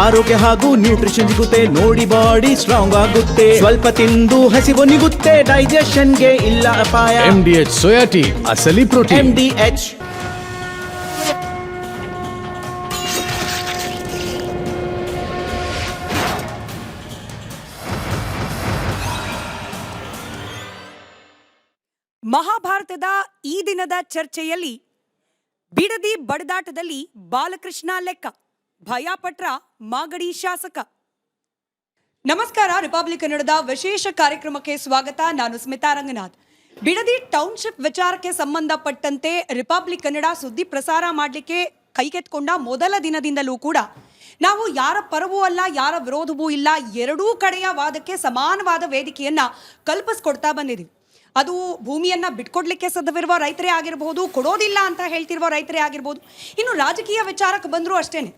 ಆರೋಗ್ಯ ಹಾಗೂ ನ್ಯೂಟ್ರಿಷನ್ ಸಿಗುತ್ತೆ ನೋಡಿ, ಬಾಡಿ ಸ್ಟ್ರಾಂಗ್ ಆಗುತ್ತೆ. ಸ್ವಲ್ಪ ತಿಂದು ಹಸಿವು ನಿಗುತ್ತೆ, ಡೈಜೆಷನ್ಗೆ ಇಲ್ಲ ಅಪಾಯ. MDH ಸೋಯಾಟಿ ಅಸಲಿ ಪ್ರೋಟೀನ್. MDH. ಮಹಾಭಾರತದ ಈ ದಿನದ ಚರ್ಚೆಯಲ್ಲಿ ಬಿಡದಿ ಬಡದಾಟದಲ್ಲಿ ಬಾಲಕೃಷ್ಣ ಲೆಕ್ಕ, ಭಯಪಟ್ರ ಮಾಗಡಿ ಶಾಸಕ. ನಮಸ್ಕಾರ, ರಿಪಬ್ಲಿಕ್ ಕನ್ನಡದ ವಿಶೇಷ ಕಾರ್ಯಕ್ರಮಕ್ಕೆ ಸ್ವಾಗತ. ನಾನು ಸ್ಮಿತಾ ರಂಗನಾಥ್. ಬಿಡದಿ ಟೌನ್ಶಿಪ್ ವಿಚಾರಕ್ಕೆ ಸಂಬಂಧಪಟ್ಟಂತೆ ರಿಪಬ್ಲಿಕ್ ಕನ್ನಡ ಸುದ್ದಿ ಪ್ರಸಾರ ಮಾಡಲಿಕ್ಕೆ ಕೈಗೆತ್ಕೊಂಡ ಮೊದಲ ದಿನದಿಂದಲೂ ಕೂಡ ನಾವು ಯಾರ ಪರವೂ ಅಲ್ಲ, ಯಾರ ವಿರೋಧವೂ ಇಲ್ಲ, ಎರಡೂ ಕಡೆಯ ವಾದಕ್ಕೆ ಸಮಾನವಾದ ವೇದಿಕೆಯನ್ನ ಕಲ್ಪಿಸ್ಕೊಡ್ತಾ ಬಂದಿದ್ದೀವಿ. ಅದು ಭೂಮಿಯನ್ನ ಬಿಟ್ಕೊಡ್ಲಿಕ್ಕೆ ಸಿದ್ಧವಿರುವ ರೈತರೇ ಆಗಿರಬಹುದು, ಕೊಡೋದಿಲ್ಲ ಅಂತ ಹೇಳ್ತಿರುವ ರೈತರೇ ಆಗಿರ್ಬೋದು. ಇನ್ನು ರಾಜಕೀಯ ವಿಚಾರಕ್ಕೆ ಬಂದರೂ ಅಷ್ಟೇನೆ,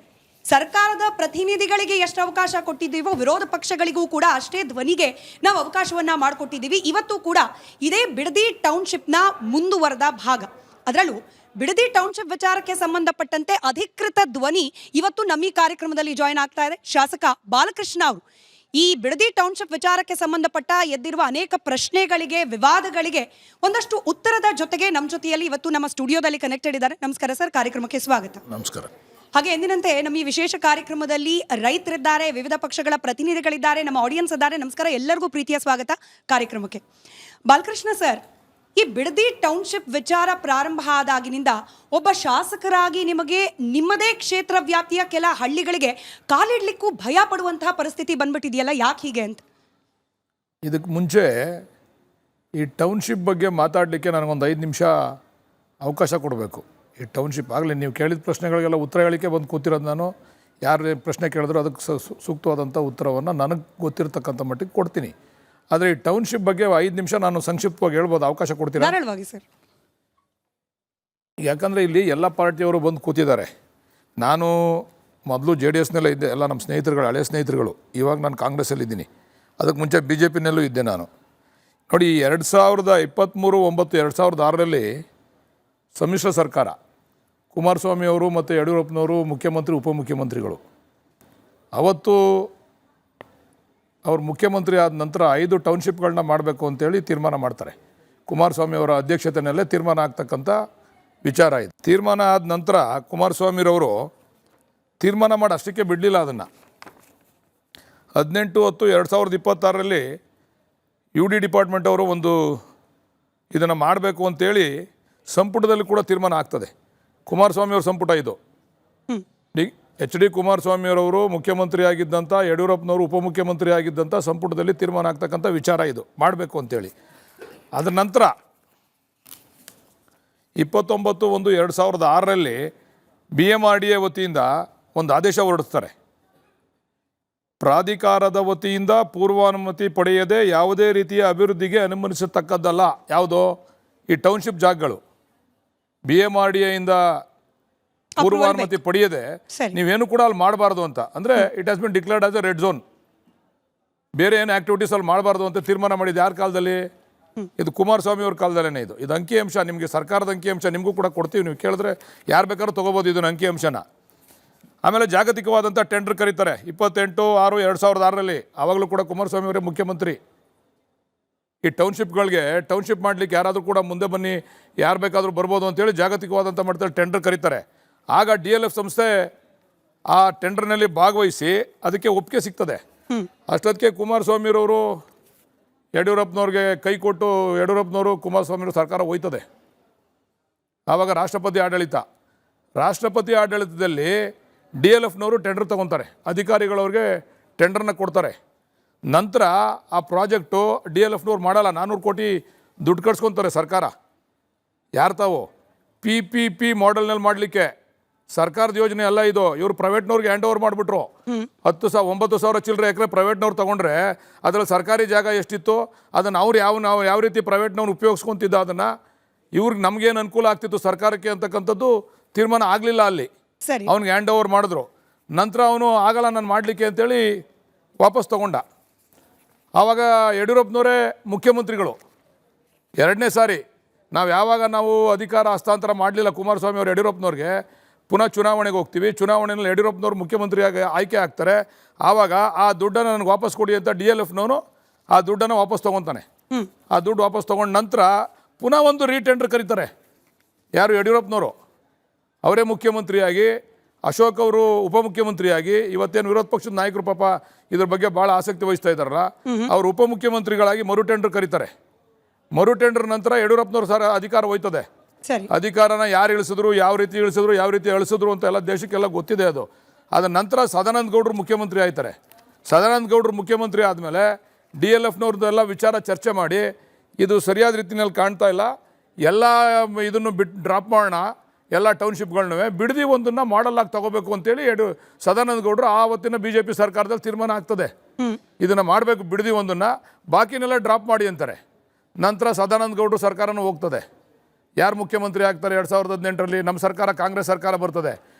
ಸರ್ಕಾರದ ಪ್ರತಿನಿಧಿಗಳಿಗೆ ಎಷ್ಟು ಅವಕಾಶ ಕೊಟ್ಟಿದ್ದೀವೋ ವಿರೋಧ ಪಕ್ಷಗಳಿಗೂ ಕೂಡ ಅಷ್ಟೇ ಧ್ವನಿಗೆ ನಾವು ಅವಕಾಶವನ್ನ ಮಾಡಿಕೊಟ್ಟಿದ್ದೀವಿ. ಇವತ್ತು ಕೂಡ ಇದೇ ಬಿಡದಿ ಟೌನ್ಶಿಪ್ನ ಮುಂದುವರೆದ ಭಾಗ. ಅದರಲ್ಲೂ ಬಿಡದಿ ಟೌನ್ಶಿಪ್ ವಿಚಾರಕ್ಕೆ ಸಂಬಂಧಪಟ್ಟಂತೆ ಅಧಿಕೃತ ಧ್ವನಿ ಇವತ್ತು ನಮ್ಮ ಈ ಕಾರ್ಯಕ್ರಮದಲ್ಲಿ ಜಾಯ್ನ್ ಆಗ್ತಾ ಇದೆ ಶಾಸಕ ಬಾಲಕೃಷ್ಣ ಅವರು. ಈ ಬಿಡದಿ ಟೌನ್ಶಿಪ್ ವಿಚಾರಕ್ಕೆ ಸಂಬಂಧಪಟ್ಟ ಎದ್ದಿರುವ ಅನೇಕ ಪ್ರಶ್ನೆಗಳಿಗೆ, ವಿವಾದಗಳಿಗೆ ಒಂದಷ್ಟು ಉತ್ತರದ ಜೊತೆಗೆ ನಮ್ಮ ಜೊತೆಯಲ್ಲಿ ಇವತ್ತು ನಮ್ಮ ಸ್ಟುಡಿಯೋದಲ್ಲಿ ಕನೆಕ್ಟೆಡ್ ಇದ್ದಾರೆ. ನಮಸ್ಕಾರ ಸರ್, ಕಾರ್ಯಕ್ರಮಕ್ಕೆ ಸ್ವಾಗತ. ನಮಸ್ಕಾರ. ಹಾಗೆ ಎಂದಿನಂತೆ ನಮ್ಮ ಈ ವಿಶೇಷ ಕಾರ್ಯಕ್ರಮದಲ್ಲಿ ರೈತರಿದ್ದಾರೆ, ವಿವಿಧ ಪಕ್ಷಗಳ ಪ್ರತಿನಿಧಿಗಳಿದ್ದಾರೆ, ನಮ್ಮ ಆಡಿಯನ್ಸ್ ಇದ್ದಾರೆ. ನಮಸ್ಕಾರ, ಎಲ್ಲರಿಗೂ ಪ್ರೀತಿಯ ಸ್ವಾಗತ ಕಾರ್ಯಕ್ರಮಕ್ಕೆ. ಬಾಲಕೃಷ್ಣ ಸರ್, ಈ ಬಿಡದಿ ಟೌನ್ಶಿಪ್ ವಿಚಾರ ಪ್ರಾರಂಭ ಆದಾಗಿನಿಂದ ಒಬ್ಬ ಶಾಸಕರಾಗಿ ನಿಮಗೆ ನಿಮ್ಮದೇ ಕ್ಷೇತ್ರ ವ್ಯಾಪ್ತಿಯ ಕೆಲ ಹಳ್ಳಿಗಳಿಗೆ ಕಾಲಿಡ್ಲಿಕ್ಕೂ ಭಯ ಪಡುವಂತಹ ಪರಿಸ್ಥಿತಿ ಬಂದ್ಬಿಟ್ಟಿದೆಯಲ್ಲ, ಯಾಕೆ ಹೀಗೆ ಅಂತ? ಇದಕ್ಕೆ ಮುಂಚೆ ಈ ಟೌನ್ಶಿಪ್ ಬಗ್ಗೆ ಮಾತಾಡಲಿಕ್ಕೆ ನನಗೊಂದು 5 ನಿಮಿಷ ಅವಕಾಶ ಕೊಡಬೇಕು. ಈ ಟೌನ್ಶಿಪ್ ಆಗಲಿ ನೀವು ಕೇಳಿದ ಪ್ರಶ್ನೆಗಳಿಗೆಲ್ಲ ಉತ್ತರ ಹೇಳಲಿಕ್ಕೆ ಬಂದು ಕೂತಿರೋದು ನಾನು. ಯಾರು ಪ್ರಶ್ನೆ ಕೇಳಿದ್ರು ಅದಕ್ಕೆ ಸೂಕ್ತವಾದಂಥ ಉತ್ತರವನ್ನು ನನಗೆ ಗೊತ್ತಿರತಕ್ಕಂಥ ಮಟ್ಟಿಗೆ ಕೊಡ್ತೀನಿ. ಆದರೆ ಈ ಟೌನ್ಶಿಪ್ ಬಗ್ಗೆ 5 ನಿಮಿಷ ನಾನು ಸಂಕ್ಷಿಪ್ತವಾಗಿ ಹೇಳ್ಬೋದು, ಅವಕಾಶ ಕೊಡ್ತೀನಿ ಸರ್? ಯಾಕಂದರೆ ಇಲ್ಲಿ ಎಲ್ಲ ಪಾರ್ಟಿಯವರು ಬಂದು ಕೂತಿದ್ದಾರೆ. ನಾನು ಮೊದಲು JDSನಲ್ಲೇ ಇದ್ದೆ, ಎಲ್ಲ ನಮ್ಮ ಸ್ನೇಹಿತರುಗಳು, ಹಳೆಯ ಸ್ನೇಹಿತರುಗಳು. ಇವಾಗ ನಾನು ಕಾಂಗ್ರೆಸ್ಸಲ್ಲಿದ್ದೀನಿ. ಅದಕ್ಕೆ ಮುಂಚೆ BJPನಲ್ಲೂ ಇದ್ದೆ ನಾನು. ನೋಡಿ, 2023-9-2006ರಲ್ಲಿ ಸಮ್ಮಿಶ್ರ ಸರ್ಕಾರ, ಕುಮಾರಸ್ವಾಮಿ ಅವರು ಮತ್ತು ಯಡಿಯೂರಪ್ಪನವರು ಮುಖ್ಯಮಂತ್ರಿ, ಉಪಮುಖ್ಯಮಂತ್ರಿಗಳು. ಅವತ್ತು ಅವ್ರು ಮುಖ್ಯಮಂತ್ರಿ ಆದ ನಂತರ 5 ಟೌನ್ಶಿಪ್ಗಳನ್ನ ಮಾಡಬೇಕು ಅಂತೇಳಿ ತೀರ್ಮಾನ ಮಾಡ್ತಾರೆ. ಕುಮಾರಸ್ವಾಮಿ ಅವರ ಅಧ್ಯಕ್ಷತೆಯಲ್ಲೇ ತೀರ್ಮಾನ ಆಗ್ತಕ್ಕಂಥ ವಿಚಾರ ಇದು. ತೀರ್ಮಾನ ಆದ ನಂತರ ಕುಮಾರಸ್ವಾಮಿರವರು ತೀರ್ಮಾನ ಮಾಡಿ ಅಷ್ಟಕ್ಕೆ ಬಿಡಲಿಲ್ಲ. ಅದನ್ನು 18/10/2026ರಲ್ಲಿ UD ಡಿಪಾರ್ಟ್ಮೆಂಟ್ ಅವರು ಒಂದು ಇದನ್ನು ಮಾಡಬೇಕು ಅಂತೇಳಿ ಸಂಪುಟದಲ್ಲಿ ಕೂಡ ತೀರ್ಮಾನ ಆಗ್ತದೆ. ಕುಮಾರಸ್ವಾಮಿಯವ್ರ ಸಂಪುಟ ಇದು. HD ಕುಮಾರಸ್ವಾಮಿಯವರವರು ಮುಖ್ಯಮಂತ್ರಿ ಆಗಿದ್ದಂಥ, ಯಡಿಯೂರಪ್ಪನವರು ಉಪಮುಖ್ಯಮಂತ್ರಿ ಆಗಿದ್ದಂಥ ಸಂಪುಟದಲ್ಲಿ ತೀರ್ಮಾನ ಆಗ್ತಕ್ಕಂಥ ವಿಚಾರ ಇದು, ಮಾಡಬೇಕು ಅಂತೇಳಿ. ಅದರ ನಂತರ 29/1/2006ರಲ್ಲಿ BMRDA ವತಿಯಿಂದ ಒಂದು ಆದೇಶ ಹೊರಡಿಸ್ತಾರೆ. ಪ್ರಾಧಿಕಾರದ ವತಿಯಿಂದ ಪೂರ್ವಾನುಮತಿ ಪಡೆಯದೆ ಯಾವುದೇ ರೀತಿಯ ಅಭಿವೃದ್ಧಿಗೆ ಅನುಮತಿಸತಕ್ಕದ್ದಲ್ಲ. ಯಾವುದೋ ಈ ಟೌನ್ಶಿಪ್ ಜಾಗಗಳು BMRDAಯಿಂದ ಪೂರ್ವಾನುಮತಿ ಪಡೆಯದೆ ನೀವೇನು ಕೂಡ ಅಲ್ಲಿ ಮಾಡಬಾರ್ದು ಅಂತ. ಅಂದರೆ it has been declared as A red zone. ಬೇರೆ ಏನು ಆ್ಯಕ್ಟಿವಿಟೀಸ್ ಅಲ್ಲಿ ಮಾಡಬಾರ್ದು ಅಂತ ತೀರ್ಮಾನ ಮಾಡಿದ್ದು ಯಾರ ಕಾಲದಲ್ಲಿ? ಇದು ಕುಮಾರಸ್ವಾಮಿ ಅವ್ರ ಕಾಲದಲ್ಲೇ. ಇದು ಅಂಕಿಅಂಶ, ನಿಮಗೆ ಸರ್ಕಾರದ ಅಂಕಿಅಂಶ ನಿಮಗೂ ಕೂಡ ಕೊಡ್ತೀವಿ, ನೀವು ಕೇಳಿದ್ರೆ ಯಾರು ಬೇಕಾದ್ರೂ ತೊಗೋಬೋದು ಇದನ್ನು ಅಂಕಿಅಂಶನ. ಆಮೇಲೆ ಜಾಗತಿಕವಾದಂಥ ಟೆಂಡರ್ ಕರೀತಾರೆ 28/6/2006ರಲ್ಲಿ. ಆವಾಗಲೂ ಕೂಡ ಕುಮಾರಸ್ವಾಮಿ ಅವರೇ ಮುಖ್ಯಮಂತ್ರಿ. ಈ ಟೌನ್ಶಿಪ್ಗಳಿಗೆ ಟೌನ್ಶಿಪ್ ಮಾಡಲಿಕ್ಕೆ ಯಾರಾದರೂ ಕೂಡ ಮುಂದೆ ಬನ್ನಿ, ಯಾರು ಬೇಕಾದರೂ ಬರ್ಬೋದು ಅಂತೇಳಿ ಜಾಗತಿಕವಾದಂಥ ಮಟ್ಟದಲ್ಲಿ ಟೆಂಡರ್ ಕರೀತಾರೆ. ಆಗ DLF ಸಂಸ್ಥೆ ಆ ಟೆಂಡರ್ನಲ್ಲಿ ಭಾಗವಹಿಸಿ ಅದಕ್ಕೆ ಒಪ್ಪಿಗೆ ಸಿಗ್ತದೆ. ಅಷ್ಟೊತ್ತಿಗೆ ಕುಮಾರಸ್ವಾಮಿರವರು ಯಡಿಯೂರಪ್ಪನವ್ರಿಗೆ ಕೈ ಕೊಟ್ಟು ಯಡಿಯೂರಪ್ಪನವರು ಕುಮಾರಸ್ವಾಮಿಯವರು ಸರ್ಕಾರ ಹೋಯ್ತದೆ. ಆವಾಗ ರಾಷ್ಟ್ರಪತಿ ಆಡಳಿತದಲ್ಲಿ DLFನವರು ಟೆಂಡರ್ ತೊಗೊತಾರೆ, ಅಧಿಕಾರಿಗಳವ್ರಿಗೆ ಟೆಂಡರ್ನ ಕೊಡ್ತಾರೆ. ನಂತರ ಆ ಪ್ರಾಜೆಕ್ಟು DLFನವ್ರು ಮಾಡಲ್ಲ, 400 ಕೋಟಿ ದುಡ್ಡು ಕಟ್ಸ್ಕೊತಾರೆ ಸರ್ಕಾರ. ಯಾರು ತಾವು PPP ಮಾಡೆಲ್ನಲ್ಲಿ ಮಾಡಲಿಕ್ಕೆ ಸರ್ಕಾರದ ಯೋಜನೆ ಅಲ್ಲ ಇದು. ಇವರು ಪ್ರೈವೇಟ್ನವ್ರಿಗೆ ಹ್ಯಾಂಡ್ ಓವರ್ ಮಾಡಿಬಿಟ್ರು. 9,000 ಚಿಲ್ಲರೆ ಎಕರೆ ಪ್ರೈವೇಟ್ನವ್ರು ತೊಗೊಂಡ್ರೆ ಅದರಲ್ಲಿ ಸರ್ಕಾರಿ ಜಾಗ ಎಷ್ಟಿತ್ತು ಅದನ್ನು ಅವ್ರು ಯಾವ ರೀತಿ ಪ್ರೈವೇಟ್ನವ್ರು ಉಪಯೋಗಿಸ್ಕೊತಿದ್ದ ಅದನ್ನು ಇವ್ರಿಗೆ ನಮಗೇನು ಅನುಕೂಲ ಆಗ್ತಿತ್ತು ಸರ್ಕಾರಕ್ಕೆ ಅಂತಕ್ಕಂಥದ್ದು ತೀರ್ಮಾನ ಆಗಲಿಲ್ಲ. ಅಲ್ಲಿ ಅವ್ನಿಗೆ ಹ್ಯಾಂಡ್ ಓವರ್ ಮಾಡಿದ್ರು. ನಂತರ ಅವನು ಆಗಲ್ಲ ನಾನು ಮಾಡಲಿಕ್ಕೆ ಅಂತೇಳಿ ವಾಪಸ್ ತೊಗೊಂಡ. ಆವಾಗ ಯಡಿಯೂರಪ್ಪನವರೇ ಮುಖ್ಯಮಂತ್ರಿಗಳು. 2ನೇ ಸಾರಿ ನಾವು ಅಧಿಕಾರ ಹಸ್ತಾಂತರ ಮಾಡಲಿಲ್ಲ ಕುಮಾರಸ್ವಾಮಿ ಅವರು ಯಡಿಯೂರಪ್ಪನವ್ರಿಗೆ, ಪುನಃ ಚುನಾವಣೆಗೆ ಹೋಗ್ತೀವಿ, ಚುನಾವಣೆಯಲ್ಲಿ ಯಡಿಯೂರಪ್ಪನವರು ಮುಖ್ಯಮಂತ್ರಿಯಾಗಿ ಆಯ್ಕೆ ಆಗ್ತಾರೆ, ಆವಾಗ ಆ ದುಡ್ಡನ್ನು ನನಗೆ ವಾಪಸ್ ಕೊಡಿ ಅಂತ DLFನವನು ಆ ದುಡ್ಡನ್ನು ವಾಪಸ್ ತೊಗೊತಾನೆ. ಆ ದುಡ್ಡು ವಾಪಸ್ ತೊಗೊಂಡ ನಂತರ ಪುನಃ ಒಂದು ರೀಟೆಂಡರ್ ಕರೀತಾರೆ. ಯಾರು? ಯಡಿಯೂರಪ್ಪನವರು. ಅವರೇ ಮುಖ್ಯಮಂತ್ರಿಯಾಗಿ, ಅಶೋಕ್ ಅವರು ಉಪಮುಖ್ಯಮಂತ್ರಿಯಾಗಿ, ಇವತ್ತೇನು ವಿರೋಧ ಪಕ್ಷದ ನಾಯಕರು ಪಾಪ ಇದ್ರ ಬಗ್ಗೆ ಭಾಳ ಆಸಕ್ತಿ ವಹಿಸ್ತಾ ಇದ್ದಾರಲ್ಲ, ಅವರು ಉಪಮುಖ್ಯಮಂತ್ರಿಗಳಾಗಿ ಮರು ಟೆಂಡರ್ ಕರೀತಾರೆ. ಮರು ಟೆಂಡರ್ ನಂತರ ಯಡಿಯೂರಪ್ಪನವ್ರು ಅಧಿಕಾರ ಹೋಯ್ತದೆ. ಅಧಿಕಾರನ ಯಾರು ಇಳಿಸಿದ್ರು, ಯಾವ ರೀತಿ ಇಳಿಸಿದ್ರು ಅಂತ ಎಲ್ಲ ದೇಶಕ್ಕೆಲ್ಲ ಗೊತ್ತಿದೆ ಅದು. ಅದರ ನಂತರ ಸದಾನಂದ ಗೌಡರು ಮುಖ್ಯಮಂತ್ರಿ ಆಯ್ತಾರೆ. ಸದಾನಂದ ಗೌಡರು ಮುಖ್ಯಮಂತ್ರಿ ಆದಮೇಲೆ DLFನವ್ರದ್ದೆಲ್ಲ ವಿಚಾರ ಚರ್ಚೆ ಮಾಡಿ, ಇದು ಸರಿಯಾದ ರೀತಿಯಲ್ಲಿ ಕಾಣ್ತಾ ಇಲ್ಲ, ಎಲ್ಲ ಇದನ್ನು ಡ್ರಾಪ್ ಮಾಡೋಣ, ಎಲ್ಲ ಟೌನ್ಶಿಪ್ಗಳನ್ನೂ ಬಿಡದಿ ಒಂದನ್ನು ಮಾಡಲ್ ಆಗಿ ತಗೋಬೇಕು ಅಂತೇಳಿ ಸದಾನಂದ ಗೌಡರು ಆವತ್ತಿನ BJP ಸರ್ಕಾರದಲ್ಲಿ ತೀರ್ಮಾನ ಆಗ್ತದೆ. ಇದನ್ನು ಮಾಡಬೇಕು ಬಿಡದಿ ಒಂದನ್ನು, ಬಾಕಿನೆಲ್ಲ ಡ್ರಾಪ್ ಮಾಡಿ ಅಂತಾರೆ. ನಂತರ ಸದಾನಂದ ಗೌಡರು ಸರ್ಕಾರನೂ ಹೋಗ್ತದೆ. ಯಾರು ಮುಖ್ಯಮಂತ್ರಿ ಆಗ್ತಾರೆ 2018ರಲ್ಲಿ? ನಮ್ಮ ಸರ್ಕಾರ, ಕಾಂಗ್ರೆಸ್ ಸರ್ಕಾರ ಬರ್ತದೆ.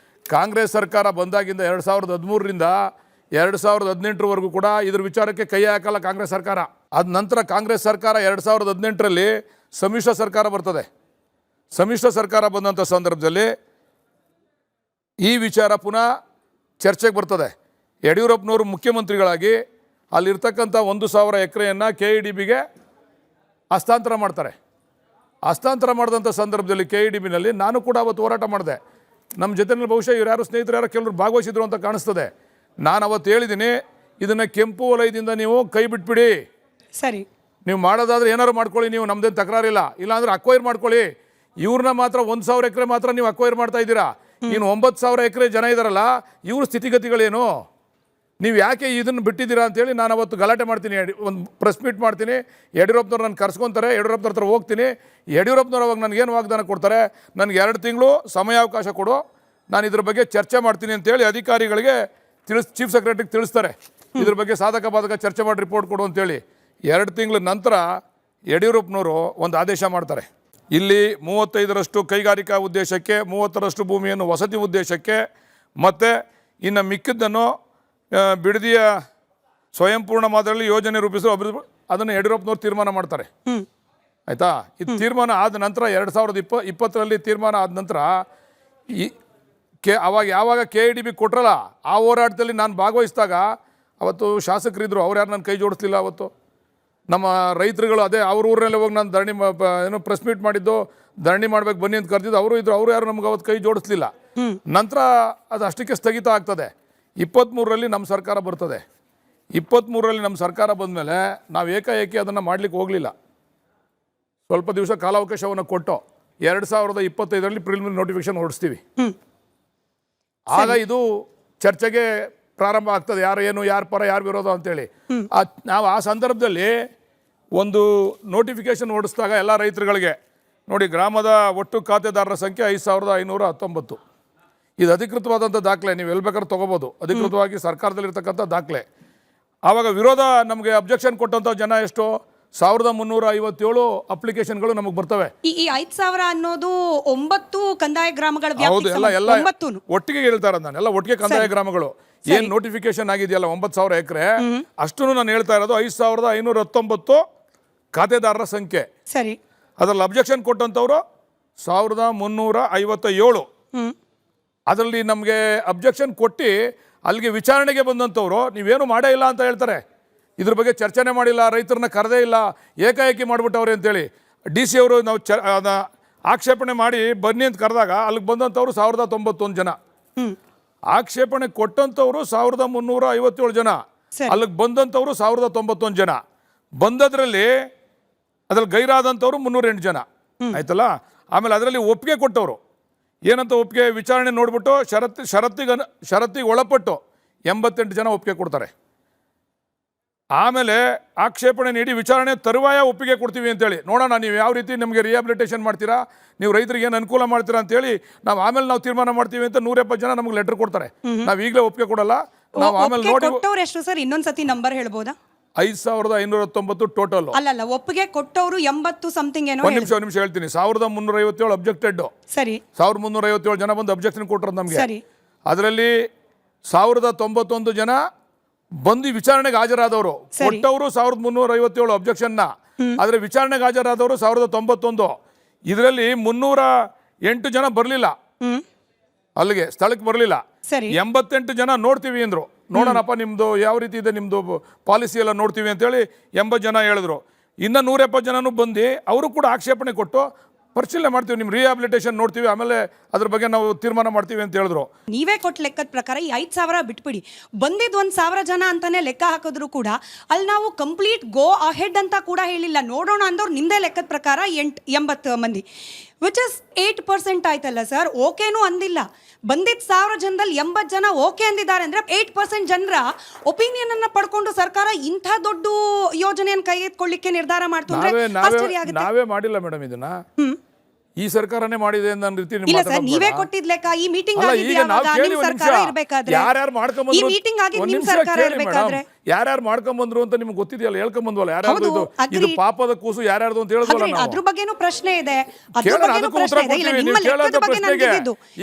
ಕಾಂಗ್ರೆಸ್ ಸರ್ಕಾರ ಬಂದಾಗಿಂದ 2013ರಿಂದ 2018ರವರೆಗೂ ಕೂಡ ಇದ್ರ ವಿಚಾರಕ್ಕೆ ಕೈ ಹಾಕಲ್ಲ ಕಾಂಗ್ರೆಸ್ ಸರ್ಕಾರ. ಅದ ನಂತರ ಕಾಂಗ್ರೆಸ್ ಸರ್ಕಾರ 2018ರಲ್ಲಿ ಸಮ್ಮಿಶ್ರ ಸರ್ಕಾರ ಬರ್ತದೆ. ಸಮ್ಮಿಶ್ರ ಸರ್ಕಾರ ಬಂದಂಥ ಸಂದರ್ಭದಲ್ಲಿ ಈ ವಿಚಾರ ಪುನಃ ಚರ್ಚೆಗೆ ಬರ್ತದೆ. ಯಡಿಯೂರಪ್ಪನವರು ಮುಖ್ಯಮಂತ್ರಿಗಳಾಗಿ ಅಲ್ಲಿರ್ತಕ್ಕಂಥ 1,000 ಎಕರೆಯನ್ನು KEDBಗೆ ಹಸ್ತಾಂತರ ಮಾಡ್ತಾರೆ. ಹಸ್ತಾಂತರ ಮಾಡಿದಂಥ ಸಂದರ್ಭದಲ್ಲಿ KEDBನಲ್ಲಿ ನಾನು ಕೂಡ ಅವತ್ತು ಹೋರಾಟ ಮಾಡಿದೆ. ನಮ್ಮ ಜೊತೆಯಲ್ಲಿ ಬಹುಶಃ ಇವ್ರು ಯಾರು ಸ್ನೇಹಿತರು ಯಾರೋ ಕೆಲವರು ಭಾಗವಹಿಸಿದ್ರು ಅಂತ ಕಾಣಿಸ್ತದೆ. ನಾನು ಅವತ್ತು ಹೇಳಿದ್ದೀನಿ, ಇದನ್ನು ಕೆಂಪು ವಲಯದಿಂದ ನೀವು ಕೈ ಬಿಟ್ಬಿಡಿ, ಸರಿ, ನೀವು ಮಾಡೋದಾದ್ರೆ ಏನಾದ್ರು ಮಾಡ್ಕೊಳ್ಳಿ, ನೀವು ನಮ್ದೇನು ತಕರಾರಿಲ್ಲ, ಇಲ್ಲಾಂದ್ರೆ ಅಕ್ವೈರ್ ಮಾಡ್ಕೊಳ್ಳಿ. ಇವ್ರನ್ನ ಮಾತ್ರ 1,000 ಎಕರೆ ಮಾತ್ರ ನೀವು ಅಕ್ವೈರ್ ಮಾಡ್ತಾ ಇದ್ದೀರಾ. ಇನ್ನು 9,000 ಎಕರೆ ಜನ ಇದ್ದಾರಲ್ಲ, ಇವ್ರ ಸ್ಥಿತಿಗತಿಗಳೇನು, ನೀವು ಯಾಕೆ ಇದನ್ನು ಬಿಟ್ಟಿದ್ದೀರಾ ಅಂತೇಳಿ ನಾನು ಅವತ್ತು ಗಲಾಟೆ ಮಾಡ್ತೀನಿ. ಒಂದು ಪ್ರೆಸ್ ಮೀಟ್ ಮಾಡ್ತೀನಿ. ಯಡಿಯೂರಪ್ಪನವ್ರು ನಾನು ಕರ್ಸ್ಕೊತಾರೆ, ಯಡಿಯೂರಪ್ಪನವ್ರ ಹತ್ರ ಹೋಗ್ತೀನಿ. ಯಡಿಯೂರಪ್ಪನವ್ರು ಅವಾಗ ನನಗೇನು ವಾಗ್ದಾನ ಕೊಡ್ತಾರೆ, ನನಗೆ 2 ತಿಂಗಳು ಸಮಯಾವಕಾಶ ಕೊಡು, ನಾನು ಇದ್ರ ಬಗ್ಗೆ ಚರ್ಚೆ ಮಾಡ್ತೀನಿ ಅಂತೇಳಿ ಅಧಿಕಾರಿಗಳಿಗೆ ಚೀಫ್ ಸೆಕ್ರೆಟರಿಗೆ ತಿಳಿಸ್ತಾರೆ. ಇದ್ರ ಬಗ್ಗೆ ಸಾಧಕ ಬಾಧಕ ಚರ್ಚೆ ಮಾಡಿ ರಿಪೋರ್ಟ್ ಕೊಡು ಅಂತೇಳಿ. 2 ತಿಂಗಳ ನಂತರ ಯಡಿಯೂರಪ್ಪನವರು ಒಂದು ಆದೇಶ ಮಾಡ್ತಾರೆ. ಇಲ್ಲಿ 35ರಷ್ಟು ಕೈಗಾರಿಕಾ ಉದ್ದೇಶಕ್ಕೆ, 30ರಷ್ಟು ಭೂಮಿಯನ್ನು ವಸತಿ ಉದ್ದೇಶಕ್ಕೆ, ಮತ್ತು ಇನ್ನು ಮಿಕ್ಕಿದ್ದನ್ನು ಬಿಡದಿಯ ಸ್ವಯಂಪೂರ್ಣ ಮಾದರಿಯಲ್ಲಿ ಯೋಜನೆ ರೂಪಿಸಲು ಅದನ್ನು ಯಡಿಯೂರಪ್ಪನವ್ರು ತೀರ್ಮಾನ ಮಾಡ್ತಾರೆ. ಆಯಿತಾ? ಇದು ತೀರ್ಮಾನ ಆದ ನಂತರ 2020ರಲ್ಲಿ ತೀರ್ಮಾನ ಆದ ನಂತರ ಅವಾಗ ಯಾವಾಗ KEDB ಕೊಟ್ರಲ್ಲ, ಆ ಹೋರಾಟದಲ್ಲಿ ನಾನು ಭಾಗವಹಿಸಿದಾಗ ಅವತ್ತು ಶಾಸಕರಿದ್ದರು, ಅವ್ರು ಯಾರು ನನ್ನ ಕೈ ಜೋಡಿಸ್ಲಿಲ್ಲ. ಅವತ್ತು ನಮ್ಮ ರೈತರುಗಳು ಅದೇ ಅವ್ರ ಊರಲ್ಲೇ ಹೋಗಿ ನಾನು ಧರಣಿ ಏನೋ ಪ್ರೆಸ್ ಮೀಟ್ ಮಾಡಿದ್ದು, ಧರಣಿ ಮಾಡ್ಬೇಕು ಬನ್ನಿ ಅಂತ ಕರೆದಿದ್ದು ಅವರು ಇದ್ರು, ಅವರು ಯಾರು ನಮ್ಗೆ ಅವತ್ತು ಕೈ ಜೋಡಿಸ್ಲಿಲ್ಲ. ನಂತರ ಅದು ಅಷ್ಟಕ್ಕೆ ಸ್ಥಗಿತ ಆಗ್ತದೆ. 23ರಲ್ಲಿ ನಮ್ಮ ಸರ್ಕಾರ ಬರ್ತದೆ. 23ರಲ್ಲಿ ನಮ್ಮ ಸರ್ಕಾರ ಬಂದಮೇಲೆ ನಾವು ಏಕಾಏಕಿ ಅದನ್ನು ಮಾಡಲಿಕ್ಕೆ ಹೋಗಲಿಲ್ಲ. ಸ್ವಲ್ಪ ದಿವಸ ಕಾಲಾವಕಾಶವನ್ನು ಕೊಟ್ಟು 2025ರಲ್ಲಿ ಪ್ರಿಲಿಮಿನರಿ ನೋಟಿಫಿಕೇಶನ್ ಹೊರಡಿಸ್ತೀವಿ. ಆಗ ಇದು ಚರ್ಚೆಗೆ ಪ್ರಾರಂಭ ಆಗ್ತದೆ, ಯಾರು ಏನು, ಯಾರು ಪರ, ಯಾರು ವಿರೋಧ ಅಂತೇಳಿ. ನಾವು ಆ ಸಂದರ್ಭದಲ್ಲಿ ಒಂದು ನೋಟಿಫಿಕೇಶನ್ ಹೊರಡಿಸಿದಾಗ ಎಲ್ಲ ರೈತರುಗಳಿಗೆ ನೋಡಿ, ಗ್ರಾಮದ ಒಟ್ಟು ಖಾತೆದಾರರ ಸಂಖ್ಯೆ 5,519. ಇದು ಅಧಿಕೃತವಾದಂಥ ದಾಖಲೆ, ನೀವು ಎಲ್ಲಿ ಬೇಕಾದ್ರೂ ತೊಗೋಬೋದು, ಅಧಿಕೃತವಾಗಿ ಸರ್ಕಾರದಲ್ಲಿರ್ತಕ್ಕಂಥ ದಾಖಲೆ. ಆವಾಗ ವಿರೋಧ ನಮಗೆ ಅಬ್ಜೆಕ್ಷನ್ ಕೊಟ್ಟಂಥ ಜನ ಎಷ್ಟು? 1,357 ಅಪ್ಲಿಕೇಶನ್ಗಳು ನಮಗೆ ಬರ್ತವೆ. ಈ 5,000 ಅನ್ನೋದು 9 ಕಂದಾಯ ಗ್ರಾಮಗಳ ಹೌದು, ಎಲ್ಲ ಒಟ್ಟಿಗೆ ಹೇಳ್ತಾರೆ. ನಾನು ಎಲ್ಲ ಒಟ್ಟಿಗೆ ಕಂದಾಯ ಗ್ರಾಮಗಳು ಏನು ನೋಟಿಫಿಕೇಶನ್ ಆಗಿದೆಯಲ್ಲ 9,000 ಎಕರೆ, ಅಷ್ಟನ್ನು ನಾನು ಹೇಳ್ತಾ ಇರೋದು 5,519 ಖಾತೆದಾರರ ಸಂಖ್ಯೆ. ಸರಿ. ಅದರಲ್ಲಿ ಅಬ್ಜೆಕ್ಷನ್ ಕೊಟ್ಟಂಥವ್ರು 1,357. ಅದರಲ್ಲಿ ನಮಗೆ ಅಬ್ಜೆಕ್ಷನ್ ಕೊಟ್ಟು ಅಲ್ಲಿಗೆ ವಿಚಾರಣೆಗೆ ಬಂದಂಥವ್ರು ನೀವೇನು ಮಾಡೇ ಇಲ್ಲ ಅಂತ ಹೇಳ್ತಾರೆ. ಇದ್ರ ಬಗ್ಗೆ ಚರ್ಚೆನೇ ಮಾಡಿಲ್ಲ, ರೈತರನ್ನ ಕರೆದೇ ಇಲ್ಲ, ಏಕಾಏಕಿ ಮಾಡಿಬಿಟ್ಟವ್ರೆ ಅಂತೇಳಿ DC ಅವರು ನಾವು ಆಕ್ಷೇಪಣೆ ಮಾಡಿ ಬನ್ನಿ ಅಂತ ಕರೆದಾಗ ಅಲ್ಲಿಗೆ ಬಂದಂಥವ್ರು 1,091 ಜನ. ಆಕ್ಷೇಪಣೆ ಕೊಟ್ಟಂಥವ್ರು 1,357 ಜನ, ಅಲ್ಲಿಗೆ ಬಂದಂಥವ್ರು 1,091 ಜನ. ಬಂದದ್ರಲ್ಲಿ ಅದ್ರಲ್ಲಿ ಗೈರಾದಂಥವ್ರು 308 ಜನ. ಆಯ್ತಲ್ಲ. ಆಮೇಲೆ ಅದರಲ್ಲಿ ಒಪ್ಪಿಗೆ ಕೊಟ್ಟವರು ಏನಂತ ಒಪ್ಪಿಗೆ ವಿಚಾರಣೆ ನೋಡ್ಬಿಟ್ಟು ಷರತ್ತಿಗೆ ಒಳಪಟ್ಟು 88 ಜನ ಒಪ್ಪಿಗೆ ಕೊಡ್ತಾರೆ. ಆಮೇಲೆ ಆಕ್ಷೇಪಣೆ ನೀಡಿ ವಿಚಾರಣೆ ತರುವಾಯ ಒಪ್ಪಿಗೆ ಕೊಡ್ತೀವಿ ಅಂತೇಳಿ, ನೋಡೋಣ ನೀವು ಯಾವ ರೀತಿ ನಮಗೆ ರಿಹ್ಯಾಬಿಲಿಟೇಷನ್ ಮಾಡ್ತೀರಾ, ನೀವು ರೈತರಿಗೆ ಏನು ಅನುಕೂಲ ಮಾಡ್ತೀರಾ ಅಂತೇಳಿ ಆಮೇಲೆ ನಾವು ತೀರ್ಮಾನ ಮಾಡ್ತೀವಿ ಅಂತ 170 ಜನ ನಮ್ಗೆ ಲೆಟರ್ ಕೊಡ್ತಾರೆ. ನಾವು ಈಗಲೇ ಒಪ್ಪಿಗೆ ಕೊಡಲ್ಲ, ನಾವು ಆಮೇಲೆ ನೋಡಿ. ಎಷ್ಟು ಸರ್, ಇನ್ನೊಂದ್ಸತಿ ನಂಬರ್ ಹೇಳ್ಬೋದಾ? 5,519 ಟೋಟಲ್. ಅಲ್ಲ, ಒಪ್ಪಿಗೆ ಕೊಟ್ಟವರು 80 ಸಮಥಿಂಗ್ ಏನೋ. ಒಂದು ನಿಮಿಷ ಹೇಳ್ತೀನಿ. 1,357 ಅಬ್ಜೆಕ್ಟೆಡ್. ಸರಿ. 1,357 ಜನ ಬಂದು ಅಬ್ಜೆಕ್ಷನ್ ಕೊಟ್ಟರು ನಮಗೆ. ಸರಿ. ಅದರಲ್ಲಿ 1,091 ಜನ ಬಂದು ವಿಚಾರಣೆಗೆ ಹಾಜರಾದವರು. ಕೊಟ್ಟವರು 1,357 ಅಬ್ಜೆಕ್ಷನ್ನ. ಆದರೆ ವಿಚಾರಣೆಗೆ ಹಾಜರಾದವರು 1,091. ಇದರಲ್ಲಿ 308 ಜನ ಬರಲಿಲ್ಲ. ಅಲ್ಲಿಗೆ ಸ್ಥಳಕ್ಕೆ ಬರಲಿಲ್ಲ. ಸರಿ. 88 ಜನ ನೋಡ್ತೀವಿ ಅಂದರು. ನೋಡೋಣಪ್ಪ ನಿಮ್ಮದು ಯಾವ ರೀತಿ ಇದೆ ನಿಮ್ಮದು ಪಾಲಿಸಿ ಎಲ್ಲ ನೋಡ್ತೀವಿ ಅಂತೇಳಿ 80 ಜನ ಹೇಳಿದ್ರು. ಇನ್ನು 170 ಜನನೂ ಬಂದು ಅವರು ಕೂಡ ಆಕ್ಷೇಪಣೆ ಕೊಟ್ಟು ಪರಿಶೀಲನೆ ಮಾಡ್ತೀವಿ, ನಿಮ್ಮ ರಿಹ್ಯಾಬಿಲಿಟೇಷನ್ ನೋಡ್ತೀವಿ, ಆಮೇಲೆ ಅದ್ರ ಬಗ್ಗೆ ನಾವು ತೀರ್ಮಾನ ಮಾಡ್ತೀವಿ ಅಂತ ಹೇಳಿದ್ರು. ನೀವೇ ಕೊಟ್ಟ ಲೆಕ್ಕದ ಪ್ರಕಾರ ಈ 5,000 ಬಿಟ್ಬಿಡಿ, ಬಂದಿದ್ದು 1,000 ಜನ ಅಂತಾನೆ ಲೆಕ್ಕ ಹಾಕಿದ್ರು ಕೂಡ ಅಲ್ಲಿ ನಾವು ಕಂಪ್ಲೀಟ್ ಗೋ ಅಹೆಡ್ ಅಂತ ಕೂಡ ಹೇಳಿಲ್ಲ. ನೋಡೋಣ ಅಂದವ್ರು ನಿಮ್ದೇ ಲೆಕ್ಕದ ಪ್ರಕಾರ 80 ಮಂದಿ, ವಿಚ್ ಇಸ್ 8% ಆಯ್ತಲ್ಲ ಸರ್. ಓಕೆನೂ ಅಂದಿಲ್ಲ. ಬಂದಿದ್ದ 1,000 ಜನದಲ್ಲಿ 80 ಜನ ಓಕೆ ಅಂದಿದ್ದಾರೆ ಅಂದ್ರೆ 8% ಜನರ ಒಪಿನಿಯನ್ ಅನ್ನ ಪಡ್ಕೊಂಡು ಸರ್ಕಾರ ಇಂಥ ದೊಡ್ಡ ಯೋಜನೆಯನ್ನು ಕೈ ಎತ್ಕೊಳ್ಳಿಕ್ಕೆ ನಿರ್ಧಾರ ಮಾಡ್ತು ಅಂದ್ರೆ ಆಶ್ಚರ್ಯ ಆಗುತ್ತೆ. ನಾವೇ ಮಾಡಿಲ್ಲ ಮೇಡಮ್ ಇದನ್ನ, ಈ ಸರ್ಕಾರನೇ ಮಾಡಿದೆ ಅನ್ನೋ ರೀತಿ ಇಲ್ಲ ಸರ್, ನೀವೇ ಕೊಟ್ಟಿದ್ ಲೆಕ್ಕ. ಈ ಮೀಟಿಂಗ್ ಸರ್ಕಾರ ಇರಬೇಕಾದ್ರೆ ಯಾರ್ಯಾರು ಈ ಮೀಟಿಂಗ್ ಆಗಿ ನಿಮ್ ಸರ್ಕಾರ ಇರಬೇಕಾದ್ರೆ ಯಾರ್ಯಾರು ಮಾಡ್ಕೊಂಡ್ಬಂದ್ರು ಅಂತ ನಿಮ್ಗೆ ಗೊತ್ತಿದೆಯಲ್ಲ, ಹೇಳ್ಕೊಂಡ್ಬಂದ್ವಲ್ಲ ಯಾರ್ಯಾರು ಇದು ಪಾಪದ ಕೂಸು ಯಾರ್ಯಾರ್ದು ಅಂತ ಹೇಳಿದ್ವಲ್ಲ ನಾವು. ಅದ್ರ ಬಗ್ಗೆನೂ ಪ್ರಶ್ನೆ ಇದೆ,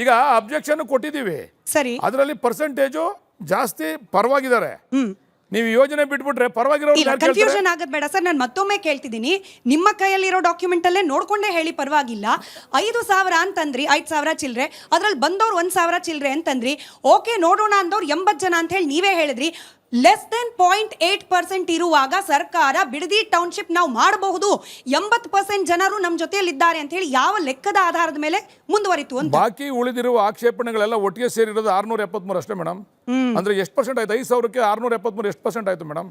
ಈಗ ಅಬ್ಜೆಕ್ಷನ್ ಕೊಟ್ಟಿದೀವಿ. ಸರಿ, ಅದರಲ್ಲಿ ಪರ್ಸೆಂಟೇಜು ಜಾಸ್ತಿ ಪರವಾಗಿದ್ದಾರೆ. ನೀವು ಯೋಜನೆ ಬಿಟ್ಬಿಟ್ರೆ ಪರವಾಗಿರೋರು ಕನ್ಫ್ಯೂಷನ್ ಆಗದ್ ಬೇಡ ಸರ್. ನಾನು ಮತ್ತೊಮ್ಮೆ ಕೇಳ್ತಿದ್ದೀನಿ, ನಿಮ್ಮ ಕೈಯಲ್ಲಿರೋ ಡಾಕ್ಯುಮೆಂಟ್ ಅಲ್ಲೇ ನೋಡ್ಕೊಂಡೇ ಹೇಳಿ, ಪರವಾಗಿಲ್ಲ. 5,000 ಅಂತಂದ್ರಿ, 5,000 ಚಿಲ್ರೆ, ಅದ್ರಲ್ಲಿ ಬಂದವ್ರು 1,000 ಚಿಲ್ರೆ ಅಂತಂದ್ರಿ. ಓಕೆ ನೋಡೋಣ ಅಂದವ್ರು 80 ಜನ ಅಂತ ಹೇಳಿ ನೀವೇ ಹೇಳಿದ್ರಿ. ಲೆಸ್ ದೆನ್ 0.8% ಇರುವಾಗ ಸರ್ಕಾರ ಬಿಡದಿ ಟೌನ್ಶಿಪ್ ನಾವು ಮಾಡಬಹುದು, 80% ಜನರು ನಮ್ಮ ಜೊತೆಯಲ್ಲಿದ್ದಾರೆ ಅಂತ ಹೇಳಿ ಯಾವ ಲೆಕ್ಕದ ಆಧಾರದ ಮೇಲೆ ಮುಂದುವರಿತು ಅಂತ? ಬಾಕಿ ಉಳಿದಿರುವ ಆಕ್ಷೇಪಣೆಗಳೆಲ್ಲ ಒಟ್ಟಿಗೆ ಸೇರಿರೋದು 673 ಅಷ್ಟೇ ಮೇಡಮ್. ಅಂದ್ರೆ ಎಷ್ಟು ಪರ್ಸೆಂಟ್ ಆಯ್ತು? 5,000ಕ್ಕೆ 673 ಎಷ್ಟು ಪರ್ಸೆಂಟ್ ಆಯ್ತು ಮೇಡಮ್?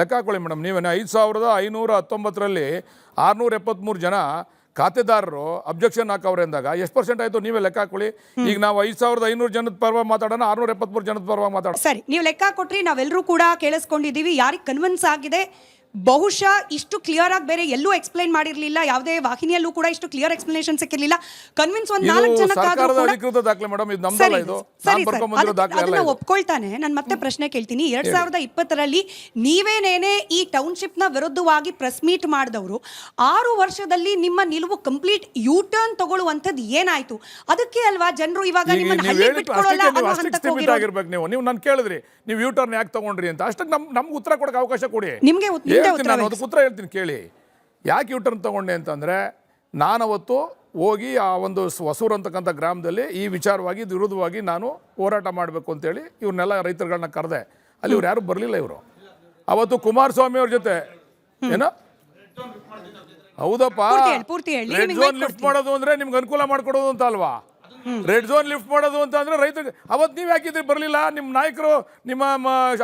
ಲೆಕ್ಕ ಹಾಕೊಳ್ಳಿ ಮೇಡಮ್ ನೀವೇನೆ. 5,519ರಲ್ಲಿ 673 ಜನ ಖಾತೆದಾರರು ಅಬ್ಜೆಕ್ಷನ್ ಹಾಕವ್ರೆ ಅಂದಾಗ ಎಷ್ಟು ಪರ್ಸೆಂಟ್ ಆಯ್ತು? ನೀವೇ ಲೆಕ್ಕ ಹಾಕೊಳ್ಳಿ. ಈಗ ನಾವು 5,500 ಜನದ ಪರವಾಗಿ ಮಾತಾಡೋಣ, 673 ಜನದ ಪರವಾಗಿ ಮಾತಾಡೋಣ. ಸರಿ, ನೀವು ಲೆಕ್ಕ ಕೊಟ್ರಿ, ನಾವೆಲ್ಲರೂ ಕೂಡ ಕೇಳಿಸ್ಕೊಂಡಿದ್ದೀವಿ. ಯಾರಿಗೆ ಕನ್ವಿನ್ಸ್ ಆಗಿದೆ, ಬಹುಶಃ ಇಷ್ಟು ಕ್ಲಿಯರ್ ಆಗಿ ಬೇರೆ ಎಲ್ಲೂ ಎಕ್ಸ್ಪ್ಲೈನ್ ಮಾಡಿರ್ಲಿಲ್ಲ, ಯಾವುದೇ ವಾಹಿನಿಯಲ್ಲೂ ಕೂಡ ಇಷ್ಟು ಕ್ಲಿಯರ್ ಎಕ್ಸ್ಪ್ಲನೇಷನ್ ಸಿಕ್ಕಿರಲಿಲ್ಲ. ಕನ್ವಿನ್ಸ್ ಒಂದು 4 ಜನಕ್ಕಾದ್ರೂ ಅಧಿಕೃತ ದಾಖಲೆ ಮೇಡಮ್, ಇದು ನಮ್ದಲ್ಲ, ಇದು ನಾನು ಬರ್ಕೊಂಡ್ಬಂದಿರೋ ದಾಖಲೆ ಅಲ್ಲ. ಅದನ್ನ ಒಪ್ಕೊಳ್ತಾನೆ. ನಾನು ಮತ್ತೆ ಪ್ರಶ್ನೆ ಕೇಳ್ತೀನಿ. 2020ರಲ್ಲಿ ನೀವೇನೇನೆ ಈ ಟೌನ್ಶಿಪ್ ನ ವಿರುದ್ಧವಾಗಿ ಪ್ರೆಸ್ ಮೀಟ್ ಮಾಡಿದವರು 6 ವರ್ಷದಲ್ಲಿ ನಿಮ್ಮ ನಿಲುವು ಕಂಪ್ಲೀಟ್ ಯೂ ಟರ್ನ್ ತಗೊಳ್ಳುವಂತದ್ದು ಏನಾಯ್ತು? ಅದಕ್ಕೆ ಅಲ್ವಾ ಜನರು ಇವಾಗ ನಿಮ್ಮನ್ನ ಹಳ್ಳಿ ಬಿಟ್ಕೊಳ್ಳಲ್ಲ ಅನ್ನೋ ಹಂತಕ್ಕೆ ಹೋಗಿರೋದು. ನೀವು ನಾನು ಕೇಳಿದ್ರಿ ನೀವು ಯೂ ಟರ್ನ್ ಯಾಕೆ ತಗೊಂಡ್ರಿ ಅಂತ, ಅಷ್ಟಕ್ಕೆ ನಮ್ಗೆ ಉತ್ತರ ಕೊಡಕ್ಕೆ ಅವಕಾಶ ಕೊಡಿ. ನಿಮ್ಗೆ ನಾನು ಅದಕ್ಕೆ ಉತ್ತರ ಹೇಳ್ತೀನಿ ಕೇಳಿ. ಯಾಕೆ ಯೂ ಟರ್ನ್ ತಗೊಂಡೆ ಅಂತಂದರೆ, ನಾನವತ್ತು ಹೋಗಿ ಆ ಒಂದು ಹೊಸೂರು ಅಂತಕ್ಕಂಥ ಗ್ರಾಮದಲ್ಲಿ ಈ ವಿಚಾರವಾಗಿ ವಿರುದ್ಧವಾಗಿ ನಾನು ಹೋರಾಟ ಮಾಡಬೇಕು ಅಂತೇಳಿ ಇವ್ರನ್ನೆಲ್ಲ ರೈತರುಗಳನ್ನ ಕರೆದೆ. ಅಲ್ಲಿ ಇವ್ರು ಯಾರು ಬರಲಿಲ್ಲ. ಇವರು ಅವತ್ತು ಕುಮಾರಸ್ವಾಮಿ ಅವ್ರ ಜೊತೆ ಏನೋ ಹೌದಪ್ಪ, ರೆಡ್ ಝೋನ್ ಲಿಫ್ಟ್ ಮಾಡೋದು ಅಂದರೆ ನಿಮ್ಗೆ ಅನುಕೂಲ ಮಾಡಿಕೊಡೋದು ಅಂತ ಅಲ್ವಾ? ರೆಡ್ ಝೋನ್ ಲಿಫ್ಟ್ ಮಾಡೋದು ಅಂತ ಅಂದ್ರೆ ರೈತರಿಗೆ ಅವತ್ತು ನೀವು ಯಾಕಿದ್ರಿ ಬರಲಿಲ್ಲ? ನಿಮ್ಮ ನಾಯಕರು, ನಿಮ್ಮ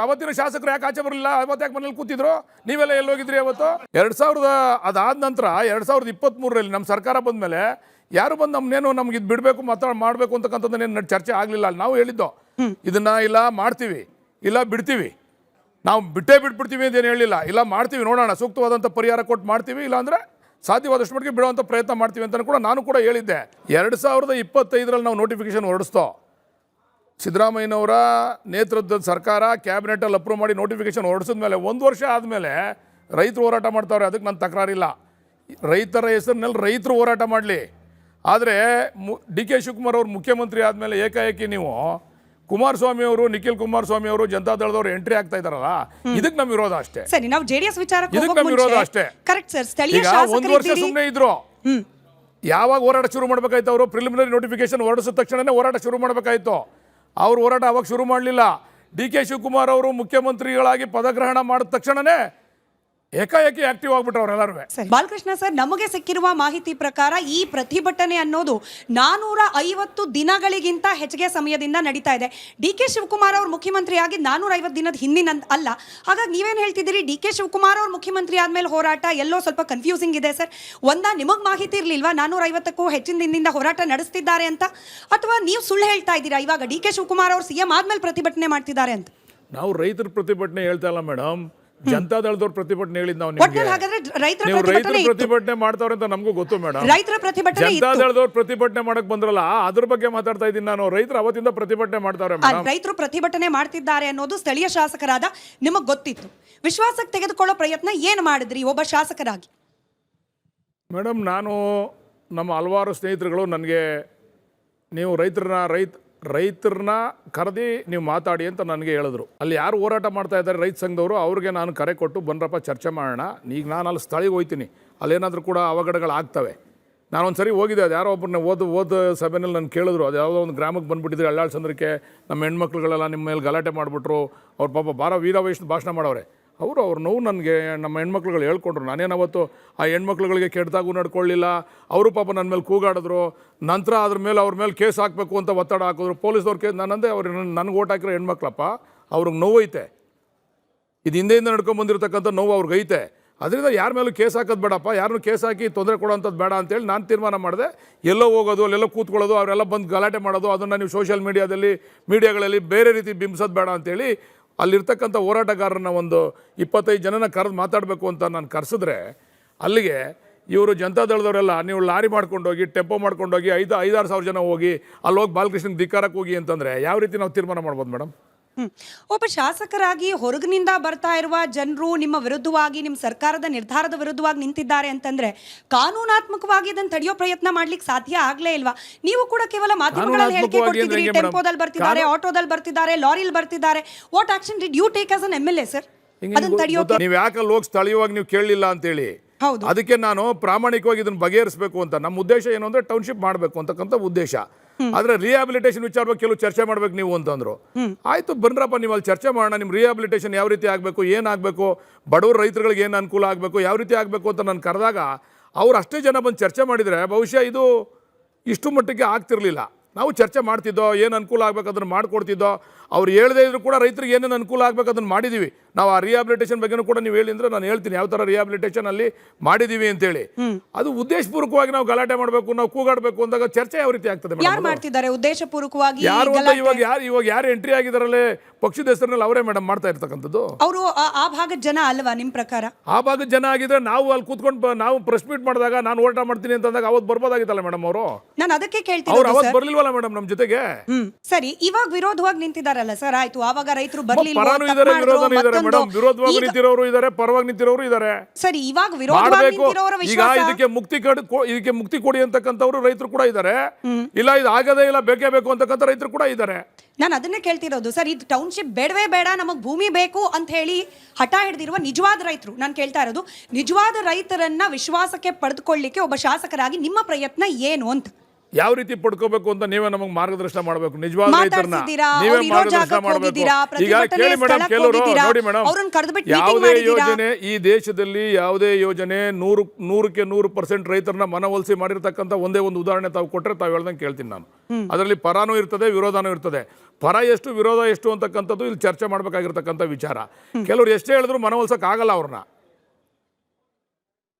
ಅವತ್ತಿನ ಶಾಸಕರು ಯಾಕೆ ಆಚೆ ಬರಲಿಲ್ಲ? ಅವತ್ತು ಯಾಕೆ ಮನೇಲಿ ಕೂತಿದ್ರು? ನೀವೆಲ್ಲ ಎಲ್ಲೋಗಿದ್ರಿ ಅವತ್ತು? 2000 ಅದಾದ ನಂತರ 2023ರಲ್ಲಿ ನಮ್ಮ ಸರ್ಕಾರ ಬಂದ ಮೇಲೆ ಯಾರು ಬಂದು ನಮ್ಗೆ ಇದು ಬಿಡಬೇಕು ಮಾಡಬೇಕು ಅಂತಕ್ಕಂಥದ್ದನ್ನೇನು ಚರ್ಚೆ ಆಗಲಿಲ್ಲ. ಅಲ್ಲಿ ನಾವು ಹೇಳಿದ್ದೋ ಇದನ್ನ ಇಲ್ಲ ಮಾಡ್ತೀವಿ, ಇಲ್ಲ ಬಿಡ್ತೀವಿ, ನಾವು ಬಿಟ್ಬಿಡ್ತೀವಿ ಅಂತ ಏನು ಹೇಳಿಲ್ಲ. ಇಲ್ಲ ಮಾಡ್ತೀವಿ, ನೋಡೋಣ, ಸೂಕ್ತವಾದಂಥ ಪರಿಹಾರ ಕೊಟ್ಟು ಮಾಡ್ತೀವಿ, ಇಲ್ಲಾಂದರೆ ಸಾಧ್ಯವಾದಷ್ಟು ಮಟ್ಟಿಗೆ ಬಿಡುವಂಥ ಪ್ರಯತ್ನ ಮಾಡ್ತೀವಿ ಅಂತ ಕೂಡ ನಾನು ಕೂಡ ಹೇಳಿದ್ದೆ. 2025ರಲ್ಲಿ ನಾವು ನೋಟಿಫಿಕೇಶನ್ ಹೊರಡಿಸ್ತೋ, ಸಿದ್ದರಾಮಯ್ಯನವರ ನೇತೃತ್ವದ ಸರ್ಕಾರ ಕ್ಯಾಬಿನೆಟಲ್ಲಿ ಅಪ್ರೂವ್ ಮಾಡಿ ನೋಟಿಫಿಕೇಶನ್ ಹೊರಡಿಸಿದ್ಮೇಲೆ 1 ವರ್ಷ ಆದಮೇಲೆ ರೈತರು ಹೋರಾಟ ಮಾಡ್ತಾವ್ರೆ. ಅದಕ್ಕೆ ನನ್ನ ತಕರಾರಿಲ್ಲ. ರೈತರ ಹೆಸರಿನಲ್ಲಿ ರೈತರು ಹೋರಾಟ ಮಾಡಲಿ. ಆದರೆ ಡಿ.ಕೆ. ಶಿವಕುಮಾರ್ ಅವರು ಮುಖ್ಯಮಂತ್ರಿ ಆದಮೇಲೆ ಏಕಾಏಕಿ ನೀವು ಕುಮಾರಸ್ವಾಮಿ ಅವರು, ನಿಖಿಲ್ ಕುಮಾರಸ್ವಾಮಿ ಅವರು, ಜನತಾದಳದವರು ಎಂಟ್ರಿ ಆಗ್ತಾ ಇದಾರಲ್ಲ, ಇದಕ್ಕೆ ನಮ್ಮ ವಿರೋಧ ಅಷ್ಟೇ. ಸರಿ, ನಾವು ಜೆಡಿಎಸ್ ವಿಚಾರಕ್ಕೆ ಇದಕ್ಕೆ ನಮ್ಮ ವಿರೋಧ ಅಷ್ಟೇ. Correct sir. ಸ್ಥಳೀಯ ಈಗ 1 ವರ್ಷ ಸುಮ್ಮನೆ ಇದ್ರು. ಯಾವಾಗ ಹೋರಾಟ ಶುರು ಮಾಡಬೇಕಾಯ್ತು? ಅವರು ಪ್ರಿಲಿಮಿನರಿ ನೋಟಿಫಿಕೇಶನ್ ಹೊರಡಿಸಿದ ತಕ್ಷಣನೇ ಹೋರಾಟ ಶುರು ಮಾಡಬೇಕಾಯ್ತು. ಅವ್ರು ಹೋರಾಟ ಅವಾಗ ಶುರು ಮಾಡಲಿಲ್ಲ. ಡಿ.ಕೆ. ಶಿವಕುಮಾರ್ ಅವರು ಮುಖ್ಯಮಂತ್ರಿಗಳಾಗಿ ಪದಗ್ರಹಣ ಮಾಡಿದ ತಕ್ಷಣನೇ ಏಕಾಏಕಿ ಆಕ್ಟಿವ್ ಆಗ್ಬಿಟ್ರು ಅವರೆಲ್ಲರೂ. ಬಾಲಕೃಷ್ಣ ಸರ್, ನಮಗೆ ಸಿಕ್ಕಿರುವ ಮಾಹಿತಿ ಪ್ರಕಾರ ಈ ಪ್ರತಿಭಟನೆ ಅನ್ನೋದು 450 ದಿನಗಳಿಗಿಂತ ಹೆಚ್ಚಿಗೆ ಸಮಯದಿಂದ ನಡೀತಾ ಇದೆ. ಡಿ.ಕೆ. ಶಿವಕುಮಾರ್ ಅವರು ಮುಖ್ಯಮಂತ್ರಿ ಆಗಿ 450 ದಿನದ ಹಿಂದಿನ ಅಲ್ಲ. ಹಾಗಾಗಿ ನೀವೇನು ಹೇಳ್ತಿದ್ದೀರಿ? ಡಿ.ಕೆ. ಶಿವಕುಮಾರ್ ಅವರು ಮುಖ್ಯಮಂತ್ರಿ ಆದ್ಮೇಲೆ ಹೋರಾಟ ಎಲ್ಲೋ ಸ್ವಲ್ಪ ಕನ್ಫ್ಯೂಸಿಂಗ್ ಇದೆ ಸರ್. ನಿಮಗೆ ಮಾಹಿತಿ ಇರಲಿಲ್ವಾ 450ಕ್ಕೂ ಹೆಚ್ಚಿನ ದಿನದಿಂದ ಹೋರಾಟ ನಡೆಸ್ತಿದ್ದಾರೆ ಅಂತ? ಅಥವಾ ನೀವು ಸುಳ್ಳು ಹೇಳ್ತಾ ಇದ್ದೀರಾ ಇವಾಗ ಡಿ.ಕೆ. ಶಿವಕುಮಾರ್ ಅವರು ಸಿಎಂ ಆದ್ಮೇಲೆ ಪ್ರತಿಭಟನೆ ಮಾಡ್ತಿದ್ದಾರೆ ಅಂತ? ನಾವು ರೈತರ ಪ್ರತಿಭಟನೆ ಹೇಳ್ತಾ ಇಲ್ಲ ಮೇಡಮ್, ಜನತಾದಳದವ್ರ ಪ್ರತಿಭಟನೆ ಹೇಳಿದ್ ನಾವು. ರೈತರ ಪ್ರತಿಭಟನೆ ಮಾಡ್ತಾವ್ರೆ ಅಂತ ನಮಗೂ ಗೊತ್ತು ಮೇಡಮ್. ರೈತರ ಪ್ರತಿಭಟನೆ, ಜನತಾದಳದವ್ರು ಪ್ರತಿಭಟನೆ ಮಾಡಕ್ ಬಂದ್ರಲ್ಲ, ಅದ್ರ ಬಗ್ಗೆ ಮಾತಾಡ್ತಾ ಇದ್ದೀನಿ ನಾನು. ರೈತರು ಅವತ್ತಿಂದ ಪ್ರತಿಭಟನೆ ಮಾಡ್ತಾವ್ರೆ ಮೇಡಮ್. ರೈತರು ಪ್ರತಿಭಟನೆ ಮಾಡ್ತಿದ್ದಾರೆ ಅನ್ನೋದು ಸ್ಥಳೀಯ ಶಾಸಕರಾದ ನಿಮಗ್ ಗೊತ್ತಿತ್ತು. ವಿಶ್ವಾಸಕ್ಕೆ ತೆಗೆದುಕೊಳ್ಳೋ ಪ್ರಯತ್ನ ಏನು ಮಾಡಿದ್ರಿ ಒಬ್ಬ ಶಾಸಕರಾಗಿ? ಮೇಡಮ್, ನಾನು ನಮ್ಮ ಹಲವಾರು ಸ್ನೇಹಿತರುಗಳು ನನಗೆ ನೀವು ರೈತರನ್ನ ಕರೆದಿ ನೀವು ಮಾತಾಡಿ ಅಂತ ನನಗೆ ಹೇಳಿದ್ರು. ಅಲ್ಲಿ ಯಾರು ಹೋರಾಟ ಮಾಡ್ತಾ ಇದ್ದಾರೆ ರೈತ ಸಂಘದವರು, ಅವ್ರಿಗೆ ನಾನು ಕರೆ ಕೊಟ್ಟು ಬನ್ರಪ್ಪ ಚರ್ಚೆ ಮಾಡೋಣ. ಈಗ ನಾನು ಅಲ್ಲಿ ಸ್ಥಳಕ್ಕೆ ಹೋಗ್ತೀನಿ, ಅಲ್ಲೇನಾದರೂ ಕೂಡ ಅವಘಡಗಳಾಗ್ತವೆ, ನಾನೊಂದ್ಸರಿ ಹೋಗಿದ್ದೆ, ಅದು ಯಾರೋ ಒಬ್ಬರನ್ನ ಓದ ಸಭೆಯಲ್ಲಿ ನಾನು ಕೇಳಿದ್ರು, ಅದು ಯಾವುದೋ ಒಂದು ಗ್ರಾಮಕ್ಕೆ ಬಂದುಬಿಟ್ಟಿದ್ರೆ ಅಳ್ಳಾಳ್ಸಂದ್ರಕ್ಕೆ ನಮ್ಮ ಹೆಣ್ಮಕ್ಳುಗಳೆಲ್ಲ ನಿಮ್ಮ ಮೇಲೆ ಗಲಾಟೆ ಮಾಡಿಬಿಟ್ರು, ಅವ್ರು ಪಾಪ ವೀರವೈಷ್ಣವ ಭಾಷಣ ಮಾಡವ್ರೆ. ಅವ್ರ ನೋವು ನನಗೆ ನಮ್ಮ ಹೆಣ್ಮಕ್ಳುಗಳು ಹೇಳ್ಕೊಂಡ್ರು. ನಾನೇನವತ್ತು ಆ ಹೆಣ್ಮಕ್ಳುಗಳಿಗೆ ಕೆಟ್ಟದಾಗೂ ನಡ್ಕೊಳ್ಳಿಲ್ಲ. ಅವರು ಪಾಪ ನನ್ನ ಮೇಲೆ ಕೂಗಾಡಿದ್ರು. ನಂತರ ಅದ್ರ ಮೇಲೆ ಅವ್ರ ಮೇಲೆ ಕೇಸ್ ಹಾಕಬೇಕು ಅಂತ ಒತ್ತಡ ಹಾಕಿದ್ರು. ಪೊಲೀಸ್ನವ್ರು ನಾನಂದೆ ಅವ್ರು ನನಗೆ ಓಟ್ ಹಾಕಿರೋ ಹೆಣ್ಮಕ್ಳಪ್ಪ, ಅವ್ರಿಗೆ ನೋವೈತೆ, ಇದು ಹಿಂದೆಯಿಂದ ನಡ್ಕೊಂಬಂದಿರತಕ್ಕಂಥ ನೋವು ಅವ್ರಿಗೈತೆ. ಅದರಿಂದ ಯಾರ ಮೇಲೂ ಕೇಸ್ ಹಾಕೋದು ಬೇಡಪ್ಪ, ಯಾರನ್ನೂ ಕೇಸ್ ಹಾಕಿ ತೊಂದರೆ ಕೊಡೋಂಥದ್ದು ಬೇಡ ಅಂತೇಳಿ ನಾನು ತೀರ್ಮಾನ ಮಾಡಿದೆ. ಎಲ್ಲೋ ಹೋಗೋದು, ಅಲ್ಲೆಲ್ಲ ಕೂತ್ಕೊಳ್ಳೋದು, ಅವರೆಲ್ಲ ಬಂದು ಗಲಾಟೆ ಮಾಡೋದು, ಅದನ್ನು ನೀವು ಸೋಷಿಯಲ್ ಮೀಡಿಯಾಗಳಲ್ಲಿ ಬೇರೆ ರೀತಿ ಬಿಂಬಿಸೋದು ಬೇಡ ಅಂತೇಳಿ ಅಲ್ಲಿರ್ತಕ್ಕಂಥ ಹೋರಾಟಗಾರರನ್ನ ಒಂದು 25 ಜನನ ಕರೆದು ಮಾತಾಡಬೇಕು ಅಂತ ನಾನು ಕರೆಸಿದ್ರೆ, ಅಲ್ಲಿಗೆ ಇವರು ಜನತಾದಳದವರೆಲ್ಲ ನೀವು ಲಾರಿ ಮಾಡ್ಕೊಂಡೋಗಿ, ಟೆಂಪೋ ಮಾಡ್ಕೊಂಡೋಗಿ 5-6 ಸಾವಿರ ಜನ ಹೋಗಿ ಅಲ್ಲಿ ಹೋಗಿ ಬಾಲಕೃಷ್ಣಗೆ ಧಿಕ್ಕಾರಕ್ಕೆ ಹೋಗಿ ಅಂತಂದರೆ ಯಾವ ರೀತಿ ನಾವು ತೀರ್ಮಾನ ಮಾಡ್ಬೋದು ಮೇಡಮ್? ಒಬ್ಬ ಶಾಸಕರಾಗಿ ಹೊರಗಿನಿಂದ ಬರ್ತಾ ಇರುವ ಜನರು ನಿಮ್ಮ ವಿರುದ್ಧವಾಗಿ, ನಿಮ್ಮ ಸರ್ಕಾರದ ನಿರ್ಧಾರದ ವಿರುದ್ಧವಾಗಿ ನಿಂತಿದ್ದಾರೆ ಅಂತಂದ್ರೆ ಕಾನೂನಾತ್ಮಕವಾಗಿ ಇದನ್ನು ತಡೆಯೋ ಪ್ರಯತ್ನ ಮಾಡ್ಲಿಕ್ಕೆ ಸಾಧ್ಯ ಆಗ್ಲೇ ಇಲ್ವಾ? ನೀವು ಕೂಡ ಕೇವಲ ಮಾಧ್ಯಮಗಳಲ್ಲಿ ಹೇಳಿಕೆ ಕೊಡ್ತಿದ್ದೀರಿ, ಟೆಂಪೋದಲ್ಲಿ ಬರ್ತಿದ್ದಾರೆ, ಆಟೋದಲ್ಲಿ ಬರ್ತಿದ್ದಾರೆ, ಲಾರಿಯಲ್ಲಿ ಬರ್ತಿದ್ದಾರೆ. What action did you take as an MLA sir ಅದನ್ನ ತಡೆಯೋಕೆ? ನೀವು ಯಾಕೆ ಲೋಕ ಸ್ಥಳೀಯವಾಗಿ ನೀವು ಕೇಳಲಿಲ್ಲ ಅಂತೇಳಿ, ಅದಕ್ಕೆ ನಾನು ಪ್ರಾಮಾಣಿಕವಾಗಿ ಇದನ್ನು ಬಗೆಹರಿಸಬೇಕು ಅಂತ ನಮ್ಮ ಉದ್ದೇಶ ಏನು ಅಂದರೆ ಟೌನ್ಶಿಪ್ ಮಾಡಬೇಕು ಅಂತಕ್ಕಂಥ ಉದ್ದೇಶ. ಆದರೆ ರಿಹ್ಯಾಬಿಲಿಟೇಷನ್ ವಿಚಾರವಾಗಿ ಕೆಲವು ಚರ್ಚೆ ಮಾಡ್ಬೇಕು ನೀವು ಅಂತಂದ್ರು. ಆಯ್ತು ಬನ್ರಪ್ಪ, ನೀವು ಅಲ್ಲಿ ಚರ್ಚೆ ಮಾಡೋಣ. ನಿಮ್ಮ ರಿಹ್ಯಾಬಿಲಿಟೇಷನ್ ಯಾವ ರೀತಿ ಆಗಬೇಕು, ಏನಾಗಬೇಕು, ಬಡವರು ರೈತರುಗಳಿಗೆ ಏನು ಅನುಕೂಲ ಆಗಬೇಕು, ಯಾವ ರೀತಿ ಆಗಬೇಕು ಅಂತ ನಾನು ಕರೆದಾಗ ಅವ್ರು ಅಷ್ಟೇ ಜನ ಬಂದು ಚರ್ಚೆ ಮಾಡಿದರೆ ಬಹುಶಃ ಇದು ಇಷ್ಟು ಮಟ್ಟಿಗೆ ಆಗ್ತಿರ್ಲಿಲ್ಲ. ನಾವು ಚರ್ಚೆ ಮಾಡ್ತಿದ್ದೋ, ಏನು ಅನುಕೂಲ ಆಗಬೇಕು ಅದನ್ನು ಮಾಡಿಕೊಡ್ತಿದ್ದೋ. ಅವ್ರು ಹೇಳದೇ ಇದ್ರು ಕೂಡ ರೈತರಿಗೆ ಏನೇನು ಅನುಕೂಲ ಆಗಬೇಕು ಅದನ್ನು ಮಾಡಿದ್ದೀವಿ ನಾವು. ಆ ರಿಹ್ಯಾಬಿಲಿಟೇಷನ್ ಬಗ್ಗೆನೂ ಕೂಡ ನೀವು ಹೇಳಿ ಅಂದರೆ ನಾನು ಹೇಳ್ತೀನಿ ಯಾವ ಥರ ರಿಹ್ಯಾಬಿಲಿಟೇಷನ್ ಅಲ್ಲಿ ಮಾಡಿದ್ದೀವಿ ಅಂತೇಳಿ. ಅದು ಉದ್ದೇಶಪೂರ್ವಕವಾಗಿ ನಾವು ಗಲಾಟೆ ಮಾಡಬೇಕು, ನಾವು ಕೂಗಾಡಬೇಕು ಅಂದಾಗ ಚರ್ಚೆ ಯಾವ ರೀತಿ ಆಗ್ತದೆ? ಯಾರು ಮಾಡ್ತಿದ್ದಾರೆ ಉದ್ದೇಶಪೂರ್ವಕವಾಗಿ? ಯಾರು ಅಂತ ಇವಾಗ ಯಾರು ಎಂಟ್ರಿ ಆಗಿದಾರಲ್ಲೇ ಪಕ್ಷದ ಹೆಸರಿನಲ್ಲಿ ಅವರೇ ಮೇಡಮ್ ಮಾಡ್ತಾ ಇರ್ತಕ್ಕಂಥದ್ದು. ಅವರು ಆ ಭಾಗದ ಜನ ಅಲ್ವಾ ನಿಮ್ಮ ಪ್ರಕಾರ? ಆ ಭಾಗದ ಜನ ಆಗಿದ್ರೆ ನಾವು ಅಲ್ಲಿ ಕೂತ್ಕೊಂಡು ನಾವು ಪ್ರೆಸ್ ಮೀಟ್ ಮಾಡಿದಾಗ ನಾನು ಹೋರಾಟ ಮಾಡ್ತೀನಿ ಅಂತಂದಾಗ ಅವತ್ತು ಬರ್ಬೋದಾಗಿತ್ತಲ್ಲ ಮೇಡಮ್ ಅವರು. ನಾನು ಅದಕ್ಕೆ ಕೇಳ್ತೀನಿ, ಅವ್ರು ಅವತ್ತು ಬರ್ಲಿಲ್ವಲ್ಲ ಮೇಡಮ್ ನಮ್ಮ ಜೊತೆಗೆ? ಸರಿ, ಇವಾಗ ವಿರೋಧವಾಗಿ ನಿಂತಿದಾರಲ್ಲ ಸರ್, ಆಯ್ತು ಆವಾಗ ರೈತರು ಬರ್ಲಿಲ್ಲ, ಪರನೂ ಇದ್ದಾರೆ, ವಿರೋಧನೂ ಇದ್ದಾರೆ ಮೇಡಮ್. ವಿರೋಧವಾಗಿ ನಿಂತಿರೋರು ಇದ್ದಾರೆ, ಪರವಾಗಿ ನಿಂತಿರೋರು ಇದ್ದಾರೆ. ಸರಿ, ಇವಾಗ ವಿರೋಧವಾಗಿ ನಿಂತಿರೋರ ಈಗ ವಿಶ್ವಾಸ, ಇದಕ್ಕೆ ಮುಕ್ತಿ ಕೊಡಿ ಅಂತಕ್ಕಂಥವ್ರು ರೈತರು ಕೂಡ ಇದ್ದಾರೆ. ಇಲ್ಲ ಇದು ಆಗದೇ ಇಲ್ಲ, ಬೇಕೇ ಬೇಕು ಅಂತಕ್ಕಂಥ ರೈತರು ಕೂಡ ಇದ್ದಾರೆ. ನಾನು ಅದನ್ನೇ ಕೇಳ್ತಿರೋದು ಸರ್. ಇದು ಟೌನ್ಶಿಪ್ ಬೇಡವೇ ಬೇಡ, ನಮಗ್ ಭೂಮಿ ಬೇಕು ಅಂತ ಹೇಳಿ ಹಠ ಹಿಡಿದಿರುವ ನಿಜವಾದ ರೈತರು ನಾನು ಕೇಳ್ತಾ ಇರೋದು. ನಿಜವಾದ ರೈತರನ್ನ ವಿಶ್ವಾಸಕ್ಕೆ ಪಡೆದುಕೊಳ್ಳಿಕ್ಕೆ ಒಬ್ಬ ಶಾಸಕರಾಗಿ ನಿಮ್ಮ ಪ್ರಯತ್ನ ಏನು ಅಂತ? ಯಾವ ರೀತಿ ಪಡ್ಕೋಬೇಕು ಅಂತ ನೀವೇ ನಮಗೆ ಮಾರ್ಗದರ್ಶನ ಮಾಡಬೇಕು. ನಿಜವಾದ ರೈತರನ್ನ ನೀವೇ ಮಾರ್ಗದರ್ಶನ ಮಾಡಬೇಕು. ಈಗ ಕೇಳಿ ಮೇಡಮ್, ಕೆಲವರು ನೋಡಿ ಮೇಡಮ್, ಯಾವುದೇ ಯೋಜನೆ ಈ ದೇಶದಲ್ಲಿ ಯಾವುದೇ ಯೋಜನೆ 100% ರೈತರನ್ನ ಮನವೊಲಿಸಿ ಮಾಡಿರ್ತಕ್ಕಂಥ ಒಂದೇ ಒಂದು ಉದಾಹರಣೆ ತಾವು ಕೊಟ್ಟರೆ ತಾವು ಹೇಳ್ದಂಗೆ ಕೇಳ್ತೀನಿ ನಾನು. ಅದರಲ್ಲಿ ಪರಾನೂ ಇರ್ತದೆ, ವಿರೋಧನೂ ಇರ್ತದೆ. ಪರ ಎಷ್ಟು, ವಿರೋಧ ಎಷ್ಟು ಅಂತಕ್ಕಂಥದ್ದು ಇಲ್ಲಿ ಚರ್ಚೆ ಮಾಡಬೇಕಾಗಿರ್ತಕ್ಕಂಥ ವಿಚಾರ. ಕೆಲವರು ಎಷ್ಟೇ ಹೇಳಿದ್ರು ಮನವೊಲಿಸಕ್ ಆಗಲ್ಲ ಅವ್ರನ್ನ.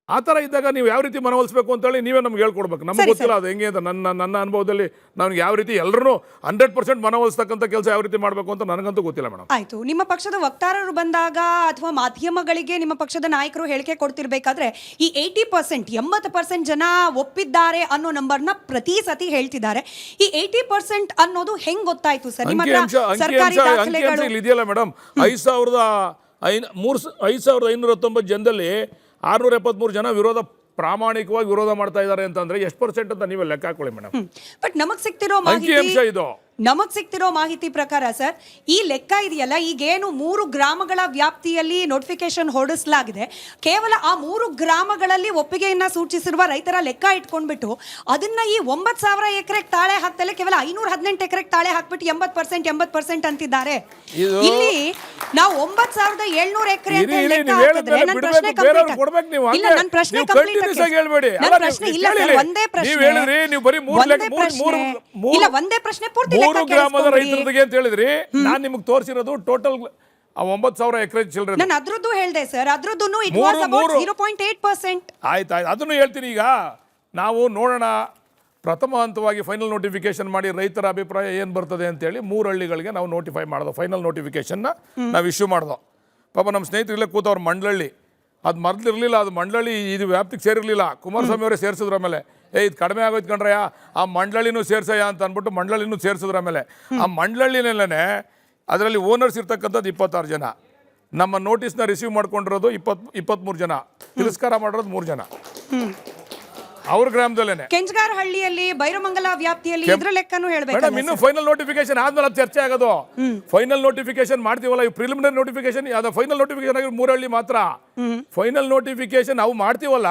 ಆ ಥರ ಇದ್ದಾಗ ನೀವು ಯಾವ ರೀತಿ ಮನವೊಲಿಸಬೇಕು ಅಂತೇಳಿ ನೀವೇ ನಮ್ಗೆ ಹೇಳ್ಕೊಡ್ಬೇಕು. ನಮ್ಗೆ ಗೊತ್ತಿಲ್ಲ ಅದು ಹೆಂಗೆ ಅಂತ. ನನ್ನ ಅನುಭವದಲ್ಲಿ ನಾನು ಯಾವ ರೀತಿ ಎಲ್ಲರೂ 100% ಮನವೊಲಿಸ್ತಕ್ಕಂಥ ಕೆಲಸ ಯಾವ ರೀತಿ ಮಾಡಬೇಕು ಅಂತ ನನಗಂತೂ ಗೊತ್ತಿಲ್ಲ ಮೇಡಮ್. ಆಯ್ತು, ನಿಮ್ಮ ಪಕ್ಷದ ವಕ್ತಾರರು ಬಂದಾಗ ಅಥವಾ ಮಾಧ್ಯಮಗಳಿಗೆ ನಿಮ್ಮ ಪಕ್ಷದ ನಾಯಕರು ಹೇಳಿಕೆ ಕೊಡ್ತಿರ್ಬೇಕಾದ್ರೆ ಈ 80% ಜನ ಒಪ್ಪಿದ್ದಾರೆ ಅನ್ನೋ ನಂಬರ್ನ ಪ್ರತಿ ಸತಿ ಹೇಳ್ತಿದ್ದಾರೆ. ಈ 80% ಅನ್ನೋದು ಹೆಂಗ್ ಗೊತ್ತಾಯ್ತು ಸರ್? ನಿಮ್ಮ ಸರ್ಕಾರಿ ದಾಖಲೆಗಳು ಇದೆಯಲ್ಲ ಮೇಡಮ್, 5,519 ಜನದಲ್ಲಿ 673 ಜನ ಪ್ರಾಮಾಣಿಕವಾಗಿ ವಿರೋಧ ಮಾಡ್ತಾ ಇದ್ದಾರೆ ಅಂತಂದ್ರೆ ಎಷ್ಟು % ಅಂತ ನೀವೇ ಲೆಕ್ಕ ಹಾಕೊಳ್ಳಿ ಮೇಡಮ್. ಬಟ್ ನಮಗ್ ಸಿಗ್ತಿರೋ ಮಾಹಿತಿ ಪ್ರಕಾರ ಸರ್, ಈ ಲೆಕ್ಕ ಇದೆಯಲ್ಲ, ಈಗೇನು 3 ಗ್ರಾಮಗಳ ವ್ಯಾಪ್ತಿಯಲ್ಲಿ ನೋಟಿಫಿಕೇಶನ್ ಹೊರಡಿಸಲಾಗಿದೆ, ಕೇವಲ ಆ 3 ಗ್ರಾಮಗಳಲ್ಲಿ ಒಪ್ಪಿಗೆಯನ್ನ ಸೂಚಿಸಿರುವ ರೈತರ ಲೆಕ್ಕ ಇಟ್ಕೊಂಡ್ಬಿಟ್ಟು ಅದನ್ನ ಈ 9,000 ಎಕರೆಗೆ ತಾಳೆ ಹಾಕ್ತಲೇ ಕೇವಲ 518 ಎಕರೆಗೆ ತಾಳೆ ಹಾಕ್ಬಿಟ್ಟು 80% ಅಂತಿದ್ದಾರೆ. ಇಲ್ಲಿ ನಾವು 9,700 ಎಕರೆ ಅಂತ ಲೆಕ್ಕ ಹಾಕಿದ್ರೆ ನನ್ನ ಪ್ರಶ್ನೆ ಕಂಪ್ಲೀಟ್ ಇಲ್ಲ. ನನ್ನ ಪ್ರಶ್ನೆ ಕಂಪ್ಲೀಟ್ ಒಂದೇ ಪ್ರಶ್ನೆ ಪೂರ್ತಿ 3 ಗ್ರಾಮದ ರೈತರಿಗೆ ಅಂತ ಹೇಳಿದ್ರಿ. ನಾನು ನಿಮಗೆ ತೋರಿಸಿರೋದು ಟೋಟಲ್ 9,000 ಎಕರೆ ಚಿಲ್ಡ್ರನ್. ನಾನು ಅದ್ರದ್ದು ಹೇಳಿದೆ ಸರ್, ಅದ್ರದ್ದು 0.8%. ಆಯ್ತು, ಅದನ್ನು ಹೇಳ್ತೀನಿ. ಈಗ ನಾವು ನೋಡೋಣ, ಪ್ರಥಮ ಹಂತವಾಗಿ ಫೈನಲ್ ನೋಟಿಫಿಕೇಶನ್ ಮಾಡಿ ರೈತರ ಅಭಿಪ್ರಾಯ ಏನು ಬರ್ತದೆ ಅಂತೇಳಿ 3 ಹಳ್ಳಿಗಳಿಗೆ ನಾವು ನೋಟಿಫೈ ಮಾಡೋದು. ಫೈನಲ್ ನೋಟಿಫಿಕೇಶನ್ನ ನಾವು ಇಶ್ಯೂ ಮಾಡ್ದೋ. ಪಾಪ ನಮ್ಮ ಸ್ನೇಹಿತರಿಲ್ಲೇ ಕೂತವ್ರು ಮಂಡಳ್ಳಿ, ಅದು ಮೊದಲಿರಲಿಲ್ಲ, ಅದು ಮಂಡಳಿ ಇದು ವ್ಯಾಪ್ತಿಗೆ ಸೇರಿರಲಿಲ್ಲ. ಕುಮಾರಸ್ವಾಮಿ ಅವರೇ ಸೇರಿಸಿದ್ರ ಮೇಲೆ ಇದು ಕಡಿಮೆ ಆಗೋಯ್ತು ಕಣ್ರಯ್ಯ, ಆ ಮಂಡಳಿನೂ ಸೇರ್ಸಯ್ಯ ಅಂತ ಅಂದ್ಬಿಟ್ಟು ಮಂಡಳಿನೂ ಸೇರಿಸಿದ್ರ ಮೇಲೆ ಆ ಮಂಡಳಿನಲ್ಲೇ ಅದರಲ್ಲಿ ಓನರ್ಸ್ ಇರ್ತಕ್ಕಂಥದ್ದು 26 ಜನ. ನಮ್ಮ ನೋಟಿಸ್ನ ರಿಸೀವ್ ಮಾಡ್ಕೊಂಡಿರೋದು 23 ಜನ, ತಿರಸ್ಕಾರ ಮಾಡಿರೋದು 3 ಜನ ಅವ್ರ ಗ್ರಾಮದಲ್ಲೇನೆ. ಕೆಂಚಗಾರಹಳ್ಳಿಯಲ್ಲಿ, ಬೈರಮಂಗಲ ವ್ಯಾಪ್ತಿಯಲ್ಲಿ ಇದ್ರ ಲೆಕ್ಕನೂ ಹೇಳಬೇಕು. ಇನ್ನು ಫೈನಲ್ ನೋಟಿಫಿಕೇಶನ್ ಆದ್ಮೇಲೆ ಅದು ಚರ್ಚೆ ಆಗೋದು. ಫೈನಲ್ ನೋಟಿಫಿಕೇಶನ್ ಮಾಡ್ತೀವಲ್ಲ, ಈ ಪ್ರಿಲಿಮಿನರಿ ನೋಟಿಫಿಕೇಶನ್, ಫೈನಲ್ ನೋಟಿಫಿಕೇಶನ್ ಆಗಿರೋ 3 ಹಳ್ಳಿ ಮಾತ್ರ. ಫೈನಲ್ ನೋಟಿಫಿಕೇಶನ್ ನಾವು ಮಾಡ್ತೀವಲ್ಲ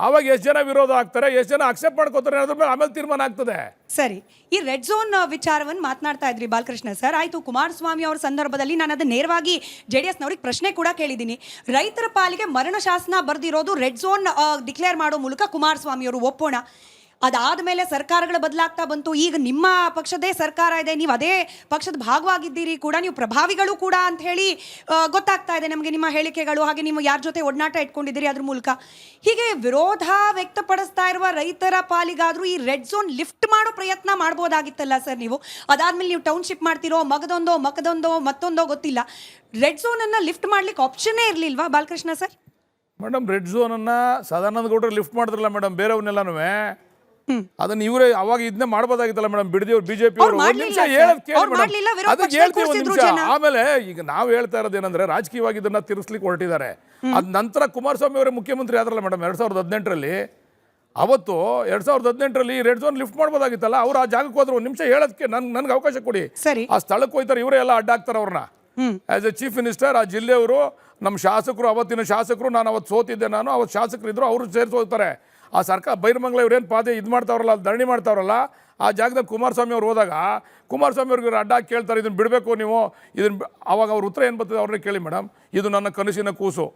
ಆವಾಗ ಎಷ್ಟು ಜನ ವಿರೋಧ ಆಗ್ತಾರೆ, ಎಷ್ಟು ಜನ ಅಕ್ಸೆಪ್ಟ್ ಮಾಡ್ಕೋತಾರೆ ಅದ್ರ ಮೇಲೆ ಆಮೇಲೆ ತೀರ್ಮಾನ ಆಗ್ತದೆ. ಸರಿ, ಈ ರೆಡ್ ಝೋನ್ ವಿಚಾರವನ್ನು ಮಾತನಾಡ್ತಾ ಇದ್ರಿ ಬಾಲಕೃಷ್ಣ ಸರ್. ಆಯ್ತು, ಕುಮಾರಸ್ವಾಮಿ ಅವರ ಸಂದರ್ಭದಲ್ಲಿ ನಾನು ಅದನ್ನ ನೇರವಾಗಿ JDS-ನವ್ರಿಗೆ ಪ್ರಶ್ನೆ ಕೂಡ ಕೇಳಿದ್ದೀನಿ. ರೈತರ ಪಾಲಿಗೆ ಮರಣ ಶಾಸನ ಬರೆದಿರೋದು ರೆಡ್ ಝೋನ್ ಡಿಕ್ಲೇರ್ ಮಾಡೋ ಮೂಲಕ ಕುಮಾರಸ್ವಾಮಿ ಅವರು ಒಪ್ಪೋಣ. ಅದಾದಮೇಲೆ ಸರ್ಕಾರಗಳು ಬದಲಾಗ್ತಾ ಬಂತು. ಈಗ ನಿಮ್ಮ ಪಕ್ಷದೇ ಸರ್ಕಾರ ಇದೆ, ನೀವು ಅದೇ ಪಕ್ಷದ ಭಾಗವಾಗಿದ್ದೀರಿ ಕೂಡ, ನೀವು ಪ್ರಭಾವಿಗಳು ಕೂಡ ಅಂತ ಹೇಳಿ ಗೊತ್ತಾಗ್ತಾ ಇದೆ ನಮಗೆ ನಿಮ್ಮ ಹೇಳಿಕೆಗಳು. ಹಾಗೆ ನೀವು ಯಾರ ಜೊತೆ ಒಡನಾಟ ಇಟ್ಕೊಂಡಿದ್ದೀರಿ ಅದ್ರ ಮೂಲಕ. ಹೀಗೆ ವಿರೋಧ ವ್ಯಕ್ತಪಡಿಸ್ತಾ ಇರುವ ರೈತರ ಪಾಲಿಗಾದರೂ ಈ ರೆಡ್ ಝೋನ್ ಲಿಫ್ಟ್ ಮಾಡೋ ಪ್ರಯತ್ನ ಮಾಡ್ಬೋದಾಗಿತ್ತಲ್ಲ ಸರ್ ನೀವು. ಅದಾದ್ಮೇಲೆ ನೀವು ಟೌನ್ಶಿಪ್ ಮಾಡ್ತಿರೋ, ಮಗದೊಂದೋ ಮತ್ತೊಂದೋ ಗೊತ್ತಿಲ್ಲ. ರೆಡ್ ಝೋನನ್ನು ಲಿಫ್ಟ್ ಮಾಡ್ಲಿಕ್ಕೆ ಆಪ್ಷನ್ನೇ ಇರಲಿಲ್ವಾ ಬಾಲಕೃಷ್ಣ ಸರ್? ಮೇಡಮ್, ರೆಡ್ ಝೋನನ್ನು ಸದಾನಂದ ಗೌಡರು ಲಿಫ್ಟ್ ಮಾಡಿದ್ರಲ್ಲ ಮೇಡಮ್, ಬೇರೆಯವನ್ನೆಲ್ಲನೂ ಅದನ್ನ ಇವರೇ ಅವಾಗ ಇದನ್ನೇ ಮಾಡ್ಬೋದಾಗಿತ್ತಲ್ಲ ಮೇಡಮ್. ಬಿಡದಿವ್ರು ಬಿಜೆಪಿ ಅವರು ಅದಕ್ಕೆ ಹೇಳ್ತೀವಿ ಒಂದು ನಿಮಿಷ. ಆಮೇಲೆ ಈಗ ನಾವು ಹೇಳ್ತಾ ಇರೋದೇನಂದ್ರೆ ರಾಜಕೀಯವಾಗಿ ಇದನ್ನ ತಿರ್ಸ್ಲಿಕ್ಕೆ ಹೊರಟಿದ್ದಾರೆ. ಅದ್ ನಂತರ ಕುಮಾರಸ್ವಾಮಿ ಅವರೇ ಮುಖ್ಯಮಂತ್ರಿ ಆದ್ರಲ್ಲ ಮೇಡಮ್ 2018ರಲ್ಲಿ. ಅವತ್ತು 2018ರಲ್ಲಿ ರೆಡ್ ಝೋನ್ ಲಿಫ್ಟ್ ಮಾಡ್ಬೋದಾಗಿತ್ತಲ್ಲ. ಅವ್ರು ಆ ಜಾಗಕ್ಕೆ ಹೋದ್ರು. ಒಂದು ನಿಮಿಷ ಹೇಳೋದಕ್ಕೆ ನನ್ಗೆ ಅವಕಾಶ ಕೊಡಿ. ಸರಿ, ಆ ಸ್ಥಳಕ್ಕೆ ಹೋಗ್ತಾರೆ, ಇವರೇ ಎಲ್ಲ ಅಡ್ಡಾಕ್ತಾರೆ ಅವ್ರನ್ನ. ಆಸ್ ಎ ಚೀಫ್ ಮಿನಿಸ್ಟರ್ ಆ ಜಿಲ್ಲೆಯವರು, ನಮ್ಮ ಶಾಸಕರು, ಅವತ್ತಿನ ಶಾಸಕರು, ನಾನು ಅವತ್ತು ಸೋತಿದ್ದೆ, ಅವತ್ತು ಶಾಸಕರಿದ್ರು, ಅವರು ಸೇರಿಸಿ ಹೋಗ್ತಾರೆ. ಆ ಸರ್ಕಾರ ಬೈರಮಂಗಲ ಇವ್ರೇನು ಪಾದೆ ಇದು ಮಾಡ್ತಾವ್ರಲ್ಲ, ಧರಣಿ ಮಾಡ್ತಾವ್ರಲ್ಲ, ಆ ಜಾಗದಲ್ಲಿ ಕುಮಾರಸ್ವಾಮಿ ಅವ್ರು ಹೋದಾಗ ಕುಮಾರಸ್ವಾಮಿ ಅವ್ರಿಗೆ ಅಡ್ಡ ಕೇಳ್ತಾರೆ, ಇದನ್ನು ಬಿಡಬೇಕು ನೀವು, ಇದನ್ನು. ಅವಾಗ ಅವ್ರ ಉತ್ತರ ಏನು ಬರ್ತದೆ ಅವ್ರನ್ನೇ ಕೇಳಿ ಮೇಡಮ್. ಇದು ನನ್ನ ಕನಸಿನ ಕೂಸು,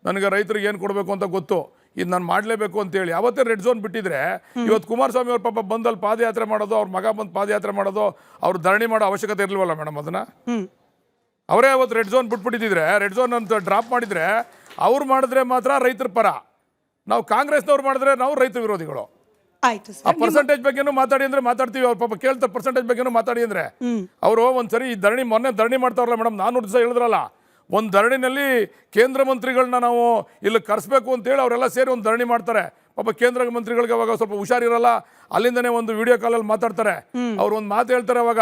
ನನಗೆ ರೈತರಿಗೆ ಏನು ಕೊಡಬೇಕು ಅಂತ ಗೊತ್ತು, ಇದು ನಾನು ಮಾಡಲೇಬೇಕು ಅಂತೇಳಿ ಅವತ್ತೇ ರೆಡ್ ಝೋನ್ ಬಿಟ್ಟಿದ್ರೆ ಇವತ್ತು ಕುಮಾರಸ್ವಾಮಿ ಅವ್ರ ಪಾಪ ಬಂದಲ್ಲಿ ಪಾದಯಾತ್ರೆ ಮಾಡೋದು, ಅವ್ರ ಮಗ ಬಂದು ಪಾದಯಾತ್ರೆ ಮಾಡೋದು, ಅವ್ರು ಧರಣಿ ಮಾಡೋ ಅವಶ್ಯಕತೆ ಇರಲಿಲ್ವಲ್ಲ ಮೇಡಮ್. ಅದನ್ನು ಅವರೇ ಅವತ್ತು ರೆಡ್ ಝೋನ್ ಬಿಟ್ಬಿಟ್ಟಿದ್ರೆ, ರೆಡ್ ಝೋನ್ ಅಂತ ಡ್ರಾಪ್ ಮಾಡಿದರೆ ಅವ್ರು ಮಾಡಿದ್ರೆ ಮಾತ್ರ ರೈತರ ಪರ, ನಾವು ಕಾಂಗ್ರೆಸ್ನವ್ರು ಮಾಡಿದ್ರೆ ನಾವು ರೈತ ವಿರೋಧಿಗಳು. ಆಯ್ತು ಆ ಪರ್ಸೆಂಟೇಜ್ ಬಗ್ಗೆನೂ ಮಾತಾಡಿ ಅಂದ್ರೆ ಮಾತಾಡ್ತೀವಿ. ಅವ್ರ ಪಾಪ ಕೇಳ್ತಾರೆ ಪರ್ಸೆಂಟೇಜ್ ಬಗ್ಗೆನೂ ಮಾತಾಡಿ ಅಂದ್ರೆ. ಅವರು ಒಂದ್ಸರಿ ಈ ಮೊನ್ನೆ ಧರಣಿ ಮಾಡ್ತಾರಲ್ಲ ಮೇಡಮ್, 400 ದಿವಸ ಹೇಳಿದ್ರಲ್ಲ, ಒಂದು ಧರಣಿನಲ್ಲಿ ಕೇಂದ್ರ ಮಂತ್ರಿಗಳನ್ನ ನಾವು ಇಲ್ಲಿ ಕರೆಸ್ಬೇಕು ಅಂತೇಳಿ ಅವರೆಲ್ಲ ಸೇರಿ ಒಂದು ಧರಣಿ ಮಾಡ್ತಾರೆ. ಪಾಪ ಕೇಂದ್ರ ಮಂತ್ರಿಗಳಿಗೆ ಅವಾಗ ಸ್ವಲ್ಪ ಹುಷಾರಿರಲ್ಲ, ಅಲ್ಲಿಂದನೇ ಒಂದು ವಿಡಿಯೋ ಕಾಲಲ್ಲಿ ಮಾತಾಡ್ತಾರೆ. ಅವ್ರು ಒಂದು ಮಾತು ಹೇಳ್ತಾರೆ ಅವಾಗ,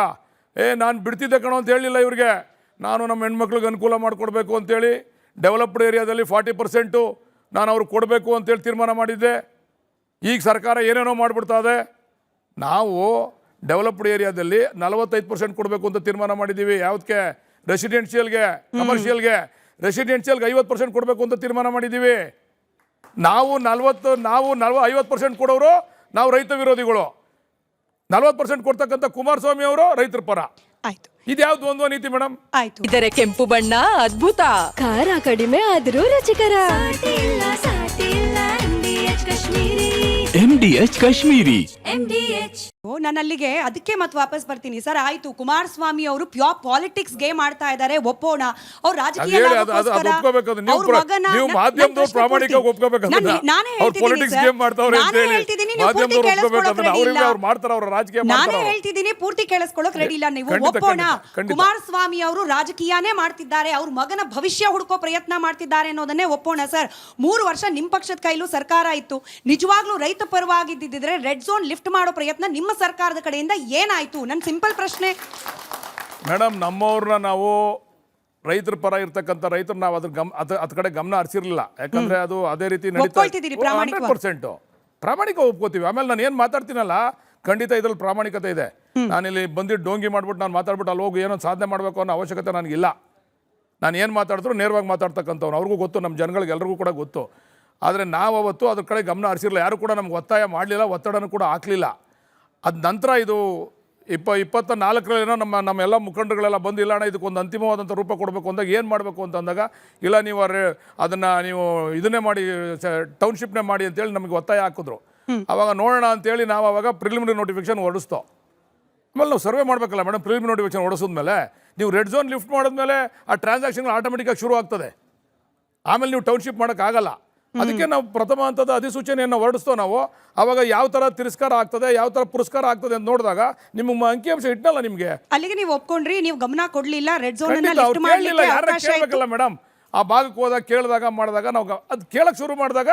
ನಾನು ಬಿಡ್ತಿದ್ದೆ ಕಣೋ ಅಂತ ಹೇಳಿಲ್ಲ ಇವ್ರಿಗೆ, ನಾನು ನಮ್ಮ ಹೆಣ್ಮಕ್ಳಿಗೆ ಅನುಕೂಲ ಮಾಡಿಕೊಡ್ಬೇಕು ಅಂತೇಳಿ ಡೆವಲಪ್ಡ್ ಏರಿಯಾದಲ್ಲಿ 40% ನಾನು ಅವ್ರಿಗೆ ಕೊಡಬೇಕು ಅಂತೇಳಿ ತೀರ್ಮಾನ ಮಾಡಿದ್ದೆ. ಈಗ ಸರ್ಕಾರ ಏನೇನೋ ಮಾಡಿಬಿಡ್ತಾ ಇದೆ. ನಾವು ಡೆವಲಪ್ಡ್ ಏರಿಯಾದಲ್ಲಿ 45% ಕೊಡಬೇಕು ಅಂತ ತೀರ್ಮಾನ ಮಾಡಿದ್ದೀವಿ. ಯಾವುದಕ್ಕೆ? ರೆಸಿಡೆನ್ಷಿಯಲ್ಗೆ, ಕಮರ್ಷಿಯಲ್ಗೆ. ರೆಸಿಡೆನ್ಷಿಯಲ್ಗೆ 50% ಕೊಡಬೇಕು ಅಂತ ತೀರ್ಮಾನ ಮಾಡಿದ್ದೀವಿ. ನಾವು 50% ಕೊಡೋರು ನಾವು ರೈತ ವಿರೋಧಿಗಳು, 40% ಕೊಡ್ತಕ್ಕಂಥ ಕುಮಾರಸ್ವಾಮಿ ಅವರು ರೈತರ ಪರ. ಆಯ್ತು, ಇದ್ಯಾವ್ದು ದ್ವಂದ್ವ ನೀತಿ ಮೇಡಮ್? ಆಯ್ತು. ಇದರ ಕೆಂಪು ಬಣ್ಣ ಅದ್ಭುತ, ಖಾರ ಕಡಿಮೆ ಆದ್ರೂ ರುಚಿಕರ. MDH ಕಾಶ್ಮೀರಿ. ನಾನು ಅಲ್ಲಿಗೆ ಅದಕ್ಕೆ ಮತ್ತೆ ವಾಪಸ್ ಬರ್ತೀನಿ ಸರ್. ಆಯ್ತು, ಕುಮಾರಸ್ವಾಮಿ ಅವರು ಪ್ಯೂರ್ ಪಾಲಿಟಿಕ್ಸ್ ಗೇಮ್ ಆಡ್ತಾ ಇದ್ದಾರೆ, ಒಪ್ಪೋಣ. ಅವ್ರು ರಾಜಕೀಯ ನಾನೇ ಹೇಳ್ತಿದ್ದೀನಿ, ಪೂರ್ತಿ ಕೇಳಿಸ್ಕೊಳ್ಳೋಕೆ ರೆಡಿ ಇಲ್ಲ ನೀವು. ಒಪ್ಪೋಣ, ಕುಮಾರಸ್ವಾಮಿ ಅವರು ರಾಜಕೀಯನೇ ಮಾಡ್ತಿದ್ದಾರೆ, ಅವ್ರ ಮಗನ ಭವಿಷ್ಯ ಹುಡುಕೋ ಪ್ರಯತ್ನ ಮಾಡ್ತಿದ್ದಾರೆ ಅನ್ನೋದನ್ನೇ ಒಪ್ಪೋಣ ಸರ್. 3 ವರ್ಷ ನಿಮ್ಮ ಪಕ್ಷದ ಕೈಲೂ ಸರ್ಕಾರ ಇತ್ತು. ನಿಜವಾಗ್ಲೂ ರೈತ ಪರವಾಗಿದ್ದಿದ್ರೆ ರೆಡ್ ಝೋನ್ ಲಿಫ್ಟ್ ಮಾಡೋ ಪ್ರಯತ್ನ ನಿಮ್ಮ ಸರ್ಕಾರದ ಕಡೆಯಿಂದ ಏನಾಯ್ತು? ನನ್ನ ಸಿಂಪಲ್ ಪ್ರಶ್ನೆ ಮೇಡಮ್. ನಮ್ಮವ್ರನ್ನ ನಾವು ರೈತರ ಪರ ಇರ್ತಕ್ಕಂಥ ರೈತರು ನಾವು ಅದ್ರ ಕಡೆ ಗಮನ ಹರಿಸಿರ್ಲಿಲ್ಲ. ಯಾಕಂದ್ರೆ ಅದು ಅದೇ ರೀತಿ ನಡೀತಾ 100% ಪ್ರಾಮಾಣಿಕ ಒಪ್ಕೋತೀವಿ. ಆಮೇಲೆ ನಾನು ಏನು ಮಾತಾಡ್ತೀನಲ್ಲ, ಖಂಡಿತ ಇದ್ರಲ್ಲಿ ಪ್ರಾಮಾಣಿಕತೆ ಇದೆ. ನಾನಿಲ್ಲಿ ಬಂದಿಟ್ಟು ಡೋಂಗಿ ಮಾಡ್ಬಿಟ್ಟು ನಾನು ಮಾತಾಡ್ಬಿಟ್ಟು ಅಲ್ಲಿ ಹೋಗಿ ಏನೋ ಸಾಧನೆ ಮಾಡಬೇಕು ಅನ್ನೋ ಅವಶ್ಯಕತೆ ನನಗಿಲ್ಲ. ನಾನು ಏನು ಮಾತಾಡಿದ್ರು ನೇರವಾಗಿ ಮಾತಾಡ್ತಕ್ಕಂಥವ್ನು, ಅವ್ರಿಗೂ ಗೊತ್ತು, ನಮ್ಮ ಜನಗಳಿಗೆ ಎಲ್ರಿಗೂ ಕೂಡ ಗೊತ್ತು. ಆದರೆ ನಾವು ಅವತ್ತು ಅದ್ರ ಕಡೆ ಗಮನ ಹರಿಸಿರಲಿಲ್ಲ. ಯಾರು ಕೂಡ ನಮ್ಗೆ ಒತ್ತಾಯ ಮಾಡಲಿಲ್ಲ, ಒತ್ತಡನೂ ಕೂಡ ಹಾಕಲಿಲ್ಲ. ಅದ ನಂತರ ಇದು 24ರಲ್ಲಿ ನಮ್ಮ ಎಲ್ಲ ಮುಖಂಡರುಗಳೆಲ್ಲ ಬಂದು, ಇಲ್ಲ ಅಣ್ಣ ಇದಕ್ಕೊಂದು ಅಂತಿಮವಾದಂಥ ರೂಪ ಕೊಡಬೇಕು ಅಂದಾಗ ಏನು ಮಾಡಬೇಕು ಅಂತ ಅಂದಾಗ, ಇಲ್ಲ ನೀವು ಅದನ್ನು ನೀವು ಇದನ್ನೇ ಮಾಡಿ, ಟೌನ್ಶಿಪ್ನೇ ಮಾಡಿ ಅಂತೇಳಿ ನಮಗೆ ಒತ್ತಾಯ ಹಾಕಿದ್ರು. ಆವಾಗ ನೋಡೋಣ ಅಂತೇಳಿ ನಾವು ಆವಾಗ ಪ್ರಿಲಿಮಿನರಿ ನೋಟಿಫಿಕೇಶನ್ ಹೊರಡಿಸ್ತೋ. ಆಮೇಲೆ ನಾವು ಸರ್ವೆ ಮಾಡಬೇಕಲ್ಲ ಮೇಡಮ್. ಪ್ರಿಲಿಮಿನರಿ ನೋಟಿಫಿಕೇಶನ್ ಹೊರಡಿಸಿದ್ಮೇಲೆ ನೀವು ರೆಡ್ ಝೋನ್ ಲಿಫ್ಟ್ ಮಾಡಿದ್ಮೇಲೆ ಆ ಟ್ರಾನ್ಸಾಕ್ಷನ್ ಆಟೋಮೆಟಿಕ್ಕಾಗಿ ಶುರು ಆಗ್ತದೆ. ಆಮೇಲೆ ನೀವು ಟೌನ್ಶಿಪ್ ಮಾಡೋಕ್ಕಾಗಲ್ಲ. ಅದಕ್ಕೆ ನಾವು ಪ್ರಥಮ ಹಂತದ ಅಧಿಸೂಚನೆಯನ್ನು ಹೊರಡಿಸ್ತೋ. ನಾವು ಅವಾಗ ಯಾವ ಥರ ತಿರಸ್ಕಾರ ಆಗ್ತದೆ, ಯಾವ ಥರ ಪುರಸ್ಕಾರ ಆಗ್ತದೆ ಅಂತ ನೋಡಿದಾಗ ನಿಮ್ಮ ಅಂಕಿಅಂಶ ಇಟ್ಟಲ್ಲ ನಿಮಗೆ. ಅಲ್ಲಿಗೆ ನೀವು ಒಪ್ಕೊಂಡ್ರಿ, ನೀವು ಗಮನ ಕೊಡಲಿಲ್ಲ, ರೆಡ್ ಝೋನ್ ಕೇಳಲಿಲ್ಲ. ಯಾರ ಕೇಳಬೇಕಲ್ಲ ಮೇಡಮ್. ಆ ಭಾಗಕ್ಕೆ ಹೋದಾಗ ಕೇಳಿದಾಗ ಮಾಡಿದಾಗ ನಾವು ಅದು ಕೇಳಕ್ಕೆ ಶುರು ಮಾಡಿದಾಗ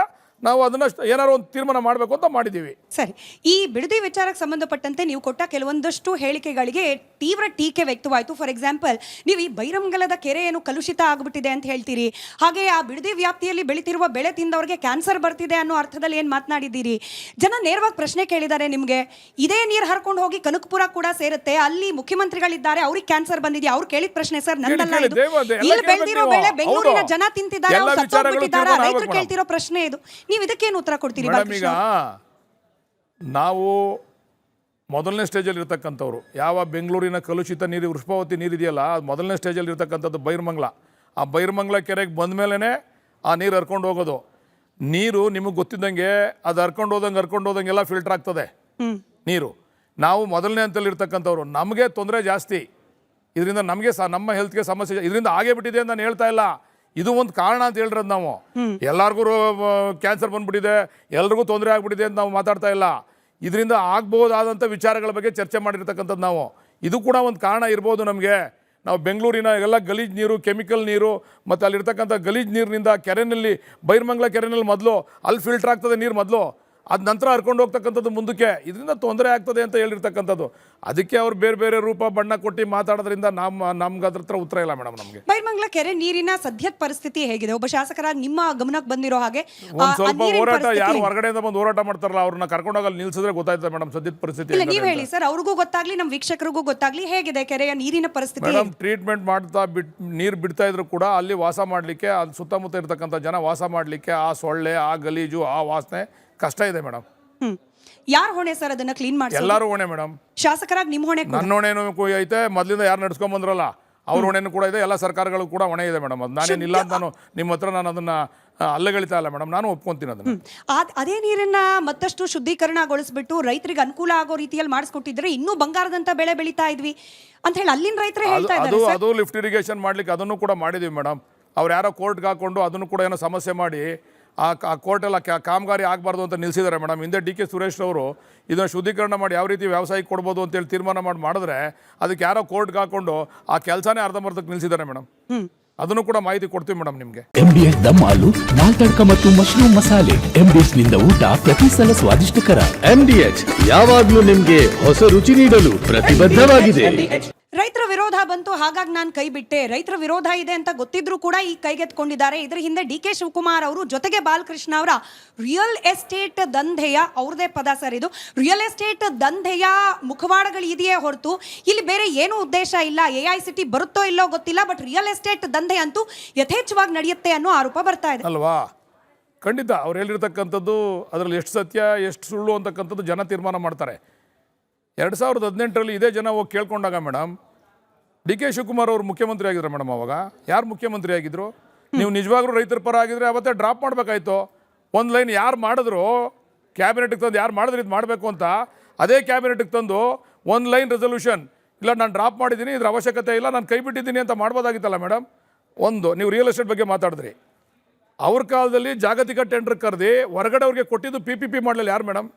ನಾವು ಅದನ್ನ ಏನಾದ್ರು ಒಂದು ತೀರ್ಮಾನ ಮಾಡಬೇಕು ಅಂತ ಮಾಡಿದ್ದೀವಿ. ಸರಿ, ಈ ಬಿಡದಿ ವಿಚಾರಕ್ಕೆ ಸಂಬಂಧಪಟ್ಟಂತೆ ನೀವು ಕೊಟ್ಟ ಕೆಲವೊಂದಷ್ಟು ಹೇಳಿಕೆಗಳಿಗೆ ತೀವ್ರ ಟೀಕೆ ವ್ಯಕ್ತವಾಯಿತು. ಫಾರ್ ಎಕ್ಸಾಂಪಲ್, ನೀವು ಈ ಬೈರಂಗಲದ ಕೆರೆ ಏನು ಕಲುಷಿತ ಆಗ್ಬಿಟ್ಟಿದೆ ಅಂತ ಹೇಳ್ತೀರಿ, ಹಾಗೆ ಆ ಬಿಡದಿ ವ್ಯಾಪ್ತಿಯಲ್ಲಿ ಬೆಳೀತಿರುವ ಬೆಳೆ ತಿಂದವರಿಗೆ ಕ್ಯಾನ್ಸರ್ ಬರ್ತಿದೆ ಅನ್ನೋ ಅರ್ಥದಲ್ಲಿ ಏನು ಮಾತನಾಡಿದ್ದೀರಿ. ಜನ ನೇರವಾಗಿ ಪ್ರಶ್ನೆ ಕೇಳಿದ್ದಾರೆ ನಿಮಗೆ, ಇದೇ ನೀರು ಹರ್ಕೊಂಡು ಹೋಗಿ ಕನಕಪುರ ಕೂಡ ಸೇರುತ್ತೆ, ಅಲ್ಲಿ ಮುಖ್ಯಮಂತ್ರಿಗಳಿದ್ದಾರೆ, ಅವ್ರಿಗೆ ಕ್ಯಾನ್ಸರ್ ಬಂದಿದೆಯಾ? ಅವ್ರು ಕೇಳಿದ ಪ್ರಶ್ನೆ ಸರ್, ನನ್ನಲ್ಲ ಇದು. ಇಲ್ಲಿ ಬೆಳೆದಿರೋ ಬೆಳೆ ಬೆಂಗಳೂರಿನ ಜನ ತಿಂತಿದ್ದಾರೆ, ಅವ್ರು ಸತ್ತೋಗ್ಬಿಟ್ಟಿದ್ದಾರೆ, ರೈತರು ಕೇಳ್ತಿರೋ ಪ್ರಶ್ನೆ ಇದು. ನೀವು ಇದಕ್ಕೇನು ಉತ್ತರ ಕೊಡ್ತೀರಿ? ಈಗ ನಾವು ಮೊದಲನೇ ಸ್ಟೇಜಲ್ಲಿ ಇರ್ತಕ್ಕಂಥವ್ರು, ಯಾವ ಬೆಂಗಳೂರಿನ ಕಲುಷಿತ ನೀರು ವೃಷಭಾವತಿ ನೀರಿದೆಯಲ್ಲ, ಅದು ಮೊದಲನೇ ಸ್ಟೇಜಲ್ಲಿ ಇರ್ತಕ್ಕಂಥದ್ದು ಬೈರಮಂಗಲ. ಆ ಬೈರಮಂಗಲ ಕೆರೆಗೆ ಬಂದ ಮೇಲೇ ಆ ನೀರು ಹರ್ಕೊಂಡು ಹೋಗೋದು. ನೀರು ನಿಮಗೆ ಗೊತ್ತಿದ್ದಂಗೆ ಅದು ಹರ್ಕೊಂಡು ಹೋದಂಗೆಲ್ಲ ಫಿಲ್ಟರ್ ಆಗ್ತದೆ ನೀರು. ನಾವು ಮೊದಲನೇ ಹಂತದಲ್ಲಿ ಇರ್ತಕ್ಕಂಥವ್ರು, ನಮಗೆ ತೊಂದರೆ ಜಾಸ್ತಿ ಇದರಿಂದ, ನಮಗೆ ನಮ್ಮ ಹೆಲ್ತ್ಗೆ ಸಮಸ್ಯೆ ಇದರಿಂದ ಆಗೇ ಬಿಟ್ಟಿದೆ ಅಂತ ನಾನು ಹೇಳ್ತಾ ಇಲ್ಲ. ಇದು ಒಂದು ಕಾರಣ ಅಂತ ಹೇಳಿರೋದು ನಾವು. ಎಲ್ಲರಿಗೂ ಕ್ಯಾನ್ಸರ್ ಬಂದ್ಬಿಟ್ಟಿದೆ, ಎಲ್ರಿಗೂ ತೊಂದರೆ ಆಗ್ಬಿಟ್ಟಿದೆ ಅಂತ ನಾವು ಮಾತಾಡ್ತಾ ಇಲ್ಲ. ಇದರಿಂದ ಆಗ್ಬೋದಾದಂಥ ವಿಚಾರಗಳ ಬಗ್ಗೆ ಚರ್ಚೆ ಮಾಡಿರ್ತಕ್ಕಂಥದ್ದು ನಾವು. ಇದು ಕೂಡ ಒಂದು ಕಾರಣ ಇರ್ಬೋದು ನಮಗೆ. ನಾವು ಬೆಂಗಳೂರಿನ ಎಲ್ಲ ಗಲೀಜು ನೀರು, ಕೆಮಿಕಲ್ ನೀರು ಮತ್ತು ಅಲ್ಲಿರ್ತಕ್ಕಂಥ ಗಲೀಜು ನೀರಿನಿಂದ ಕೆರೆಯಲ್ಲಿ, ಬೈರಮಂಗಲ ಕೆರೆಯಲ್ಲಿ ಮೊದಲು ಅಲ್ಲಿ ಫಿಲ್ಟರ್ ಆಗ್ತದೆ ನೀರು ಮೊದಲು, ಅದು ನಂತರ ಹರ್ಕೊಂಡು ಹೋಗ್ತಕ್ಕಂಥದ್ದು ಮುಂದಕ್ಕೆ. ಇದರಿಂದ ತೊಂದರೆ ಆಗ್ತದೆ ಅಂತ ಹೇಳಿರ್ತಕ್ಕಂಥದ್ದು. ಅದಕ್ಕೆ ಅವ್ರು ಬೇರೆ ಬೇರೆ ರೂಪ ಬಣ್ಣ ಕೊಟ್ಟು ಮಾತಾಡೋದ್ರಿಂದ ನಮ್ಗೆ ಅದ್ರ ಹತ್ರ ಉತ್ತರ ಇಲ್ಲ ಮೇಡಮ್. ನಮಗೆ ಬೈರಮಂಗಲ ಕೆರೆ ನೀರಿನ ಸದ್ಯದ ಪರಿಸ್ಥಿತಿ ಹೇಗಿದೆ? ಒಬ್ಬ ಶಾಸಕರಾಗಿ ನಿಮ್ಮ ಗಮನಕ್ಕೆ ಬಂದಿರೋ ಹಾಗೆ ಒಂದು ಸ್ವಲ್ಪ ಹೋರಾಟ, ಯಾರು ಹೊರಗಡೆಯಿಂದ ಬಂದು ಹೋರಾಟ ಮಾಡ್ತಾರಲ್ಲ ಅವ್ರನ್ನ ಕರ್ಕೊಂಡೋಗಲ್ಲಿ ನಿಲ್ಸಿದ್ರೆ ಗೊತ್ತಾಯ್ತದೆ ಮೇಡಮ್ ಸದ್ಯದ ಪರಿಸ್ಥಿತಿ. ಇಲ್ಲ, ನೀವು ಹೇಳಿ ಸರ್, ಅವ್ರಿಗೂ ಗೊತ್ತಾಗ್ಲಿ, ನಮ್ಮ ವೀಕ್ಷಕರಿಗೂ ಗೊತ್ತಾಗ್ಲಿ, ಹೇಗಿದೆ ಕೆರೆಯ ನೀರಿನ ಪರಿಸ್ಥಿತಿ? ಮೇಡಮ್, ಟ್ರೀಟ್ಮೆಂಟ್ ಮಾಡ್ತಾ ನೀರು ಬಿಡ್ತಾ ಇದ್ರು ಕೂಡ ಅಲ್ಲಿ ವಾಸ ಮಾಡಲಿಕ್ಕೆ, ಅಲ್ಲಿ ಸುತ್ತಮುತ್ತ ಇರ್ತಕ್ಕಂಥ ಜನ ವಾಸ ಮಾಡಲಿಕ್ಕೆ ಆ ಸೊಳ್ಳೆ, ಆ ಗಲೀಜು, ಆ ವಾಸನೆ ಕಷ್ಟ ಇದೆ ಮೇಡಮ್. ಯಾರು ಹೊಣೆ ಸರ್ ಅದನ್ನ ಕ್ಲೀನ್ ಮಾಡಿ? ಎಲ್ಲರೂ ಹೊಣೆ ಮೇಡಮ್. ಶಾಸಕರಾಗಿ ನಿಮ್ಮ ಹೊಣೆ? ನನ್ನ ಹೊಣೆನೂ ಐತೆ, ಮೊದಲಿಂದ ಯಾರು ನಡ್ಸ್ಕೊಂಡ್ ಬಂದ್ರಲ್ಲ ಅವ್ರ ಹೊಣೆನೂ ಕೂಡ ಇದೆ, ಎಲ್ಲ ಸರ್ಕಾರಗಳು ಕೂಡ ಹೊಣೆ ಇದೆ ಮೇಡಮ್. ಅದು ನಾನೇನಿಲ್ಲ ಅಂತ ನಾನು ನಿಮ್ಮ ಹತ್ರ ನಾನು ಅದನ್ನ ಅಲ್ಲಗಳಿತಾ ಇಲ್ಲ ಮೇಡಮ್, ನಾನು ಒಪ್ಕೊಂತೀನಿ ಅದನ್ನ. ಅದೇ ನೀರನ್ನ ಮತ್ತಷ್ಟು ಶುದ್ಧೀಕರಣಗೊಳಿಸ್ಬಿಟ್ಟು ರೈತರಿಗೆ ಅನುಕೂಲ ಆಗೋ ರೀತಿಯಲ್ಲಿ ಮಾಡಿಸ್ಕೊಟ್ಟಿದ್ರೆ ಇನ್ನೂ ಬಂಗಾರದಂತ ಬೆಳೆ ಬೆಳೀತಾ ಇದ್ವಿ ಅಂತ ಹೇಳಿ ಅಲ್ಲಿನ ರೈತರೇ ಹೇಳ್ತಾ ಇದ್ದಾರೆ. ಅದು ಲಿಫ್ಟ್ ಇರಿಗೇಷನ್ ಮಾಡ್ಲಿಕ್ಕೆ ಅದನ್ನು ಕೂಡ ಮಾಡಿದೀವಿ ಮೇಡಮ್. ಅವ್ರು ಯಾರೋ ಕೋರ್ಟ್ಗೆ ಹಾಕೊಂಡು ಅದನ್ನು ಕೂಡ ಏನೋ ಸಮಸ್ಯೆ ಮಾಡಿ ಆ ಕೋರ್ಟೆಲ್ಲ ಕಾಮಗಾರಿ ಆಗಬಾರ್ದು ಅಂತ ನಿಲ್ಲಿಸಿದ್ದಾರೆ ಮೇಡಮ್. ಹಿಂದೆ ಡಿ ಕೆ ಸುರೇಶ್ ಅವರು ಇದನ್ನು ಶುದ್ಧೀಕರಣ ಮಾಡಿ ಯಾವ ರೀತಿ ವ್ಯವಸಾಯಕ್ಕೆ ಕೊಡ್ಬೋದು ಅಂತೇಳಿ ತೀರ್ಮಾನ ಮಾಡಿದ್ರೆ ಅದಕ್ಕೆ ಯಾರೋ ಕೋರ್ಟ್ಗೆ ಹಾಕೊಂಡು ಆ ಕೆಲಸನೇ ಅರ್ಧಂಬರ್ಧಕ್ಕೆ ನಿಲ್ಲಿಸಿದ್ದಾರೆ ಮೇಡಮ್. ಅದನ್ನು ಕೂಡ ಮಾಹಿತಿ ಕೊಡ್ತೀವಿ ಮೇಡಮ್ ನಿಮಗೆ. MDH ದಮ್ ಹಾಲು, ದಾಲ್ ತಡ್ಕ ಮತ್ತು ಮಶ್ರೂಮ್ ಮಸಾಲೆ. MDH ನಿಂದ ಊಟ ಪ್ರತಿ ಸಲ ಸ್ವಾದಿಷ್ಟಕರ. MDH ಯಾವಾಗ್ಲೂ ನಿಮ್ಗೆ ಹೊಸ ರುಚಿ ನೀಡಲು ಪ್ರತಿಬದ್ಧವಾಗಿದೆ. ರೈತರ ವಿರೋಧ ಬಂತು, ಹಾಗಾಗಿ ನಾನು ಕೈ ಬಿಟ್ಟೆ. ರೈತರ ವಿರೋಧ ಇದೆ ಅಂತ ಗೊತ್ತಿದ್ರು ಕೂಡ ಈ ಕೈಗೆತ್ಕೊಂಡಿದ್ದಾರೆ. ಇದರ ಹಿಂದೆ ಡಿ ಕೆ ಶಿವಕುಮಾರ್ ಅವರು ಜೊತೆಗೆ ಬಾಲಕೃಷ್ಣ ಅವರ ರಿಯಲ್ ಎಸ್ಟೇಟ್ ದಂಧೆಯ, ಅವ್ರದೇ ಪದ ಸರ್ ಇದು, ರಿಯಲ್ ಎಸ್ಟೇಟ್ ದಂಧೆಯ ಮುಖವಾಡಗಳು ಇದೆಯೇ ಹೊರತು ಇಲ್ಲಿ ಬೇರೆ ಏನೂ ಉದ್ದೇಶ ಇಲ್ಲ. AICT ಬರುತ್ತೋ ಇಲ್ಲೋ ಗೊತ್ತಿಲ್ಲ, ಬಟ್ ರಿಯಲ್ ಎಸ್ಟೇಟ್ ದಂಧೆ ಅಂತೂ ಯಥೇಚ್ಛವಾಗಿ ನಡೆಯುತ್ತೆ ಅನ್ನೋ ಆರೋಪ ಬರ್ತಾ ಇದೆ ಅಲ್ವಾ? ಖಂಡಿತ ಅವ್ರು ಹೇಳಿರ್ತಕ್ಕಂಥದ್ದು ಅದರಲ್ಲಿ ಎಷ್ಟು ಸತ್ಯ ಎಷ್ಟು ಸುಳ್ಳು ಅಂತಕ್ಕಂಥದ್ದು ಜನ ತೀರ್ಮಾನ ಮಾಡ್ತಾರೆ. 2018ರಲ್ಲಿ ಇದೇ ಜನ ಹೋಗಿ ಕೇಳ್ಕೊಂಡಾಗ ಮೇಡಮ್, ಡಿ ಕೆ ಶಿವಕುಮಾರ್ ಅವರು ಮುಖ್ಯಮಂತ್ರಿ ಆಗಿದ್ರು ಮೇಡಮ್. ಅವಾಗ ಯಾರು ಮುಖ್ಯಮಂತ್ರಿ ಆಗಿದ್ರು? ನೀವು ನಿಜವಾಗ್ಲೂ ರೈತರ ಪರ ಆಗಿದ್ರೆ ಅವತ್ತೇ ಡ್ರಾಪ್ ಮಾಡಬೇಕಾಯ್ತು. ಒಂದು ಲೈನ್ ಯಾರು ಮಾಡಿದ್ರು ಕ್ಯಾಬಿನೆಟ್ಗೆ ತಂದು, ಯಾರು ಮಾಡಿದ್ರು ಇದು ಮಾಡಬೇಕು ಅಂತ, ಅದೇ ಕ್ಯಾಬಿನೆಟ್ಗೆ ತಂದು ಒಂದು ಲೈನ್ ರೆಸೊಲ್ಯೂಷನ್, ಇಲ್ಲ ನಾನು ಡ್ರಾಪ್ ಮಾಡಿದ್ದೀನಿ, ಇದ್ರ ಅವಶ್ಯಕತೆ ಇಲ್ಲ, ನಾನು ಕೈ ಬಿಟ್ಟಿದ್ದೀನಿ ಅಂತ ಮಾಡ್ಬೋದಾಗಿತ್ತಲ್ಲ ಮೇಡಮ್. ಒಂದು ನೀವು ರಿಯಲ್ ಎಸ್ಟೇಟ್ ಬಗ್ಗೆ ಮಾತಾಡಿದ್ರಿ, ಅವ್ರ ಕಾಲದಲ್ಲಿ ಜಾಗತಿಕ ಟೆಂಡರ್ ಕರೆದಿ ಹೊರಗಡೆ ಅವ್ರಿಗೆ ಕೊಟ್ಟಿದ್ದು PPP ಮಾಡಲಿಲ್ಲ ಯಾರು ಮೇಡಮ್?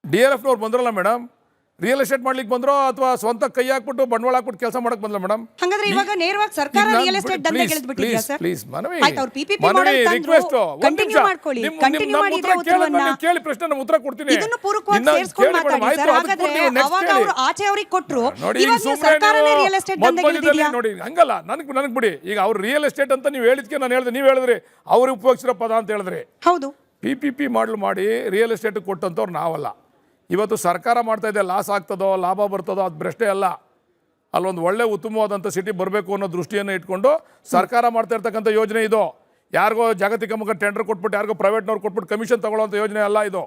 DLFನವ್ರು ಬಂದ್ರಲ್ಲ ಮೇಡಮ್, ರಿಯಲ್ ಎಸ್ಟೇಟ್ ಮಾಡ್ಲಿಕ್ಕೆ ಬಂದ್ರೋ ಅಥವಾ ಸ್ವಂತ ಕೈ ಹಾಕ್ಬಿಟ್ಟು ಬಂಡವಾಳ ಹಾಕ್ಬಿಟ್ಟು ಕೆಲಸ ಮಾಡಕ್ ಬಂದ್ಲ ಮೇಡಮ್? ಹಾಗಾದ್ರೆ ಇವಾಗ ನೇರವಾಗಿ ಸರ್ಕಾರ ರಿಯಲ್ ಎಸ್ಟೇಟ್ ದಂಧೆ ಗೆಲ್ಬಿಟ್ಟಿದ್ಯಾ ಸರ್? ಪ್ಲೀಸ್ ಮನವಿ, ಆಯ್ತು, ಅವ್ರು PPP ಮಾಡೆಲ್ ತಂದ್ರು, ಕಂಟಿನ್ಯೂ ಮಾಡ್ಕೊಳ್ಳಿ, ಕಂಟಿನ್ಯೂ ಮಾಡಿ ಇದೇ ಉತ್ತರವನ್ನ. ಕೇಳಿ ಪ್ರಶ್ನೆ, ನಾನು ಉತ್ತರ ಕೊಡ್ತೀನಿ. ಇದನ್ನು ಪೂರಕವಾಗಿ ಸೇರಿಸ್ಕೊಂಡು ಮಾತಾಡಿ ಸರ್. ಹಾಗಾದ್ರೆ ಅವಾಗ ಅವರು ಆಚೆ ಅವರಿಗೆ ಕೊಟ್ರು, ಇವಾಗ ಸರ್ಕಾರನೇ ರಿಯಲ್ ಎಸ್ಟೇಟ್ ದಂಧೆ ಗೆಲ್ತಿದ್ಯಾ? ನೋಡಿ ಹಂಗಲ್ಲ, ನನಗೆ ಬಿಡಿ. ಈಗ ಅವ್ರು ರಿಯಲ್ ಎಸ್ಟೇಟ್ ಅಂತ ನೀವು ಹೇಳಿದ್ಕೆ ನಾನು ಹೇಳಿದೆ, ನೀವು ಹೇಳಿದ್ರಿ ಅವ್ರು ಉಪಯೋಗಿಸಿರೋ ಪದ ಅಂತ ಹೇಳಿದ್ರಿ. ಹೌದು, PPP ಮಾಡಲ್ ಮಾಡಿ ರಿಯಲ್ ಎಸ್ಟೇಟ್ ಕೊಟ್ಟಂತವ್ರು ನಾವಲ್ಲ. ಇವತ್ತು ಸರ್ಕಾರ ಮಾಡ್ತಾ ಇದೆ, ಲಾಸ್ ಆಗ್ತದೋ ಲಾಭ ಬರ್ತದೋ ಅದು ಪ್ರಶ್ನೆ ಅಲ್ಲ. ಅಲ್ಲೊಂದು ಒಳ್ಳೆ ಉತ್ತಮವಾದಂಥ ಸಿಟಿ ಬರಬೇಕು ಅನ್ನೋ ದೃಷ್ಟಿಯನ್ನು ಇಟ್ಕೊಂಡು ಸರ್ಕಾರ ಮಾಡ್ತಾ ಇರ್ತಕ್ಕಂಥ ಯೋಜನೆ ಇದು. ಯಾರಿಗೋ ಜಾಗತಿಕ ಮುಖ ಟೆಂಡರ್ ಕೊಟ್ಬಿಟ್ಟು ಯಾರಿಗೋ ಪ್ರೈವೇಟ್ನವ್ರು ಕೊಟ್ಬಿಟ್ಟು ಕಮಿಷನ್ ತಗೊಳ್ಳೋಂಥ ಯೋಜನೆ ಅಲ್ಲ ಇದು.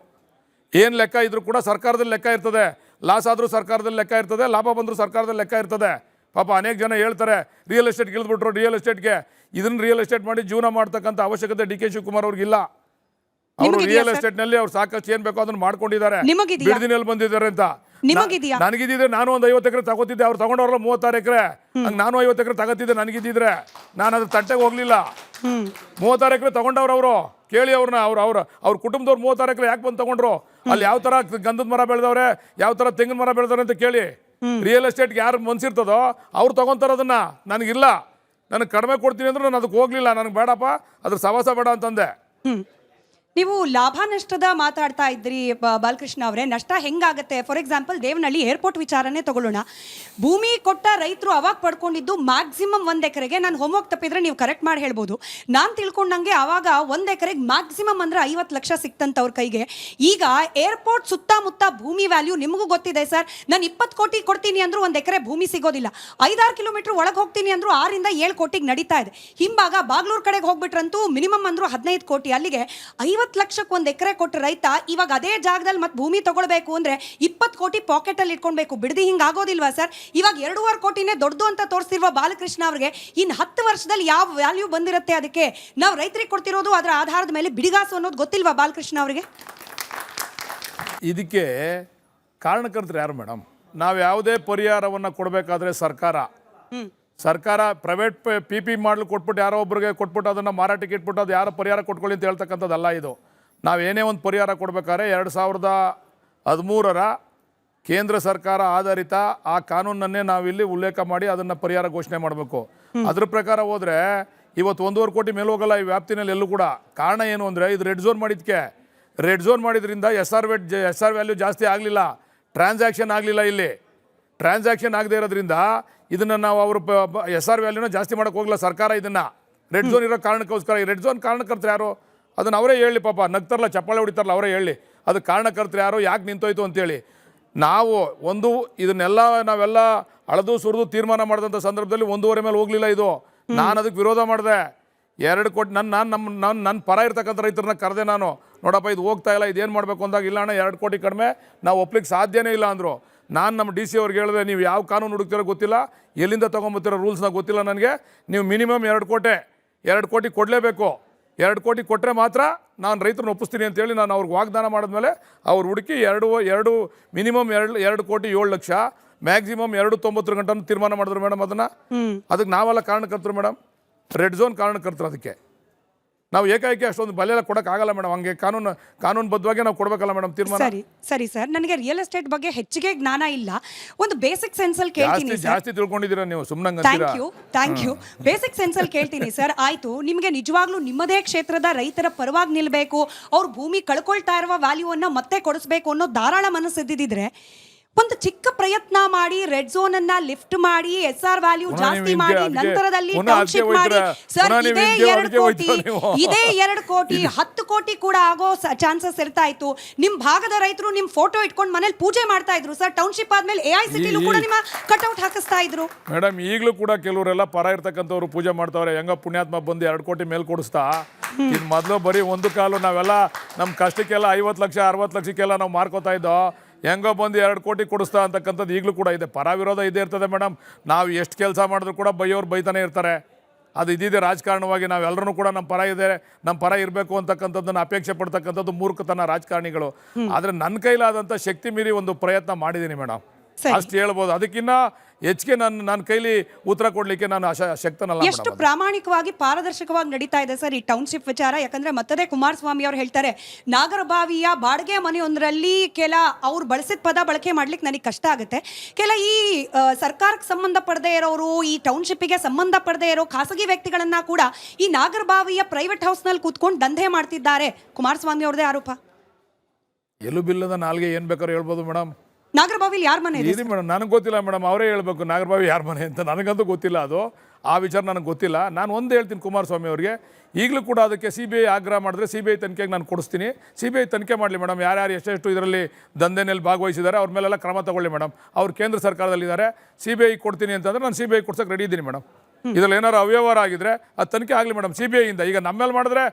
ಏನು ಲೆಕ್ಕ ಇದ್ರೂ ಕೂಡ ಸರ್ಕಾರದಲ್ಲಿ ಲೆಕ್ಕ ಇರ್ತದೆ. ಲಾಸ್ ಆದರೂ ಸರ್ಕಾರದಲ್ಲಿ ಲೆಕ್ಕ ಇರ್ತದೆ, ಲಾಭ ಬಂದರೂ ಸರ್ಕಾರದಲ್ಲಿ ಲೆಕ್ಕ ಇರ್ತದೆ. ಪಾಪ ಅನೇಕ ಜನ ಹೇಳ್ತಾರೆ ರಿಯಲ್ ಎಸ್ಟೇಟ್ಗೆ ಇಳಿದ್ಬಿಟ್ರು, ರಿಯಲ್ ಎಸ್ಟೇಟ್ಗೆ. ಇದನ್ನು ರಿಯಲ್ ಎಸ್ಟೇಟ್ ಮಾಡಿ ಜೀವನ ಮಾಡ್ತಕ್ಕಂಥ ಅವಶ್ಯಕತೆ ಡಿ ಕೆ ಶಿವಕುಮಾರ್ ಅವ್ರಿಗಿಲ್ಲ. ಅವರು ರಿಯಲ್ ಎಸ್ಟೇಟ್ ನಲ್ಲಿ ಅವ್ರು ಸಾಕಷ್ಟು ಏನ್ ಬೇಕೋ ಅದನ್ನ ಮಾಡ್ಕೊಂಡಿದ್ದಾರೆ, ಬಿಡದಿನಲ್ಲಿ ಬಂದಿದ್ದಾರೆ ಅಂತ. ನನಗಿದ್ರೆ ನಾನು ಒಂದು 50 ಎಕರೆ ತಗೋತಿದ್ದೆ, ಅವ್ರು ತಗೊಂಡವ್ರಲ್ಲ 36 ಎಕರೆ. ಹಂಗೆ ನಾನು 50 ಎಕರೆ ತಗೋತಿದ್ದೆ, ನನಗಿದ್ದಿದ್ರೆ ನಾನು ಅದ್ರ ತಟ್ಟೆಗೆ ಹೋಗ್ಲಿಲ್ಲ. 36 ಎಕರೆ ತಗೊಂಡವ್ರು ಅವರು. ಕೇಳಿ ಅವ್ರನ್ನ, ಅವ್ರ ಕುಟುಂಬದವ್ರು 36 ಎಕರೆ ಯಾಕೆ ಬಂದು ತಗೊಂಡ್ರು, ಅಲ್ಲಿ ಯಾವ ತರ ಗಂಧದ ಮರ ಬೆಳೆದವ್ರೆ, ಯಾವ ತರ ತೆಂಗಿನ ಮರ ಬೆಳೆದವ್ರೆ ಅಂತ ಕೇಳಿ. ರಿಯಲ್ ಎಸ್ಟೇಟ್ಗೆ ಯಾರು ಮನ್ಸಿರ್ತದೋ ಅವ್ರು ತಗೊಂತಾರ ಅದನ್ನ. ನನಗಿಲ್ಲ, ನನಗೆ ಕಡಿಮೆ ಕೊಡ್ತೀನಿ ಅಂದ್ರೆ ನಾನು ಅದಕ್ಕೆ ಹೋಗ್ಲಿಲ್ಲ, ನನಗೆ ಬೇಡಪ್ಪ ಅದ್ರ ಸವಾಸ ಬೇಡ ಅಂತಂದೆ. ನೀವು ಲಾಭ ನಷ್ಟದ ಮಾತಾಡ್ತಾ ಇದ್ರಿ ಬಾಲಕೃಷ್ಣ ಅವರೇ. ನಷ್ಟ ಹೆಂಗಾಗತ್ತೆ? ಫಾರ್ ಎಕ್ಸಾಂಪಲ್ ದೇವನಹಳ್ಳಿ ಏರ್ಪೋರ್ಟ್ ವಿಚಾರನೇ ತಗೊಳ್ಳೋಣ. ಭೂಮಿ ಕೊಟ್ಟ ರೈತರು ಅವಾಗ ಪಡ್ಕೊಂಡಿದ್ದು ಮ್ಯಾಕ್ಸಿಮಮ್ 1 ಎಕರೆಗೆ, ನಾನು ಹೋಮ್ವರ್ಕ್ ತಪ್ಪಿದ್ರೆ ನೀವು ಕರೆಕ್ಟ್ ಮಾಡಿ ಹೇಳ್ಬೋದು, ನಾನು ತಿಳ್ಕೊಂಡಂಗೆ ಆವಾಗ 1 ಎಕರೆಗೆ ಮ್ಯಾಕ್ಸಿಮಮ್ ಅಂದ್ರೆ 50 ಲಕ್ಷ ಸಿಕ್ತಂತ ಅವ್ರ ಕೈಗೆ. ಈಗ ಏರ್ಪೋರ್ಟ್ ಸುತ್ತಮುತ್ತ ಭೂಮಿ ವ್ಯಾಲ್ಯೂ ನಿಮಗೂ ಗೊತ್ತಿದೆ ಸರ್. ನಾನು 20 ಕೋಟಿ ಕೊಡ್ತೀನಿ ಅಂದ್ರೂ 1 ಎಕರೆ ಭೂಮಿ ಸಿಗೋದಿಲ್ಲ. 5-6 ಕಿಲೋಮೀಟರ್ ಒಳಗೆ ಹೋಗ್ತೀನಿ ಅಂದ್ರೂ 6-7 ಕೋಟಿಗೆ ನಡೀತಾ ಇದೆ. ಹಿಂಭಾಗ ಬಾಗ್ಲೂರ್ ಕಡೆಗೆ ಹೋಗ್ಬಿಟ್ರಂತೂ ಮಿನಿಮಮ್ ಅಂದ್ರೂ 15 ಕೋಟಿ. ಅಲ್ಲಿಗೆ 50 ಲಕ್ಷಕ್ಕೆ 1 ಎಕರೆ ಕೊಟ್ಟ ರೈತ ಇವಾಗ ಅದೇ ಜಾಗದಲ್ಲಿ ಮತ್ತೆ ಭೂಮಿ ತಗೊಳ್ಬೇಕು ಅಂದ್ರೆ 20 ಕೋಟಿ ಪಾಕೆಟ್ ಅಲ್ಲಿ ಇಟ್ಕೊಳ್ಬೇಕು. ಬಿಡದಿ ಹಿಂಗ್ ಆಗೋದಿಲ್ವಾ ಸರ್? ಇವಾಗ 2.5 ಕೋಟಿನೇ ದೊಡ್ಡದು ಅಂತ ತೋರಿಸಿರುವ ಬಾಲಕೃಷ್ಣ ಅವ್ರಿಗೆ ಇನ್ನು 10 ವರ್ಷದಲ್ಲಿ ಯಾವ ವ್ಯಾಲ್ಯೂ ಬಂದಿರುತ್ತೆ ಅದಕ್ಕೆ? ನಾವು ರೈತರಿಗೆ ಕೊಡ್ತಿರೋದು ಅದರ ಆಧಾರದ ಮೇಲೆ ಬಿಡಿಗಾಸು ಅನ್ನೋದು ಗೊತ್ತಿಲ್ವಾ ಬಾಲಕೃಷ್ಣ ಅವರಿಗೆ? ಇದಕ್ಕೆ ಕಾರಣಕರ್ತರು ಯಾರು ಮೇಡಮ್? ನಾವು ಯಾವುದೇ ಪರಿಹಾರವನ್ನು ಕೊಡಬೇಕಾದ್ರೆ ಸರ್ಕಾರ ಪ್ರೈವೇಟ್ ಪಿ ಮಾಡಲು ಕೊಟ್ಬಿಟ್ಟು ಯಾರೋ ಒಬ್ಬರಿಗೆ ಕೊಟ್ಬಿಟ್ಟು ಅದನ್ನು ಮಾರಾಟಕ್ಕೆ ಇಟ್ಬಿಟ್ಟು ಅದು ಯಾರೋ ಪರಿಹಾರ ಕೊಟ್ಕೊಳ್ಳಿ ಅಂತ ಹೇಳ್ತಕ್ಕಂಥದ್ದಲ್ಲ ಇದು. ನಾವೇನೇ ಒಂದು ಪರಿಹಾರ ಕೊಡಬೇಕಾದ್ರೆ 2013 ಕೇಂದ್ರ ಸರ್ಕಾರ ಆಧಾರಿತ ಆ ಕಾನೂನನ್ನೇ ನಾವಿಲ್ಲಿ ಉಲ್ಲೇಖ ಮಾಡಿ ಅದನ್ನು ಪರಿಹಾರ ಘೋಷಣೆ ಮಾಡಬೇಕು. ಅದ್ರ ಪ್ರಕಾರ ಹೋದರೆ ಇವತ್ತು 1.5 ಕೋಟಿ ಮೇಲೆ ಹೋಗಲ್ಲ ಈ ವ್ಯಾಪ್ತಿನಲ್ಲಿ ಎಲ್ಲೂ ಕೂಡ. ಕಾರಣ ಏನು ಅಂದರೆ ಇದು ರೆಡ್ ಝೋನ್ ಮಾಡಿದ್ರಿಂದ ಎಸ್ ಆರ್ ವ್ಯಾಲ್ಯೂ ಜಾಸ್ತಿ ಆಗಲಿಲ್ಲ, ಟ್ರಾನ್ಸಾಕ್ಷನ್ ಆಗಲಿಲ್ಲ. ಇಲ್ಲಿ ಟ್ರಾನ್ಸಾಕ್ಷನ್ ಆಗದೆ ಇರೋದ್ರಿಂದ ಇದನ್ನು ನಾವು ಅವರು ಎಸ್ ಆರ್ ವ್ಯಾಲ್ಯೂನ ಜಾಸ್ತಿ ಮಾಡೋಕ್ಕೆ ಹೋಗಲ್ಲ ಸರ್ಕಾರ. ಇದನ್ನು ರೆಡ್ ಝೋನ್ ಇರೋ ಕಾರಣಕ್ಕೋಸ್ಕರ ಈ ರೆಡ್ ಝೋನ್ ಕಾರಣಕರ್ತರು ಯಾರು ಅದನ್ನು ಅವರೇ ಹೇಳಿ. ಪಾಪ ನಗ್ತಾರಲ್ಲ, ಚಪ್ಪಾಳೆ ಹೊಡಿತಾರಲ್ಲ, ಅವರೇ ಹೇಳಿ ಅದು ಕಾರಣಕರ್ತರು ಯಾರು, ಯಾಕೆ ನಿಂತೋಯ್ತು ಅಂತೇಳಿ. ನಾವು ನಾವೆಲ್ಲ ಅಳದು ಸುರಿದು ತೀರ್ಮಾನ ಮಾಡಿದಂಥ ಸಂದರ್ಭದಲ್ಲಿ 1.5 ಮೇಲೆ ಹೋಗಲಿಲ್ಲ ಇದು. ನಾನು ಅದಕ್ಕೆ ವಿರೋಧ ಮಾಡಿದೆ. 2 ಕೋಟಿ ನನ್ನ ಪರ ಇರ್ತಕ್ಕಂಥ ರೈತರನ್ನ ಕರೆದೆ ನಾನು. ನೋಡಪ್ಪ ಇದು ಹೋಗ್ತಾ ಇಲ್ಲ, ಇದೇನು ಮಾಡಬೇಕು ಅಂದಾಗ, ಇಲ್ಲ ಅಣ್ಣ 2 ಕೋಟಿ ಕಡಿಮೆ ನಾವು ಒಪ್ಲಿಕ್ಕೆ ಸಾಧ್ಯನೇ ಇಲ್ಲ ಅಂದರು. ನಾನು ನಮ್ಮ DC ಅವ್ರಿಗೆ ಹೇಳಿದೆ, ನೀವು ಯಾವ ಕಾನೂನು ಹುಡುಕ್ತಿರೋ ಗೊತ್ತಿಲ್ಲ, ಎಲ್ಲಿಂದ ತೊಗೊಂಬತ್ತಿರೋ ರೂಲ್ಸ್ನ ಗೊತ್ತಿಲ್ಲ ನನಗೆ, ನೀವು ಮಿನಿಮಮ್ 2 ಕೋಟಿ ಕೊಡಲೇಬೇಕು. 2 ಕೋಟಿ ಕೊಟ್ಟರೆ ಮಾತ್ರ ನಾನು ರೈತರನ್ನ ಒಪ್ಪಿಸ್ತೀನಿ ಅಂತೇಳಿ ನಾನು ಅವ್ರಿಗೆ ವಾಗ್ದಾನ ಮಾಡಿದ್ಮೇಲೆ ಅವ್ರು ಹುಡುಕಿ ಮಿನಿಮಮ್ 2 ಕೋಟಿ 7 ಲಕ್ಷ, ಮ್ಯಾಕ್ಸಿಮಮ್ 290 ಗಂಟೆ ತೀರ್ಮಾನ ಮಾಡಿದ್ರು ಮೇಡಮ್. ಅದಕ್ಕೆ ನಾವೆಲ್ಲ ಕಾರಣಕರ್ತರು ಮೇಡಮ್, ರೆಡ್ ಝೋನ್ ಕಾರಣಕರ್ತರು. ಅದಕ್ಕೆ ನಾವು ಏಕಾಏಕಿ ಅಷ್ಟೊಂದು ಬಲೆ ಎಲ್ಲ ಕೊಡೋಕ್ಕಾಗಲ್ಲ ಮೇಡಮ್. ಹಂಗೆ ಕಾನೂನುಬದ್ಧವಾಗಿ ನಾವು ಕೊಡಬೇಕಲ್ಲ ಮೇಡಮ್ ತೀರ್ಮಾನ. ಸರಿ ಸರ್, ನನಗೆ ರಿಯಲ್ ಎಸ್ಟೇಟ್ ಬಗ್ಗೆ ಹೆಚ್ಚಿಗೆ ಜ್ಞಾನ ಇಲ್ಲ. ಒಂದು ಬೇಸಿಕ್ ಸೆನ್ಸಲ್ಲಿ ಕೇಳ್ತೀನಿ. ಜಾಸ್ತಿ ತಿಳ್ಕೊಂಡಿದ್ದೀರಾ ನೀವು, ಸುಮ್ಮನೆ. Thank you. ಬೇಸಿಕ್ ಸೆನ್ಸಲ್ಲಿ ಕೇಳ್ತೀನಿ ಸರ್. ಆಯ್ತು, ನಿಮಗೆ ನಿಜವಾಗ್ಲೂ ನಿಮ್ಮದೇ ಕ್ಷೇತ್ರದ ರೈತರ ಪರವಾಗಿ ನಿಲ್ಲಬೇಕು, ಅವ್ರ ಭೂಮಿ ಕಳ್ಕೊಳ್ತಾ ಇರುವ ವ್ಯಾಲ್ಯೂವನ್ನು ಮತ್ತೆ ಕೊಡಿಸ್ಬೇಕು ಅನ್ನೋ ಧಾರಾಳ ಮನಸ್ಸಿದ್ದಿದ್ರೆ ಒಂದು ಚಿಕ್ಕ ಪ್ರಯತ್ನ ಮಾಡಿ ರೆಡ್ ಝೋನ್ ಅನ್ನ ಲಿಫ್ಟ್ ಮಾಡಿ SR ವ್ಯಾಲ್ಯೂ ಜಾಸ್ತಿ ಮಾಡಿ ನಂತರದಲ್ಲಿ ಟೌನ್ಶಿಪ್ ಮಾಡಿ ಸರ್, ಇದೇ 2 ಕೋಟಿ 10 ಕೋಟಿ ಕೂಡ ಆಗೋ ಚಾನ್ಸಸ್ ಇರ್ತಾ ಇತ್ತು. ನಿಮ್ ಭಾಗದ ರೈತರು ನಿಮ್ ಫೋಟೋ ಇಟ್ಕೊಂಡು ಮನೇಲಿ ಪೂಜೆ ಮಾಡ್ತಾ ಇದ್ರು ಸರ್. ಟೌನ್ಶಿಪ್ ಆದ್ಮೇಲೆ AICT ಕೂಡ ನಿಮ್ಮ ಕಟ್ಔಟ್ ಹಾಕಿಸ್ತಾ ಇದ್ರು ಮೇಡಮ್. ಈಗಲೂ ಕೂಡ ಕೆಲವರೆಲ್ಲ ಪರ ಇರ್ತಕ್ಕಂಥವ್ರು ಪೂಜೆ ಮಾಡ್ತಾವ್ರೆ. ಹೆಂಗ ಪುಣ್ಯಾತ್ಮ ಬಂದು 2 ಕೋಟಿ ಮೇಲೆ ಕೊಡಿಸ್ತಾ. ಇದು ಮೊದಲು ಬರೀ ಒಂದು ಕಾಲು ನಾವೆಲ್ಲ ನಮ್ಮ ಕಷ್ಟಕ್ಕೆಲ್ಲ 50 ಲಕ್ಷ 60 ಲಕ್ಷಕ್ಕೆಲ್ಲ ನಾವು ಮಾರ್ಕೋತಾ ಇದ್ದೋ. ಹೆಂಗೋ ಬಂದು 2 ಕೋಟಿ ಕೊಡಿಸ್ತಾ ಅಂತಕ್ಕಂಥದ್ದು ಈಗಲೂ ಕೂಡ ಇದೆ. ಪರ ವಿರೋಧ ಇದೇ ಇರ್ತದೆ ಮೇಡಮ್. ನಾವು ಎಷ್ಟು ಕೆಲಸ ಮಾಡಿದ್ರು ಕೂಡ ಬೈಯೋರು ಬೈತಾನೆ ಇರ್ತಾರೆ. ಅದು ಇದಿದೆ ರಾಜಕಾರಣವಾಗಿ. ನಾವೆಲ್ಲರೂ ಕೂಡ ನಮ್ಮ ಪರ ಇರಬೇಕು ಅಂತಕ್ಕಂಥದ್ದನ್ನು ಅಪೇಕ್ಷೆ ಪಡ್ತಕ್ಕಂಥದ್ದು ಮೂರ್ಖತನ ರಾಜಕಾರಣಿಗಳು. ಆದರೆ ನನ್ನ ಕೈಲಾದಂಥ ಶಕ್ತಿ ಮೀರಿ ಒಂದು ಪ್ರಯತ್ನ ಮಾಡಿದ್ದೀನಿ ಮೇಡಮ್, ಅಷ್ಟು ಹೇಳ್ಬೋದು. ಅದಕ್ಕಿಂತ ಹೆಚ್ಚಿಗೆ ನನ್ನ ಕೈಲಿ ಉತ್ತರ ಕೊಡ್ಲಿಕ್ಕೆ ನಾನು ಶಕ್ತನಲ್ಲ. ಎಷ್ಟು ಪ್ರಾಮಾಣಿಕವಾಗಿ ಪಾರದರ್ಶಕವಾಗಿ ನಡೀತಾ ಇದೆ ಸರ್ ಈ ಟೌನ್ಶಿಪ್ ವಿಚಾರ. ಯಾಕಂದ್ರೆ ಮತ್ತದೇ ಕುಮಾರಸ್ವಾಮಿ ಅವರು ಹೇಳ್ತಾರೆ, ನಾಗರಬಾವಿಯ ಬಾಡಿಗೆ ಮನೆಯೊಂದರಲ್ಲಿ ಅವ್ರು ಬಳಸಿದ ಪದ ಬಳಕೆ ಮಾಡ್ಲಿಕ್ಕೆ ನನಗೆ ಕಷ್ಟ ಆಗುತ್ತೆ. ಈ ಸರ್ಕಾರಕ್ಕೆ ಸಂಬಂಧಪಡದೇ ಇರೋರು, ಈ ಟೌನ್ಶಿಪ್ಗೆ ಸಂಬಂಧಪಡದೇ ಇರೋ ಖಾಸಗಿ ವ್ಯಕ್ತಿಗಳನ್ನ ಕೂಡ ಈ ನಾಗರಬಾವಿಯ ಪ್ರೈವೇಟ್ ಹೌಸ್ ನಲ್ಲಿ ಕೂತ್ಕೊಂಡು ದಂಧೆ ಮಾಡ್ತಿದ್ದಾರೆ. ಕುಮಾರಸ್ವಾಮಿ ಅವ್ರದೇ ಆರೋಪ. ಎಲ್ಲೂ ಬಿಲ್ಲದ ನಾಲ್ಗೆ ಏನ್ ಬೇಕಾದ್ರೂ ಹೇಳ್ಬೋದು ಮೇಡಮ್. ನಾಗರಬಾವಿಲಿ ಯಾರ ಮನೆ ಇದೆ ಮೇಡಮ್? ನನಗೆ ಗೊತ್ತಿಲ್ಲ ಮೇಡಮ್, ಅವರೇ ಹೇಳ್ಬೇಕು ನಾಗರಬಾವಿ ಯಾರ ಮನೆ ಅಂತ. ನನಗಂತೂ ಗೊತ್ತಿಲ್ಲ, ಅದು ಆ ವಿಚಾರ ನನಗೆ ಗೊತ್ತಿಲ್ಲ. ನಾನು ಒಂದು ಹೇಳ್ತೀನಿ ಕುಮಾರಸ್ವಾಮಿ ಅವರಿಗೆ, ಈಗಲೂ ಕೂಡ ಅದಕ್ಕೆ CBI ಆಗ್ರಹ ಮಾಡಿದ್ರೆ CBI ತನಿಖೆಗೆ ನಾನು ಕೊಡಿಸ್ತೀನಿ. CBI ತನಿಖೆ ಮಾಡಲಿ ಮೇಡಮ್. ಯಾರ್ಯಾರು ಎಷ್ಟೆಷ್ಟು ಇದರಲ್ಲಿ ದಂಧೆನಲ್ಲಿ ಭಾಗವಹಿಸಿದ್ದಾರೆ ಅವ್ರ ಮೇಲೆಲ್ಲ ಕ್ರಮ ತಗೊಳ್ಳಿ ಮೇಡಮ್. ಅವ್ರು ಕೇಂದ್ರ ಸರ್ಕಾರದಲ್ಲಿದ್ದಾರೆ. CBI ಕೊಡ್ತೀನಿ ಅಂತಂದ್ರೆ ನಾನು CBI ಕೊಡ್ಸೋಕೆ ರೆಡಿ ಇದ್ದೀನಿ ಮೇಡಮ್. ಇದರಲ್ಲಿ ಏನಾರು ಅವ್ಯವಹಾರ ಆಗಿದ್ರೆ ಅದು ತನಿಖೆ ಆಗಲಿ ಮೇಡಮ್ CBI ಇಂದ. ಈಗ ನಮ್ಮೇಲೆ ಮಾಡಿದ್ರೆ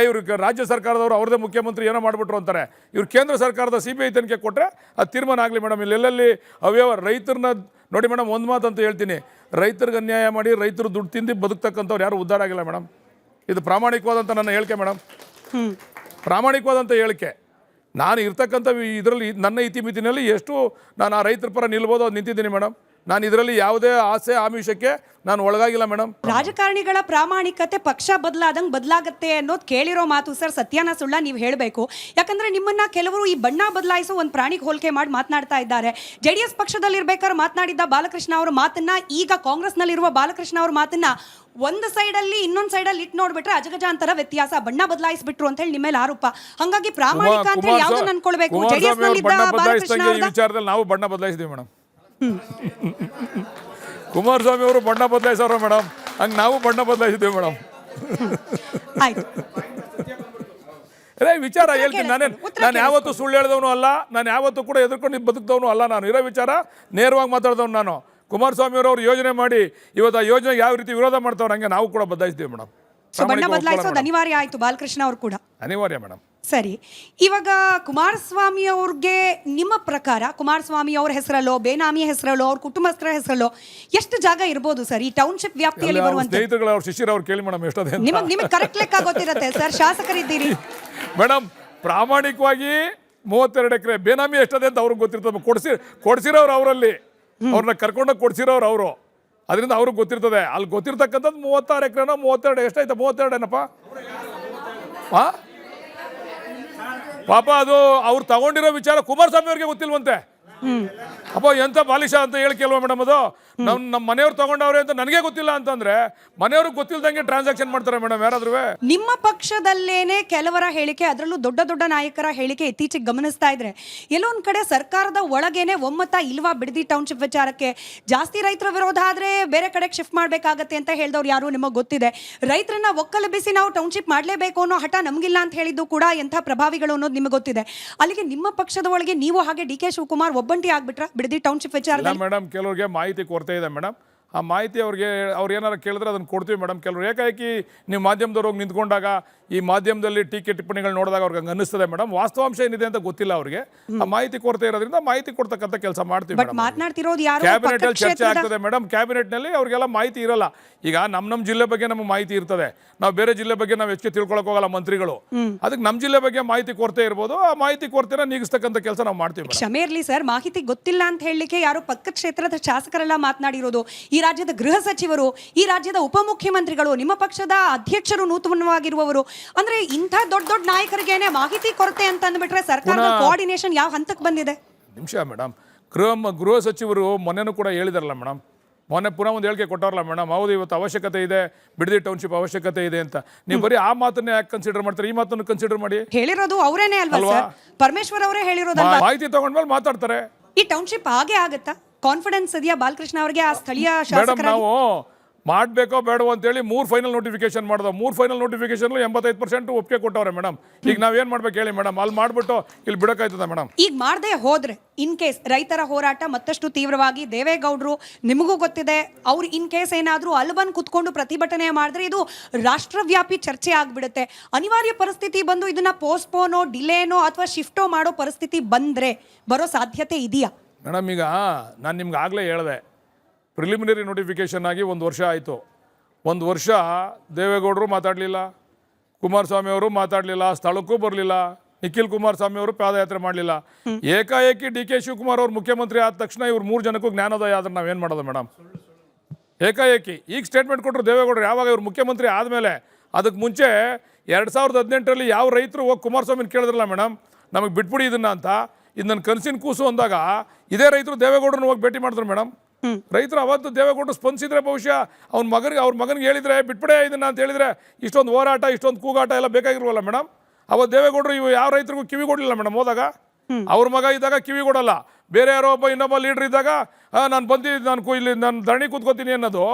ಇವ್ರಿಗೆ ರಾಜ್ಯ ಸರ್ಕಾರದವರು ಅವ್ರದೇ ಮುಖ್ಯಮಂತ್ರಿ ಏನೋ ಮಾಡಿಬಿಟ್ರು ಅಂತಾರೆ. ಇವ್ರು ಕೇಂದ್ರ ಸರ್ಕಾರದ CBI ತನಿಖೆ ಕೊಟ್ಟರೆ ಅದು ತೀರ್ಮಾನ ಆಗಲಿ ಮೇಡಮ್. ಇಲ್ಲೆಲ್ಲಲ್ಲಿ ಅವ್ಯವಹಾರ ರೈತರನ್ನ ನೋಡಿ ಮೇಡಮ್, ಒಂದು ಮಾತಂತೂ ಹೇಳ್ತೀನಿ, ರೈತರಿಗೆ ಅನ್ಯಾಯ ಮಾಡಿ ರೈತರು ದುಡ್ಡು ತಿಂದು ಬದುಕ್ತಕ್ಕಂಥವ್ರು ಯಾರು ಉದ್ಧಾರ ಆಗಿಲ್ಲ ಮೇಡಮ್. ಇದು ಪ್ರಾಮಾಣಿಕವಾದಂಥ ನನ್ನ ಹೇಳಿಕೆ ಮೇಡಮ್, ಪ್ರಾಮಾಣಿಕವಾದಂಥ ಹೇಳಿಕೆ. ನಾನು ಇರ್ತಕ್ಕಂಥ ಇದರಲ್ಲಿ ನನ್ನ ಇತಿಮಿತಿನಲ್ಲಿ ಎಷ್ಟು ನಾನು ಆ ರೈತರ ಪರ ನಿಲ್ಬೋದು ಅದು ನಿಂತಿದ್ದೀನಿ ಮೇಡಮ್. ನಾನು ಇದರಲ್ಲಿ ಯಾವುದೇ ಆಸೆ ಆಮಿಷಕ್ಕೆ ನಾನು ಒಳಗಾಗಿಲ್ಲ ಮೇಡಮ್. ರಾಜಕಾರಣಿಗಳ ಪ್ರಾಮಾಣಿಕತೆ ಪಕ್ಷ ಬದಲಾದಂಗೆ ಬದಲಾಗತ್ತೆ ಅನ್ನೋದು ಕೇಳಿರೋ ಮಾತು ಸರ್. ಸತ್ಯನ ಸುಳ್ಳ ನೀವು ಹೇಳಬೇಕು. ಯಾಕಂದ್ರೆ ನಿಮ್ಮನ್ನ ಕೆಲವರು ಈ ಬಣ್ಣ ಬದಲಾಯಿಸೋ ಒಂದು ಪ್ರಾಣಿಗೆ ಹೋಲಿಕೆ ಮಾಡಿ ಮಾತನಾಡ್ತಾ ಇದ್ದಾರೆ. JDS ಪಕ್ಷದಲ್ಲಿ ಇರ್ಬೇಕಾದ್ರೆ ಮಾತನಾಡಿದ್ದ ಬಾಲಕೃಷ್ಣ ಅವರ ಮಾತನ್ನ ಈಗ ಕಾಂಗ್ರೆಸ್ನಲ್ಲಿರುವ ಬಾಲಕೃಷ್ಣ ಅವ್ರ ಮಾತನ್ನ ಒಂದು ಸೈಡಲ್ಲಿ ಇನ್ನೊಂದು ಸೈಡಲ್ಲಿ ಇಟ್ಟು ನೋಡ್ಬಿಟ್ರೆ ಅಜಗಜಾಂತರ ವ್ಯತ್ಯಾಸ. ಬಣ್ಣ ಬದಲಾಯಿಸ್ಬಿಟ್ರು ಅಂತ ಹೇಳಿ ನಿಮ್ಮ ಮೇಲೆ ಆರೋಪ. ಹಂಗಾಗಿ ಪ್ರಾಮಾಣಿಕ ಅಂತ ಹೇಳಿ ಯಾವ್ದನ್ನ ಅನ್ಕೊಳ್ಬೇಕು? JDS ನಲ್ಲಿದ್ದ ಬಾಲಕೃಷ್ಣ ಈ ವಿಚಾರದಲ್ಲಿ ನಾವು ಬಣ್ಣ ಬದಲಾಯಿಸಿದ್ವಿ ಮೇಡಮ್. ಕುಮಾರಸ್ವಾಮಿ ಅವರು ಬಣ್ಣ ಬದಲಾಯಿಸೋರು ಮೇಡಮ್, ಹಂಗೆ ನಾವು ಬಣ್ಣ ಬದಲಾಯಿಸಿದ್ವಿ ಮೇಡಮ್. ಆಯ್ತು, ವಿಚಾರ ಹೇಳ್ತೀನಿ. ನಾನು ಯಾವತ್ತೂ ಸುಳ್ಳು ಹೇಳಿದವನು ಅಲ್ಲ, ನಾನು ಯಾವತ್ತೂ ಕೂಡ ಎದುರ್ಕೊಂಡು ಬದುಕಿದವನು ಅಲ್ಲ. ನಾನು ಇರೋ ವಿಚಾರ ನೇರವಾಗಿ ಮಾತಾಡಿದವನು ನಾನು. ಕುಮಾರಸ್ವಾಮಿ ಅವರು ಯೋಜನೆ ಮಾಡಿ ಇವತ್ತು ಆ ಯೋಜನೆ ಯಾವ ರೀತಿ ವಿರೋಧ ಮಾಡ್ತಾವ್ರು ಹಂಗೆ ನಾವು ಕೂಡ ಬದಲಾಯಿಸ್ತೀವಿ ಮೇಡಮ್. ಬಣ್ಣ ಬದಲಾಯಿಸೋದು ಅನಿವಾರ್ಯ ಆಯ್ತು ಬಾಲಕೃಷ್ಣ ಅವರು ಕೂಡ. ಅನಿವಾರ್ಯ ಮೇಡಮ್. ಸರಿ, ಇವಾಗ ಕುಮಾರಸ್ವಾಮಿ ಅವ್ರಿಗೆ ನಿಮ್ಮ ಪ್ರಕಾರ ಕುಮಾರಸ್ವಾಮಿ ಅವ್ರ ಹೆಸರಲ್ಲೋ ಬೇನಾಮಿ ಹೆಸರಲ್ಲೋ ಅವ್ರ ಕುಟುಂಬಸ್ಥರ ಹೆಸರಲ್ಲೋ ಎಷ್ಟು ಜಾಗ ಇರ್ಬೋದು ಸರ್ ಈ ಟೌನ್ಶಿಪ್ ವ್ಯಾಪ್ತಿಯಲ್ಲಿ ಬರುವಂತ? ಸ್ನೇಹಿತರುಗಳು ಅವ್ರ ಶಿಷ್ಯರು ಅವ್ರು ಕೇಳಿ ಮೇಡಮ್ ಎಷ್ಟದೇ ನಿಮಗೆ ಕರೆಕ್ಟ್ ಲೆಕ್ಕ ಗೊತ್ತಿರುತ್ತೆ ಸರ್, ಶಾಸಕರಿದ್ದೀರಿ ಮೇಡಮ್. ಪ್ರಾಮಾಣಿಕವಾಗಿ 32 ಎಕರೆ ಬೇನಾಮಿ ಎಷ್ಟದೆ ಅಂತ ಅವ್ರಿಗೆ ಗೊತ್ತಿರ್ತದೆ. ಕೊಡ್ಸಿರೋರು ಅವರಲ್ಲಿ, ಅವ್ರನ್ನ ಕರ್ಕೊಂಡೋಗಿ ಕೊಡ್ಸಿರೋರು ಅವರು, ಅದರಿಂದ ಅವ್ರಿಗೆ ಗೊತ್ತಿರ್ತದೆ. ಅಲ್ಲಿ ಗೊತ್ತಿರ್ತಕ್ಕಂಥದ್ದು 36 ಎಕರೆನೋ 32 ಎಷ್ಟಾಯ್ತಾ? 32 ಏನಪ್ಪ ಪಾಪ. ಅದು ಅವ್ರು ತಗೊಂಡಿರೋ ವಿಚಾರ ಕುಮಾರಸ್ವಾಮಿ ಅವ್ರಿಗೆ ಗೊತ್ತಿಲ್ವಂತೆ. ಅಪ್ಪ ಎಂತ ಬಾಲಿಶ ಅಂತ ಹೇಳಿ ಕೇಳುವ ಮೇಡಮ್. ಅದು ನಮ್ಮ ಮನೆಯವ್ರು ತಗೊಂಡವ್ರೆ ಅಂತ ನನಗೆ ಗೊತ್ತಿಲ್ಲ ಅಂತಂದ್ರೆ ಮನೆಯವ್ರಿಗೆ ಗೊತ್ತಿಲ್ದಂಗೆ ಟ್ರಾನ್ಸಾಕ್ಷನ್ ಮಾಡ್ತಾರೆ ಮೇಡಮ್ ಯಾರಾದ್ರೂ. ನಿಮ್ಮ ಪಕ್ಷದಲ್ಲೇನೆ ಕೆಲವರ ಹೇಳಿಕೆ, ಅದರಲ್ಲೂ ದೊಡ್ಡ ದೊಡ್ಡ ನಾಯಕರ ಹೇಳಿಕೆ ಇತ್ತೀಚೆಗೆ ಗಮನಿಸ್ತಾ ಇದ್ರೆ ಎಲ್ಲೊಂದ್ ಕಡೆ ಸರ್ಕಾರದ ಒಳಗೇನೆ ಒಮ್ಮತ ಇಲ್ವಾ ಬಿಡದಿ ಟೌನ್ಶಿಪ್ ವಿಚಾರಕ್ಕೆ? ಜಾಸ್ತಿ ರೈತರ ವಿರೋಧ ಆದ್ರೆ ಬೇರೆ ಕಡೆಗೆ ಶಿಫ್ಟ್ ಮಾಡ್ಬೇಕಾಗತ್ತೆ ಅಂತ ಹೇಳಿದವ್ರು ಯಾರು ನಿಮಗೆ ಗೊತ್ತಿದೆ. ರೈತರನ್ನ ಒಕ್ಕಲೆಬ್ಬಿಸಿ ನಾವು ಟೌನ್ಶಿಪ್ ಮಾಡಲೇಬೇಕು ಅನ್ನೋ ಹಠ ನಮಗಿಲ್ಲ ಅಂತ ಹೇಳಿದ್ದು ಕೂಡ ಎಂಥ ಪ್ರಭಾವಿಗಳು ಅನ್ನೋದು ನಿಮಗೆ ಗೊತ್ತಿದೆ. ಅಲ್ಲಿಗೆ ನಿಮ್ಮ ಪಕ್ಷದ ಒಳಗೆ ನೀವು ಹಾಗೆ DK ಶಿವಕುಮಾರ್ ಒಬ್ಬಂಟಿ ಆಗ್ಬಿಟ್ರ ಬಿಡದಿ ಟೌನ್ಶಿಪ್ ವಿಚಾರದಲ್ಲಿ? ಮೇಡಮ್ ಕೆಲವ್ರಿಗೆ ಮಾಹಿತಿ ಕೊರತೆ ಇದೆ ಮೇಡಮ್. ಆ ಮಾಹಿತಿ ಅವ್ರು ಏನಾರು ಕೇಳಿದ್ರೆ ಅದನ್ನು ಕೊಡ್ತೀವಿ ಮೇಡಮ್. ಕೆಲವರು ಏಕಾಏಕಿ ನೀವು ಮಾಧ್ಯಮದವ್ರು ಹೋಗಿ ನಿಂತ್ಕೊಂಡಾಗ ಈ ಮಾಧ್ಯಮದಲ್ಲಿ ಟೀಕೆ ಟಿಪ್ಪಣಿಗಳು ನೋಡಿದಾಗ ಅವ್ರಿಗೆ ಹಂಗೆ ಅನ್ನಿಸ್ತದೆ ಮೇಡಮ್. ವಾಸ್ತವಾಂಶ ಏನಿದೆ ಅಂತ ಗೊತ್ತಿಲ್ಲ ಅವ್ರಿಗೆ. ಆ ಮಾಹಿತಿ ಕೊರತೆ ಇರೋದ್ರಿಂದ ಮಾಹಿತಿ ಕೊಡ್ತಕ್ಕಂಥ ಕೆಲಸ ಮಾಡ್ತೀವಿ ಮೇಡಮ್. ಕ್ಯಾಬಿನೆಟ್ ಅಲ್ಲಿ ಚರ್ಚೆ ಆಗ್ತದೆ ಮೇಡಮ್. ಕ್ಯಾಬಿನೆಟ್ ನಲ್ಲಿ ಅವ್ರಿಗೆಲ್ಲ ಮಾಹಿತಿ ಇರಲ್ಲ. ಈಗ ನಮ್ಮ ಜಿಲ್ಲೆ ಬಗ್ಗೆ ನಮಗೆ ಮಾಹಿತಿ ಇರ್ತದೆ, ನಾವು ಬೇರೆ ಜಿಲ್ಲೆ ಬಗ್ಗೆ ನಾವು ಹೆಚ್ಚಿಗೆ ತಿಳ್ಕೊಳಕ್ ಹೋಗಲ್ಲ ಮಂತ್ರಿಗಳು. ಅದಕ್ಕೆ ನಮ್ಮ ಜಿಲ್ಲೆ ಬಗ್ಗೆ ಮಾಹಿತಿ ಕೊರತೆ ಇರ್ಬೋದು. ಆ ಮಾಹಿತಿ ಕೊರತೆನ ನೀಗಿಸ್ತಕ್ಕಂಥ ಕೆಲಸ ನಾವು ಮಾಡ್ತೀವಿ. ಕ್ಷಮೆ ಇರ್ಲಿ ಸರ್, ಮಾಹಿತಿ ಗೊತ್ತಿಲ್ಲ ಅಂತ ಹೇಳಲಿಕ್ಕೆ ಯಾರು ಪಕ್ಕದ ಕ್ಷೇತ್ರದ ಶಾಸಕರೆಲ್ಲ ಮಾತನಾಡಿರೋದು. ಈ ರಾಜ್ಯದ ಗೃಹ ಸಚಿವರು, ಈ ರಾಜ್ಯದ ಉಪಮುಖ್ಯಮಂತ್ರಿಗಳು, ನಿಮ್ಮ ಪಕ್ಷದ ಅಧ್ಯಕ್ಷರು ನೂತನವಾಗಿರುವವರು, ಅಂದ್ರೆ ಇಂಥ ದೊಡ್ಡ ದೊಡ್ಡ ನಾಯಕರಿಗೇನೆ ಮಾಹಿತಿ ಕೊರತೆ ಅಂತ ಅಂದ್ಬಿಟ್ರೆ ಸರ್ಕಾರದ ಕೋಆರ್ಡಿನೇಷನ್ ಯಾವ ಹಂತಕ್ಕೆ ಬಂದಿದೆ? ನಿಮಿಷ ಮೇಡಮ್, ಗೃಹ ಸಚಿವರು ಮೊನ್ನೆನೂ ಕೂಡ ಹೇಳಿದಾರಲ್ಲ ಮೇಡಮ್, ಮೊನ್ನೆ ಪುನಃ ಒಂದು ಹೇಳಿಕೆ ಕೊಟ್ಟವ್ರಲ್ಲ ಮೇಡಮ್. ಹೌದು ಇವತ್ತು ಅವಶ್ಯಕತೆ ಇದೆ, ಬಿಡದಿ ಟೌನ್ಶಿಪ್ ಅವಶ್ಯಕತೆ ಇದೆ ಅಂತ. ನೀವು ಬರೀ ಆ ಮಾತನ್ನ ಯಾಕೆ ಕನ್ಸಿಡರ್ ಮಾಡ್ತಾರೆ? ಈ ಮಾತನ್ನು ಕನ್ಸಿಡರ್ ಮಾಡಿ. ಹೇಳಿರೋದು ಅವರೇನೆ ಅಲ್ವಾ ಸರ್? ಪರಮೇಶ್ವರ್ ಅವರೇ ಹೇಳಿರೋದಲ್ವಾ? ಮಾಹಿತಿ ತಗೊಂಡ್ಮೇಲೆ ಮಾತಾಡ್ತಾರೆ. ಈ ಟೌನ್ಶಿಪ್ ಹಾಗೆ ಆಗತ್ತಾ? ಕಾನ್ಫಿಡೆನ್ಸ್ ಇದೆಯಾ ಬಾಲಕೃಷ್ಣ ಅವರಿಗೆ ಆ ಸ್ಥಳೀಯ ಶಾಸಕರಾಗಿ? ನಾವು ಮಾಡಬೇಕೋ ಬೇಡವೋ ಅಂತೇಳಿ 3 ಫೈನಲ್ ನೋಟಿಫಿಕೇಶನ್ ಮಾಡಿದ. 3 ಫೈನಲ್ ನೋಟಿಫಿಕೇಶನ್ 85% ಒಪ್ಪಿಗೆ ಕೊಟ್ಟವ್ರೆ ಮೇಡಮ್. ಈಗ ನಾವೇನ್ ಮಾಡ್ಬೇಕು ಹೇಳಿ ಮೇಡಮ್? ಅಲ್ಲಿ ಮಾಡ್ಬಿಟ್ಟು ಇಲ್ಲಿ ಬಿಡಕ್ಕಾಯ್ತದ ಮೇಡಮ್? ಈಗ ಮಾಡದೆ ಹೋದ್ರೆ ಇನ್ ಕೇಸ್ ರೈತರ ಹೋರಾಟ ಮತ್ತಷ್ಟು ತೀವ್ರವಾಗಿ, ದೇವೇಗೌಡರು ನಿಮಗೂ ಗೊತ್ತಿದೆ, ಅವ್ರು ಇನ್ ಕೇಸ್ ಏನಾದ್ರೂ ಅಲ್ಲಿ ಬಂದು ಕುತ್ಕೊಂಡು ಪ್ರತಿಭಟನೆ ಮಾಡಿದ್ರೆ ಇದು ರಾಷ್ಟ್ರವ್ಯಾಪಿ ಚರ್ಚೆ ಆಗ್ಬಿಡುತ್ತೆ. ಅನಿವಾರ್ಯ ಪರಿಸ್ಥಿತಿ ಬಂದು ಇದನ್ನ ಪೋಸ್ಟ್ಪೋನೋ, ಡಿಲೇನೋ ಅಥವಾ ಶಿಫ್ಟೋ ಮಾಡೋ ಪರಿಸ್ಥಿತಿ ಬಂದ್ರೆ ಬರೋ ಸಾಧ್ಯತೆ ಇದೆಯಾ ಮೇಡಮ್? ಈಗ ನಾನು ನಿಮ್ಗೆ ಆಗಲೇ ಹೇಳಿದೆ, ಪ್ರಿಲಿಮಿನರಿ ನೋಟಿಫಿಕೇಶನ್ ಆಗಿ 1 ವರ್ಷ ಆಯಿತು. 1 ವರ್ಷ ದೇವೇಗೌಡರು ಮಾತಾಡಲಿಲ್ಲ, ಕುಮಾರಸ್ವಾಮಿ ಅವರು ಮಾತಾಡಲಿಲ್ಲ, ಸ್ಥಳಕ್ಕೂ ಬರಲಿಲ್ಲ, ನಿಖಿಲ್ ಕುಮಾರಸ್ವಾಮಿ ಅವರು ಪಾದಯಾತ್ರೆ ಮಾಡಲಿಲ್ಲ. ಏಕಾಏಕಿ DK ಶಿವಕುಮಾರ್ ಅವರು ಮುಖ್ಯಮಂತ್ರಿ ಆದ ತಕ್ಷಣ ಇವ್ರು 3 ಜನಕ್ಕೂ ಜ್ಞಾನೋದಯ ಆದ್ರೆ ನಾವೇನು ಮಾಡೋದು ಮೇಡಮ್? ಏಕಾಏಕಿ ಈಗ ಸ್ಟೇಟ್ಮೆಂಟ್ ಕೊಟ್ಟರು ದೇವೇಗೌಡರು. ಯಾವಾಗ ಇವ್ರು ಮುಖ್ಯಮಂತ್ರಿ ಆದಮೇಲೆ, ಅದಕ್ಕೆ ಮುಂಚೆ 2018ರಲ್ಲಿ ಯಾವ ರೈತರು ಹೋಗಿ ಕುಮಾರಸ್ವಾಮಿನ ಕೇಳಿದ್ರಲ್ಲ ಮೇಡಮ್, ನಮಗೆ ಬಿಟ್ಬಿಡಿ ಇದನ್ನ ಅಂತ, ಇದು ನನ್ನ ಕನಸಿನ ಕೂಸು ಅಂದಾಗ ಇದೇ ರೈತರು ದೇವೇಗೌಡರನ್ನ ಹೋಗಿ ಭೇಟಿ ಮಾಡಿದ್ರು ಮೇಡಮ್. ರೈತರು ಅವತ್ತು ದೇವೇಗೌಡರು ಸ್ಪಂದಿಸಿದ್ರೆ ಬಹುಶಃ ಅವ್ರ ಮಗನಿಗೆ ಹೇಳಿದ್ರೆ ಬಿಟ್ಬಿಡೇ ಇದನ್ನ ಅಂತ ಹೇಳಿದ್ರೆ ಇಷ್ಟೊಂದು ಹೋರಾಟ, ಇಷ್ಟೊಂದು ಕೂಗಾಟ ಎಲ್ಲ ಬೇಕಾಗಿರುವಲ್ಲ ಮೇಡಮ್. ಅವತ್ತು ದೇವೇಗೌಡರು ಇವು ಯಾವ ರೈತರಿಗೂ ಕಿವಿ ಕೊಡಲಿಲ್ಲ ಮೇಡಮ್. ಹೋದಾಗ ಅವ್ರ ಮಗ ಇದ್ದಾಗ ಕಿವಿ ಕೊಡಲ್ಲ, ಬೇರೆ ಯಾರೋ ಇನ್ನೊಬ್ಬ ಲೀಡರ್ ಇದ್ದಾಗ ನಾನು ಬಂದಿದ್ದು, ಇಲ್ಲಿ ನಾನು ಧರಣಿ ಕೂತ್ಕೋತೀನಿ ಅನ್ನೋದು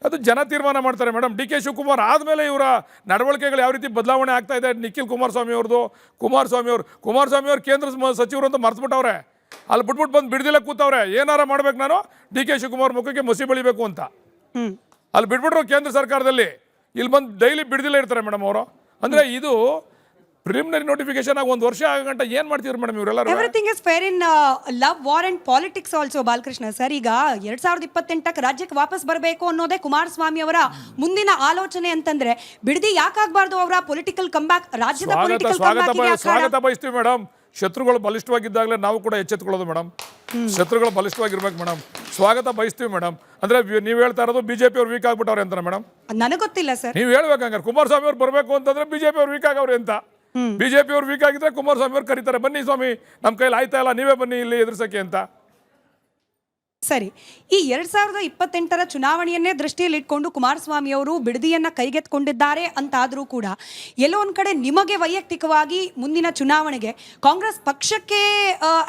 ಅದು ಜನ ತೀರ್ಮಾನ ಮಾಡ್ತಾರೆ ಮೇಡಮ್. DK ಶಿವಕುಮಾರ್ ಆದಮೇಲೆ ಇವರ ನಡವಳಿಕೆಗಳು ಯಾವ ರೀತಿ ಬದಲಾವಣೆ ಆಗ್ತಾ ಇದೆ. ನಿಖಿಲ್ ಕುಮಾರಸ್ವಾಮಿ ಅವ್ರದ್ದು, ಕುಮಾರಸ್ವಾಮಿ ಅವ್ರು ಕೇಂದ್ರ ಸಚಿವರು ಅಂತ ಮರ್ತ್ಬಿಟ್ಟವ್ರೆ. ಅಲ್ಲಿ ಬಿಟ್ಬಿಟ್ಟು ಬಂದು ಬಿಡದಿಲ್ಲ ಕೂತವ್ರೆ. ಏನಾರ ಮಾಡ್ಬೇಕು ನಾನು DK ಶಿವಕುಮಾರ್ ಮುಖಕ್ಕೆ ಮಸಿ ಬೆಳಿಬೇಕು ಅಂತ. ಅಲ್ಲಿ ಬಿಟ್ಬಿಟ್ರು ಕೇಂದ್ರ ಸರ್ಕಾರದಲ್ಲಿ, ಇಲ್ಲಿ ಬಂದು ಡೈಲಿ ಬಿಡದಿಲ್ಲ ಇರ್ತಾರೆ ಮೇಡಮ್ ಅವರು. ಅಂದ್ರೆ ಇದು ಪ್ರಿಲಿಮಿನರಿ ನೋಟಿಫಿಕೇಶನ್ ಆಗಿ 1 ವರ್ಷ ಆಗಂಟ ಏನ್ ಮಾಡ್ತಿದ್ರು ಮೇಡಮ್ ಇವರೆಲ್ಲರೂ? Everything is fair in love, war and politics also Balakrishna sir. ಈಗ 2028ಕ್ಕೆ ರಾಜ್ಯಕ್ಕೆ ವಾಪಸ್ ಬರಬೇಕು ಅನ್ನೋದೇ ಕುಮಾರಸ್ವಾಮಿ ಅವರ ಮುಂದಿನ ಆಲೋಚನೆ ಅಂತಂದ್ರೆ ಬಿಡದಿ ಯಾಕಾಗಬಾರ್ದು? ಅವರ ಪೊಲಿಟಿಕಲ್ ಕಂಬ್ಯಾಕ್, ರಾಜ್ಯದ ಪೊಲಿಟಿಕಲ್ ಕಂಬ್ಯಾಕ್ ಸ್ವಾಗತ ಬಯಸ್ತೀವಿ ಮೇಡಮ್. ಶತ್ರುಗಳು ಬಲಿಷ್ಠವಾಗಿದ್ದಾಗಲೇ ನಾವು ಕೂಡ ಎಚ್ಚೆತ್ಕೊಳ್ಳೋದು ಮೇಡಮ್. ಶತ್ರುಗಳು ಬಲಿಷ್ಠವಾಗಿರ್ಬೇಕು ಮೇಡಮ್. ಸ್ವಾಗತ ಬಯಸ್ತೀವಿ ಮೇಡಮ್. ಅಂದರೆ ನೀವು ಹೇಳ್ತಾ ಇರೋದು ಬಿಜೆಪಿ ಅವ್ರು ವೀಕ್ ಆಗ್ಬಿಟ್ಟವ್ರೆ ಅಂತಾರೆ ಮೇಡಮ್. ನನಗೆ ಗೊತ್ತಿಲ್ಲ ಸರ್. ನೀವು ಹೇಳ್ಬೇಕಂಗಾರೆ ಕುಮಾರಸ್ವಾಮಿ ಅವ್ರು ಬರಬೇಕು ಅಂತಂದ್ರೆ ಬಿಜೆಪಿ ಅವ್ರು ವೀಕ್ ಆಗವ್ರೆ ಅಂತ. ಬಿಜೆಪಿ ಅವ್ರು ವೀಕ್ ಆಗಿದ್ರೆ ಕುಮಾರಸ್ವಾಮಿ ಅವ್ರು ಕರೀತಾರೆ, ಬನ್ನಿ ಸ್ವಾಮಿ ನಮ್ಮ ಕೈಲಿ ಆಯ್ತಾ ಇಲ್ಲ, ನೀವೇ ಬನ್ನಿ ಇಲ್ಲಿ ಎದುರಿಸಕ್ಕೆ ಅಂತ. ಸರಿ, ಈ 2028 ಚುನಾವಣೆಯನ್ನೇ ದೃಷ್ಟಿಯಲ್ಲಿಟ್ಕೊಂಡು ಕುಮಾರಸ್ವಾಮಿ ಅವರು ಬಿಡದಿಯನ್ನ ಕೈಗೆತ್ಕೊಂಡಿದ್ದಾರೆ ಅಂತಾದರೂ ಕೂಡ ಎಲ್ಲೋ ಒಂದು ಕಡೆ ನಿಮಗೆ ವೈಯಕ್ತಿಕವಾಗಿ ಮುಂದಿನ ಚುನಾವಣೆಗೆ ಕಾಂಗ್ರೆಸ್ ಪಕ್ಷಕ್ಕೆ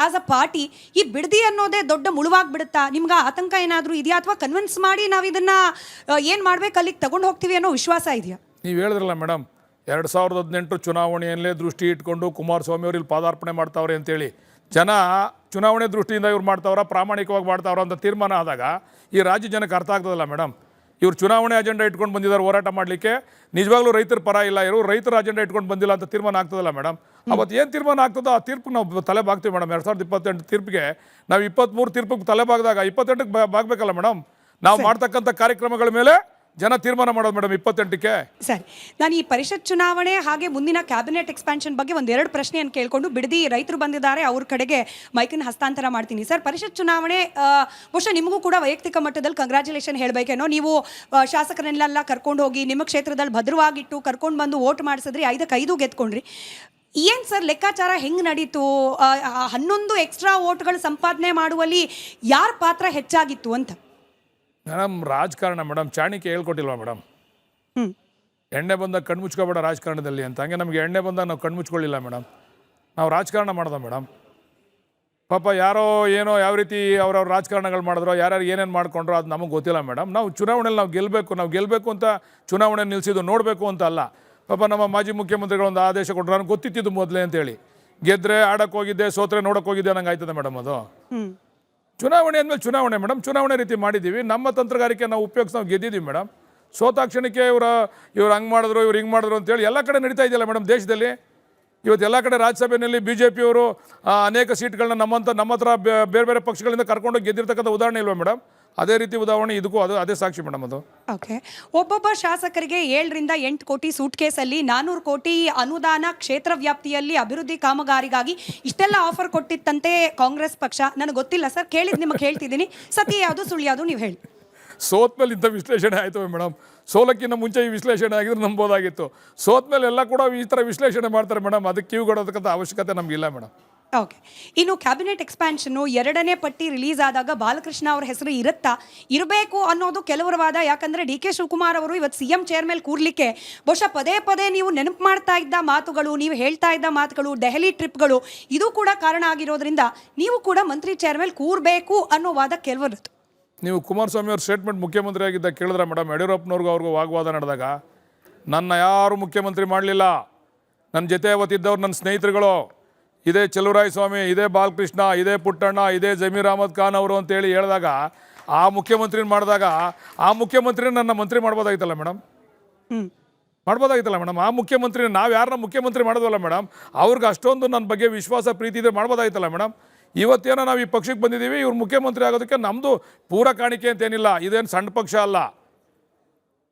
ಆಸ್ ಅ ಪಾರ್ಟಿ ಈ ಬಿಡದಿ ಅನ್ನೋದೇ ದೊಡ್ಡ ಮುಳುವಾಗ್ಬಿಡುತ್ತಾ? ನಿಮ್ಗೆ ಆತಂಕ ಏನಾದರೂ ಇದೆಯಾ, ಅಥವಾ ಕನ್ವಿನ್ಸ್ ಮಾಡಿ ನಾವು ಇದನ್ನ ಏನು ಮಾಡ್ಬೇಕು ಅಲ್ಲಿಗೆ ತಗೊಂಡು ಹೋಗ್ತೀವಿ ಅನ್ನೋ ವಿಶ್ವಾಸ ಇದೆಯಾ? ನೀವು ಹೇಳಿದ್ರಲ್ಲ ಮೇಡಮ್, 2018 ಚುನಾವಣೆಯಲ್ಲೇ ದೃಷ್ಟಿ ಇಟ್ಕೊಂಡು ಕುಮಾರಸ್ವಾಮಿ ಅವರು ಇಲ್ಲಿ ಪಾದಾರ್ಪಣೆ ಮಾಡ್ತಾವ್ರೆ ಅಂತೇಳಿ ಜನ ಚುನಾವಣೆ ದೃಷ್ಟಿಯಿಂದ ಇವ್ರು ಮಾಡ್ತಾವ್ರ, ಪ್ರಾಮಾಣಿಕವಾಗಿ ಮಾಡ್ತಾವ್ರ ಅಂತ ತೀರ್ಮಾನ ಆದಾಗ ಈ ರಾಜ್ಯ ಜನಕ್ಕೆ ಅರ್ಥ ಆಗ್ತದಲ್ಲ ಮೇಡಮ್. ಇವ್ರು ಚುನಾವಣೆ ಅಜೆಂಡಾ ಇಟ್ಕೊಂಡು ಬಂದಿದ್ದಾರೆ ಹೋರಾಟ ಮಾಡಲಿಕ್ಕೆ, ನಿಜವಾಗ್ಲೂ ರೈತರ ಪರ ಇಲ್ಲ, ಇವರು ರೈತರ ಅಜೆಂಡಾ ಇಟ್ಕೊಂಡು ಬಂದಿಲ್ಲ ಅಂತ ತೀರ್ಮಾನ ಆಗ್ತದಲ್ಲ ಮೇಡಮ್. ಅವತ್ತು ಏನು ತೀರ್ಮಾನ ಆಗ್ತದೋ ಆ ತೀರ್ಪಿಗೆ ನಾವು ತಲೆ ಬಾಗ್ತೀವಿ ಮೇಡಮ್. 2028 ತೀರ್ಪಿಗೆ ನಾವು 23 ತೀರ್ಪಿಗೆ ತಲೆ ಬಾಗಿದಾಗ 28ಕ್ಕೆ ಬಾಗಬೇಕಲ್ಲ ಮೇಡಮ್. ನಾವು ಮಾಡ್ತಕ್ಕಂಥ ಕಾರ್ಯಕ್ರಮಗಳ ಮೇಲೆ ಜನ ತೀರ್ಮಾನ ಮಾಡೋದು ಮೇಡಮ್ 28ಕ್ಕೆ. ಸರಿ, ನಾನು ಈ ಪರಿಷತ್ ಚುನಾವಣೆ ಹಾಗೆ ಮುಂದಿನ ಕ್ಯಾಬಿನೆಟ್ ಎಕ್ಸ್ಪಾನ್ಷನ್ ಬಗ್ಗೆ ಒಂದೆರಡು ಪ್ರಶ್ನೆಯನ್ನು ಕೇಳಿಕೊಂಡು ಬಿಡದಿ ರೈತರು ಬಂದಿದ್ದಾರೆ ಅವ್ರ ಕಡೆಗೆ ಮೈಕನ್ನು ಹಸ್ತಾಂತರ ಮಾಡ್ತೀನಿ. ಸರ್, ಪರಿಷತ್ ಚುನಾವಣೆ ಬಹುಶಃ ನಿಮಗೂ ಕೂಡ ವೈಯಕ್ತಿಕ ಮಟ್ಟದಲ್ಲಿ ಕಂಗ್ರ್ಯಾಚುಲೇಷನ್ ಹೇಳಬೇಕೇನೋ. ನೀವು ಶಾಸಕರನ್ನೆಲ್ಲ ಕರ್ಕೊಂಡು ಹೋಗಿ ನಿಮ್ಮ ಕ್ಷೇತ್ರದಲ್ಲಿ ಭದ್ರವಾಗಿಟ್ಟು ಕರ್ಕೊಂಡು ಬಂದು ವೋಟ್ ಮಾಡಿಸಿದ್ರಿ, 5ಕ್ಕೆ 5 ಗೆದ್ಕೊಂಡ್ರಿ. ಏನು ಸರ್ ಲೆಕ್ಕಾಚಾರ ಹೆಂಗೆ ನಡೀತು? 11 ಎಕ್ಸ್ಟ್ರಾ ವೋಟ್ಗಳು ಸಂಪಾದನೆ ಮಾಡುವಲ್ಲಿ ಯಾರ ಪಾತ್ರ ಹೆಚ್ಚಾಗಿತ್ತು ಅಂತ? ಮೇಡಮ್, ರಾಜಕಾರಣ ಮೇಡಮ್, ಚಾಣಿಕೆ ಹೇಳ್ಕೊಟ್ಟಿಲ್ವಾ ಮೇಡಮ್? ಎಣ್ಣೆ ಬಂದಾಗ ಕಣ್ಮುಚ್ಕೋಬೇಡ ರಾಜಕಾರಣದಲ್ಲಿ ಅಂತ. ಹಂಗೆ ನಮಗೆ ಎಣ್ಣೆ ಬಂದಾಗ ನಾವು ಕಣ್ಮುಚ್ಕೊಳ್ಳಿಲ್ಲ ಮೇಡಮ್. ನಾವು ರಾಜಕಾರಣ ಮಾಡೋದ ಮೇಡಮ್. ಪಾಪ ಯಾರೋ ಏನೋ ಯಾವ ರೀತಿ ಅವ್ರವ್ರ ರಾಜಕಾರಣಗಳು ಮಾಡಿದ್ರು, ಯಾರ್ಯಾರು ಏನೇನು ಮಾಡ್ಕೊಂಡ್ರು ಅದು ನಮಗೆ ಗೊತ್ತಿಲ್ಲ ಮೇಡಮ್. ನಾವು ಚುನಾವಣೆಯಲ್ಲಿ ನಾವು ಗೆಲ್ಲಬೇಕು ಅಂತ ಚುನಾವಣೆ ನಿಲ್ಲಿಸಿದ್ದು, ನೋಡಬೇಕು ಅಂತ ಅಲ್ಲ. ಪಾಪ ನಮ್ಮ ಮಾಜಿ ಮುಖ್ಯಮಂತ್ರಿಗಳು ಒಂದು ಆದೇಶ ಕೊಟ್ಟರು, ನನಗೆ ಗೊತ್ತಿತ್ತು ಮೊದಲೇ ಅಂತೇಳಿ. ಗೆದ್ದರೆ ಆಡಕ್ಕೆ ಹೋಗಿದ್ದೆ, ಸೋತ್ರೆ ನೋಡೋಕೆ ಹೋಗಿದ್ದೆ ನಂಗೆ ಆಯ್ತದೆ ಮೇಡಮ್. ಅದು ಚುನಾವಣೆ ಅಂದಮೇಲೆ ಚುನಾವಣೆ ಮೇಡಮ್. ಚುನಾವಣೆ ರೀತಿ ಮಾಡಿದ್ದೀವಿ, ನಮ್ಮ ತಂತ್ರಗಾರಿಕೆ ನಾವು ಉಪಯೋಗಿಸಿ ನಾವು ಗೆದ್ದಿದ್ದೀವಿ ಮೇಡಮ್. ಸೋತಾಕ್ಷಣಕ್ಕೆ ಇವ್ರು ಹಂಗೆ ಮಾಡಿದ್ರು, ಇವ್ರು ಹಿಂಗೆ ಮಾಡಿದ್ರು ಅಂತೇಳಿ ಎಲ್ಲ ಕಡೆ ನಡೀತಾ ಇದೆಯಲ್ಲ ಮೇಡಮ್ ದೇಶದಲ್ಲಿ. ಇವತ್ತು ಎಲ್ಲ ಕಡೆ ರಾಜ್ಯಸಭೆಯಲ್ಲಿ ಬಿಜೆಪಿಯವರು ಅನೇಕ ಸೀಟ್ಗಳನ್ನ ನಮ್ಮ ಹತ್ರ ಬೇರೆ ಬೇರೆ ಪಕ್ಷಗಳಿಂದ ಕರ್ಕೊಂಡು ಗೆದ್ದಿರ್ತಕ್ಕಂಥ ಉದಾಹರಣೆ ಇಲ್ವಾ ಮೇಡಮ್? ಅದೇ ರೀತಿ ಉದಾಹರಣೆ ಇದಕ್ಕೂ ಅದೇ ಸಾಕ್ಷಿ ಮೇಡಮ್. ಅದು ಓಕೆ, ಒಬ್ಬೊಬ್ಬ ಶಾಸಕರಿಗೆ 7 ರಿಂದ 8 ಕೋಟಿ ಸೂಟ್ ಕೇಸಲ್ಲಿ 400 ಕೋಟಿ ಅನುದಾನ ಕ್ಷೇತ್ರ ವ್ಯಾಪ್ತಿಯಲ್ಲಿ ಅಭಿವೃದ್ಧಿ ಕಾಮಗಾರಿಗಾಗಿ ಇಷ್ಟೆಲ್ಲ ಆಫರ್ ಕೊಟ್ಟಿತ್ತಂತೆ ಕಾಂಗ್ರೆಸ್ ಪಕ್ಷ. ನನಗೆ ಗೊತ್ತಿಲ್ಲ ಸರ್, ಕೇಳಿದ್ ನಿಮಗೆ ಹೇಳ್ತಿದ್ದೀನಿ. ಸತ್ಯ ಯಾವುದು ಸುಳ್ಳು ಯಾವುದು ನೀವು ಹೇಳಿ. ಸೋತ್ಮೇಲೆ ಇಂಥ ವಿಶ್ಲೇಷಣೆ ಆಯ್ತವೆ ಮೇಡಮ್. ಸೋಲಕ್ಕಿಂತ ಮುಂಚೆ ಈ ವಿಶ್ಲೇಷಣೆ ಆಗಿದ್ರೆ ನಂಬೋದಾಗಿತ್ತು. ಸೋತ್ಮೇಲೆ ಎಲ್ಲ ಕೂಡ ಈ ಥರ ವಿಶ್ಲೇಷಣೆ ಮಾಡ್ತಾರೆ ಮೇಡಮ್. ಅದಕ್ಕೆ ಕಿವಿಗೊಡೋದಕ್ಕಂಥ ಅವಶ್ಯಕತೆ ನಮಗಿಲ್ಲ ಮೇಡಮ್. ಓಕೆ, ಇನ್ನು ಕ್ಯಾಬಿನೆಟ್ ಎಕ್ಸ್ಪಾನ್ಷನ್ನು 2ನೇ ಪಟ್ಟಿ ರಿಲೀಸ್ ಆದಾಗ ಬಾಲಕೃಷ್ಣ ಅವ್ರ ಹೆಸರು ಇರಬೇಕು ಅನ್ನೋದು ಕೆಲವರ ವಾದ. ಯಾಕಂದರೆ ಡಿ ಕೆ ಶಿವಕುಮಾರ್ ಅವರು ಇವತ್ತು CM ಚೇರ್ ಮೇಲೆ ಕೂರ್ಲಿಕ್ಕೆ ಬಹುಶಃ ಪದೇ ಪದೇ ನೀವು ನೆನಪು ಮಾಡ್ತಾ ಇದ್ದ ಮಾತುಗಳು, ನೀವು ಹೇಳ್ತಾ ಇದ್ದ ಮಾತುಗಳು, ದೆಹಲಿ ಟ್ರಿಪ್ಗಳು, ಇದು ಕೂಡ ಕಾರಣ ಆಗಿರೋದ್ರಿಂದ ನೀವು ಕೂಡ ಮಂತ್ರಿ ಚೇರ್ ಮೇಲೆ ಕೂರಬೇಕು ಅನ್ನೋ ವಾದ ಕೆಲವರದ್ದು. ನೀವು ಕುಮಾರಸ್ವಾಮಿ ಅವ್ರ ಸ್ಟೇಟ್ಮೆಂಟ್ ಮುಖ್ಯಮಂತ್ರಿ ಆಗಿದ್ದ ಕೇಳಿದ್ರೆ ಮೇಡಮ್, ಯಡಿಯೂರಪ್ಪನವ್ರಿಗೂ ಅವ್ರಿಗೂ ವಾಗ್ವಾದ ನಡೆದಾಗ ನನ್ನ ಯಾರು ಮುಖ್ಯಮಂತ್ರಿ ಮಾಡಲಿಲ್ಲ, ನನ್ನ ಜೊತೆ ಅವತ್ತಿದ್ದವ್ರು ನನ್ನ ಸ್ನೇಹಿತರುಗಳು, ಇದೇ ಚಲುವರಾಯ ಸ್ವಾಮಿ, ಇದೇ ಬಾಲಕೃಷ್ಣ, ಇದೇ ಪುಟ್ಟಣ್ಣ, ಇದೇ ಜಮೀರ್ ಅಹಮದ್ ಖಾನ್ ಅವರು ಅಂತೇಳಿ ಹೇಳಿದಾಗ ಆ ಮುಖ್ಯಮಂತ್ರಿನ ಮಾಡಿದಾಗ ಆ ಮುಖ್ಯಮಂತ್ರಿನ ನನ್ನ ಮಂತ್ರಿ ಮಾಡ್ಬೋದಾಗಿತ್ತಲ್ಲ ಮೇಡಮ್. ಮಾಡ್ಬೋದಾಗಿತ್ತಲ್ಲ ಮೇಡಮ್. ಆ ಮುಖ್ಯಮಂತ್ರಿ ನಾವು ಯಾರನ್ನ ಮುಖ್ಯಮಂತ್ರಿ ಮಾಡೋದಲ್ಲ ಮೇಡಮ್, ಅವ್ರಿಗೆ ಅಷ್ಟೊಂದು ನನ್ನ ಬಗ್ಗೆ ವಿಶ್ವಾಸ ಪ್ರೀತಿ ಇದೆ, ಮಾಡ್ಬೋದಾಗಿತ್ತಲ್ಲ ಮೇಡಮ್. ಇವತ್ತೇನೋ ನಾವು ಈ ಪಕ್ಷಕ್ಕೆ ಬಂದಿದ್ದೀವಿ, ಇವ್ರು ಮುಖ್ಯಮಂತ್ರಿ ಆಗೋದಕ್ಕೆ ನಮ್ಮದು ಪೂರ ಕಾಣಿಕೆ ಅಂತೇನಿಲ್ಲ. ಇದೇನು ಸಣ್ಣ ಪಕ್ಷ ಅಲ್ಲ,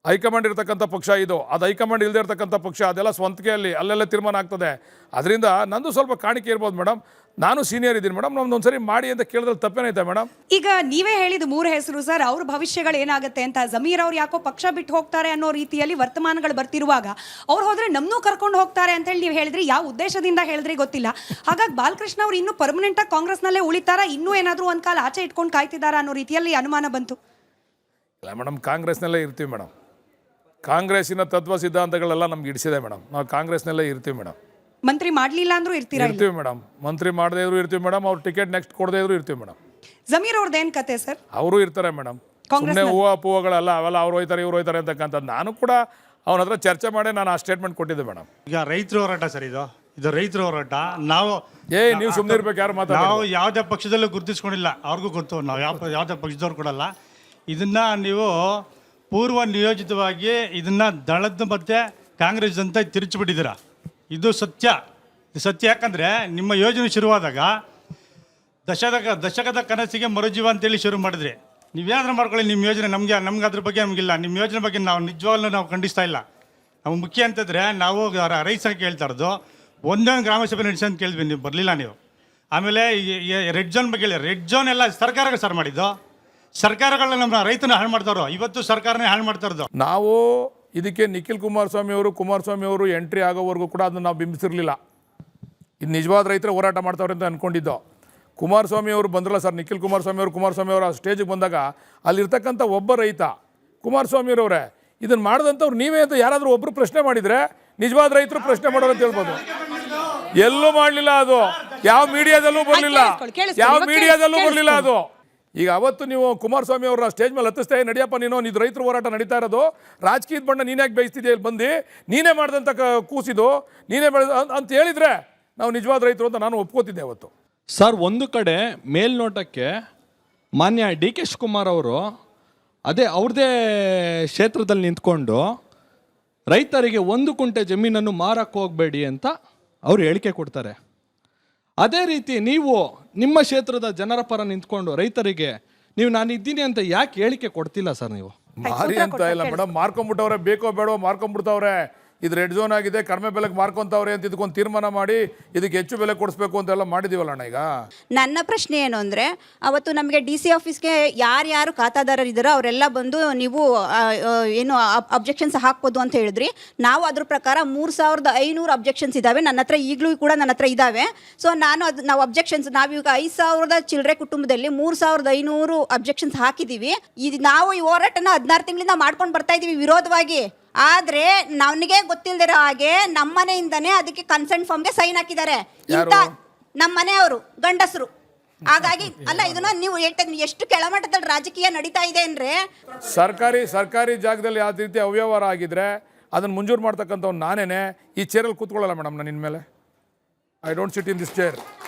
ಹೈಕಮಾಂಡ್ ಇರ್ತಕ್ಕಂಥ ಪಕ್ಷ ಇದು. ಅದು ಹೈಕಮಾಂಡ್ ಇಲ್ಲದೆ ಇರ್ತಕ್ಕಂಥ ಪಕ್ಷ, ಅದೆಲ್ಲ ಸ್ವಂತಿಕೆಯಲ್ಲಿ ಅಲ್ಲೆಲ್ಲ ತೀರ್ಮಾನ ಆಗ್ತದೆ. ಅದರಿಂದ ನಂದು ಸ್ವಲ್ಪ ಕಾಣಿಕೆ ಇರ್ಬೋದು ಮೇಡಮ್. ನಾನು ಸೀನಿಯರ್ ಇದ್ದೀನಿ ಮೇಡಮ್, ನಮ್ದು ಒಂದ್ಸರಿ ಮಾಡಿ ಅಂತ ಕೇಳಿದ್ರೆ ತಪ್ಪೇನೈತೆ ಮೇಡಮ್? ಈಗ ನೀವೇ ಹೇಳಿದ 3 ಹೆಸರು ಸರ್, ಅವ್ರ ಭವಿಷ್ಯಗಳು ಏನಾಗುತ್ತೆ ಅಂತ. ಜಮೀರ್ ಅವ್ರು ಯಾಕೋ ಪಕ್ಷ ಬಿಟ್ಟು ಹೋಗ್ತಾರೆ ಅನ್ನೋ ರೀತಿಯಲ್ಲಿ ವರ್ತಮಾನಗಳು ಬರ್ತಿರುವಾಗ ಅವ್ರು ಹೋದ್ರೆ ನಮ್ಮನ್ನೂ ಕರ್ಕೊಂಡು ಹೋಗ್ತಾರೆ ಅಂತ ಹೇಳಿ ನೀವು ಹೇಳಿದ್ರಿ. ಯಾವ ಉದ್ದೇಶದಿಂದ ಹೇಳಿದ್ರಿ ಗೊತ್ತಿಲ್ಲ. ಹಾಗಾಗಿ ಬಾಲಕೃಷ್ಣ ಅವ್ರು ಇನ್ನೂ ಪರ್ಮನೆಂಟ್ ಆಗಿ ಕಾಂಗ್ರೆಸ್ನಲ್ಲೇ ಉಳಿತಾರ, ಇನ್ನೂ ಏನಾದರೂ ಒಂದು ಕಾಲ ಆಚೆ ಇಟ್ಕೊಂಡು ಕಾಯ್ತಿದಾರ ಅನ್ನೋ ರೀತಿಯಲ್ಲಿ ಅನುಮಾನ ಬಂತು. ಇಲ್ಲ ಮೇಡಮ್, ಕಾಂಗ್ರೆಸ್ನಲ್ಲೇ ಇರ್ತೀವಿ ಮೇಡಮ್. ಕಾಂಗ್ರೆಸ್ಸಿನ ತತ್ವ ಸಿದ್ಧಾಂತಗಳೆಲ್ಲ ನಮ್ಗೆ ಇಡಿಸಿದೆ ಮೇಡಮ್. ನಾವು ಕಾಂಗ್ರೆಸ್ನಲ್ಲೇ ಇರ್ತೀವಿ ಮೇಡಮ್. ಮಂತ್ರಿ ಮಾಡ್ಲಿಲ್ಲ ಅಂದ್ರೂ ಇರ್ತೀವಿ ಮೇಡಮ್. ಮಂತ್ರಿ ಮಾಡದೇ ಇದ್ರು ಇರ್ತೀವಿ ಮೇಡಮ್. ಅವ್ರು ಟಿಕೆಟ್ ನೆಕ್ಸ್ಟ್ ಕೊಡದೇ ಇದ್ರು ಇರ್ತೀವಿ ಮೇಡಮ್. ಜಮೀರ್ ಅವ್ರದ್ದೇನು ಕತೆ ಸರ್? ಅವರು ಇರ್ತಾರೆ ಮೇಡಮ್. ಸುಮ್ಮನೆ ಹೂವುಗಳಲ್ಲ ಅವೆಲ್ಲ, ಅವ್ರು ಹೋಯ್ತಾರೆ ಇವ್ರು ಹೋಯ್ತಾರೆ ಅಂತಕ್ಕಂಥದ್ದು. ನಾನು ಕೂಡ ಅವನ ಹತ್ರ ಚರ್ಚೆ ಮಾಡಿ ನಾನು ಆ ಸ್ಟೇಟ್ಮೆಂಟ್ ಕೊಟ್ಟಿದ್ದೆ ಮೇಡಮ್. ಈಗ ರೈತರ ಹೋರಾಟ ಸರ್, ಇದು ರೈತರ ಹೋರಾಟ. ನೀವು ಸುಮ್ಮನೆ ಇರ್ಬೇಕು, ಯಾರು ಮಾತಾಡ. ನಾವು ಯಾವುದೇ ಪಕ್ಷದಲ್ಲೂ ಗುರುತಿಸ್ಕೊಂಡಿಲ್ಲ, ಅವ್ರಿಗೂ ಗೊತ್ತು. ನಾವು ಯಾವುದೇ ಪಕ್ಷದವ್ರು ಕೊಡಲ್ಲ. ಇದನ್ನ ನೀವು ಪೂರ್ವ ನಿಯೋಜಿತವಾಗಿ ಇದನ್ನ ದಳದ ಮತ್ತೆ ಕಾಂಗ್ರೆಸ್ ಅಂತ ತಿರುಚಿಬಿಟ್ಟಿದ್ದೀರಾ. ಇದು ಸತ್ಯ. ಯಾಕಂದರೆ ನಿಮ್ಮ ಯೋಜನೆ ಶುರುವಾದಾಗ ದಶಕದ ಕನಸಿಗೆ ಮರುಜೀವ ಅಂತೇಳಿ ಶುರು ಮಾಡಿದ್ರಿ. ನೀವೇನಾದ್ರೂ ಮಾಡ್ಕೊಳ್ಳಿ ನಿಮ್ಮ ಯೋಜನೆ, ನಮ್ಗೆ ಅದ್ರ ಬಗ್ಗೆ ನಮಗಿಲ್ಲ. ನಿಮ್ಮ ಯೋಜನೆ ಬಗ್ಗೆ ನಾವು ನಿಜವಾಗ್ಲೂ ನಾವು ಖಂಡಿಸ್ತಾ ಇಲ್ಲ. ನಾವು ಮುಖ್ಯ ಅಂತಂದರೆ ನಾವು ರೈತ ಸಂಘಕ್ಕೆ ಹೇಳ್ತಾ ಇರೋದು, ಒಂದೊಂದು ಗ್ರಾಮ ಸಭೆ ನಡೆಸಿ ಅಂತ ಕೇಳಿದ್ವಿ, ನೀವು ಬರಲಿಲ್ಲ ನೀವು. ಆಮೇಲೆ ರೆಡ್ ಝೋನ್ ಬಗ್ಗೆ ಹೇಳಿ, ರೆಡ್ ಝೋನ್ ಎಲ್ಲ ಸರ್ಕಾರಗಳು ಸರ್ ಮಾಡಿದ್ದು, ಸರ್ಕಾರಗಳನ್ನ ನಮ್ಮ ರೈತನ ಹಾಳು ಮಾಡ್ತಾರೋ, ಇವತ್ತು ಸರ್ಕಾರನೇ ಹಾಳು ಮಾಡ್ತಾ ಇರೋದು. ನಾವು ಇದಕ್ಕೆ ನಿಖಿಲ್ ಕುಮಾರಸ್ವಾಮಿ ಅವರು ಎಂಟ್ರಿ ಆಗೋವರೆಗೂ ಕೂಡ ಅದನ್ನು ನಾವು ಬಿಂಬಿಸಿರಲಿಲ್ಲ. ಇದು ನಿಜವಾದ ರೈತರು ಹೋರಾಟ ಮಾಡ್ತಾವ್ರೆ ಅಂತ ಅಂದ್ಕೊಂಡಿದ್ದೋ. ಕುಮಾರಸ್ವಾಮಿ ಅವರು ಬಂದ್ರಲ್ಲ ಸರ್, ನಿಖಿಲ್ ಕುಮಾರಸ್ವಾಮಿ ಅವರು ಆ ಸ್ಟೇಜಿಗೆ ಬಂದಾಗ ಅಲ್ಲಿರ್ತಕ್ಕಂಥ ಒಬ್ಬ ರೈತ ಕುಮಾರಸ್ವಾಮಿಯವರೇ ಇದನ್ನು ಮಾಡಿದಂಥವ್ರು ನೀವೇ ಅಂತ ಯಾರಾದರೂ ಒಬ್ಬರು ಪ್ರಶ್ನೆ ಮಾಡಿದರೆ ನಿಜವಾದ ರೈತರು ಪ್ರಶ್ನೆ ಮಾಡೋರು ಅಂತ ಹೇಳ್ಬೋದು. ಎಲ್ಲೂ ಮಾಡಲಿಲ್ಲ ಅದು, ಯಾವ ಮೀಡಿಯಾದಲ್ಲೂ ಬರಲಿಲ್ಲ, ಅದು. ಈಗ ಅವತ್ತು ನೀವು ಕುಮಾರಸ್ವಾಮಿ ಅವರ ಸ್ಟೇಜ್ ಮೇಲೆ ಹತ್ತಿಸ್ತಾ ನಡಿಯಪ್ಪ ನೀನು, ಇದು ರೈತರ ಹೋರಾಟ ನಡೀತಾ ಇರೋದು, ರಾಜಕೀಯದ ಬಣ್ಣ ನೀನ್ಯಾಕೆ ಬಯಸ್ತಿದ್ಯಾ ಇಲ್ಲಿ ಬಂದು, ನೀನೇ ಮಾಡಿದಂಥ ಕೂಸಿದು ನೀನೇ ಬೆಳೆದ ಅಂತ ಹೇಳಿದರೆ ನಾವು ನಿಜವಾದ ರೈತರು ಅಂತ ನಾನು ಒಪ್ಕೋತಿದ್ದೆ ಅವತ್ತು. ಸರ್, ಒಂದು ಕಡೆ ಮೇಲ್ನೋಟಕ್ಕೆ ಮಾನ್ಯ ಡಿ ಕೆ ಶಿವಕುಮಾರ್ ಅವರು ಅದೇ ಅವ್ರದ್ದೇ ಕ್ಷೇತ್ರದಲ್ಲಿ ನಿಂತ್ಕೊಂಡು ರೈತರಿಗೆ 1 ಕುಂಟೆ ಜಮೀನನ್ನು ಮಾರಕ್ಕೆ ಹೋಗಬೇಡಿ ಅಂತ ಅವ್ರು ಹೇಳಿಕೆ ಕೊಡ್ತಾರೆ. ಅದೇ ರೀತಿ ನೀವು ನಿಮ್ಮ ಕ್ಷೇತ್ರದ ಜನರ ಪರ ನಿಂತ್ಕೊಂಡು ರೈತರಿಗೆ ನೀವು ನಾನು ಇದ್ದೀನಿ ಅಂತ ಯಾಕೆ ಹೇಳಿಕೆ ಕೊಡ್ತಿಲ್ಲ ಸರ್? ನೀವು ಮಾರಿ ಅಂತ ಇಲ್ಲ ಮೇಡಮ್, ಮಾರ್ಕೊಂಡ್ಬಿಟ್ಟವ್ರೆ, ಬೇಕೋ ಬೇಡೋ ಮಾರ್ಕೊಂಡ್ಬಿಡ್ತಾವ್ರೆ. ಇದು ರೆಡ್ ಝೋನ್ ಆಗಿದೆ, ಕಡಿಮೆ ಬೆಲೆಗೆ ಮಾರ್ಕೊಂತವ್ರೆ ಅಂತ ಇದಕ್ಕೊಂದು ತೀರ್ಮಾನ ಮಾಡಿ ಇದಕ್ಕೆ ಹೆಚ್ಚು ಬೆಲೆ ಕೊಡಿಸ್ಬೇಕು ಅಂತೆಲ್ಲ ಮಾಡಿದೀವಲ್ಲ ಅಣ್ಣ. ಈಗ ನನ್ನ ಪ್ರಶ್ನೆ ಏನು ಅಂದರೆ, ಅವತ್ತು ನಮಗೆ DC ಆಫೀಸ್ಗೆ ಯಾರ್ಯಾರು ಖಾತಾದಾರರಿದ್ದಾರೋ ಅವರೆಲ್ಲ ಬಂದು ನೀವು ಏನು ಅಬ್ಜೆಕ್ಷನ್ಸ್ ಹಾಕ್ಬೋದು ಅಂತ ಹೇಳಿದ್ರಿ. ನಾವು ಅದ್ರ ಪ್ರಕಾರ 3500 ಅಬ್ಜೆಕ್ಷನ್ಸ್ ಇದ್ದಾವೆ ನನ್ನ ಹತ್ರ, ಈಗಲೂ ಕೂಡ ನನ್ನ ಹತ್ರ ಇದ್ದಾವೆ. ಸೊ ನಾವು ಅಬ್ಜೆಕ್ಷನ್ಸ್ ನಾವೀಗ 5000 ಚಿಲ್ಲರೆ ಕುಟುಂಬದಲ್ಲಿ 3500 ಅಬ್ಜೆಕ್ಷನ್ಸ್ ಹಾಕಿದ್ದೀವಿ. ಇದು ನಾವು ಈ ಹೋರಾಟನ 16 ತಿಂಗಳಿಂದ ಮಾಡ್ಕೊಂಡು ಬರ್ತಾ ಇದ್ದೀವಿ ವಿರೋಧವಾಗಿ. ಆದ್ರೆ ನನಗೆ ಗೊತ್ತಿಲ್ಲದಿರೋ ಹಾಗೆ ನಮ್ಮ ಮನೆಯಿಂದನೇ ಅದಕ್ಕೆ ಕನ್ಸೆಂಟ್ ಫಾರ್ಮ್ಗೆ ಸೈನ್ ಹಾಕಿದ್ದಾರೆ ಇಂತ ನಮ್ಮ ಮನೆಯವರು ಗಂಡಸರು. ಹಾಗಾಗಿ ಅಲ್ಲ, ಇದನ್ನ ನೀವು ಎಷ್ಟು ಕೆಳಮಟ್ಟದಲ್ಲಿ ರಾಜಕೀಯ ನಡೀತಾ ಇದೆ ಅಂದ್ರೆ, ಸರ್ಕಾರಿ ಜಾಗದಲ್ಲಿ ಯಾವ ರೀತಿ ಅವ್ಯವಹಾರ ಆಗಿದ್ರೆ ಅದನ್ನ ಮಂಜೂರು ಮಾಡ್ತಕ್ಕಂಥವ್ನು ನಾನೇನೆ. ಈ ಚೇರಲ್ಲಿ ಕೂತ್ಕೊಳ್ಳಲ್ಲ ಮೇಡಮ್ ನಾನು ಇನ್ಮೇಲೆ. I don't sit in this chair.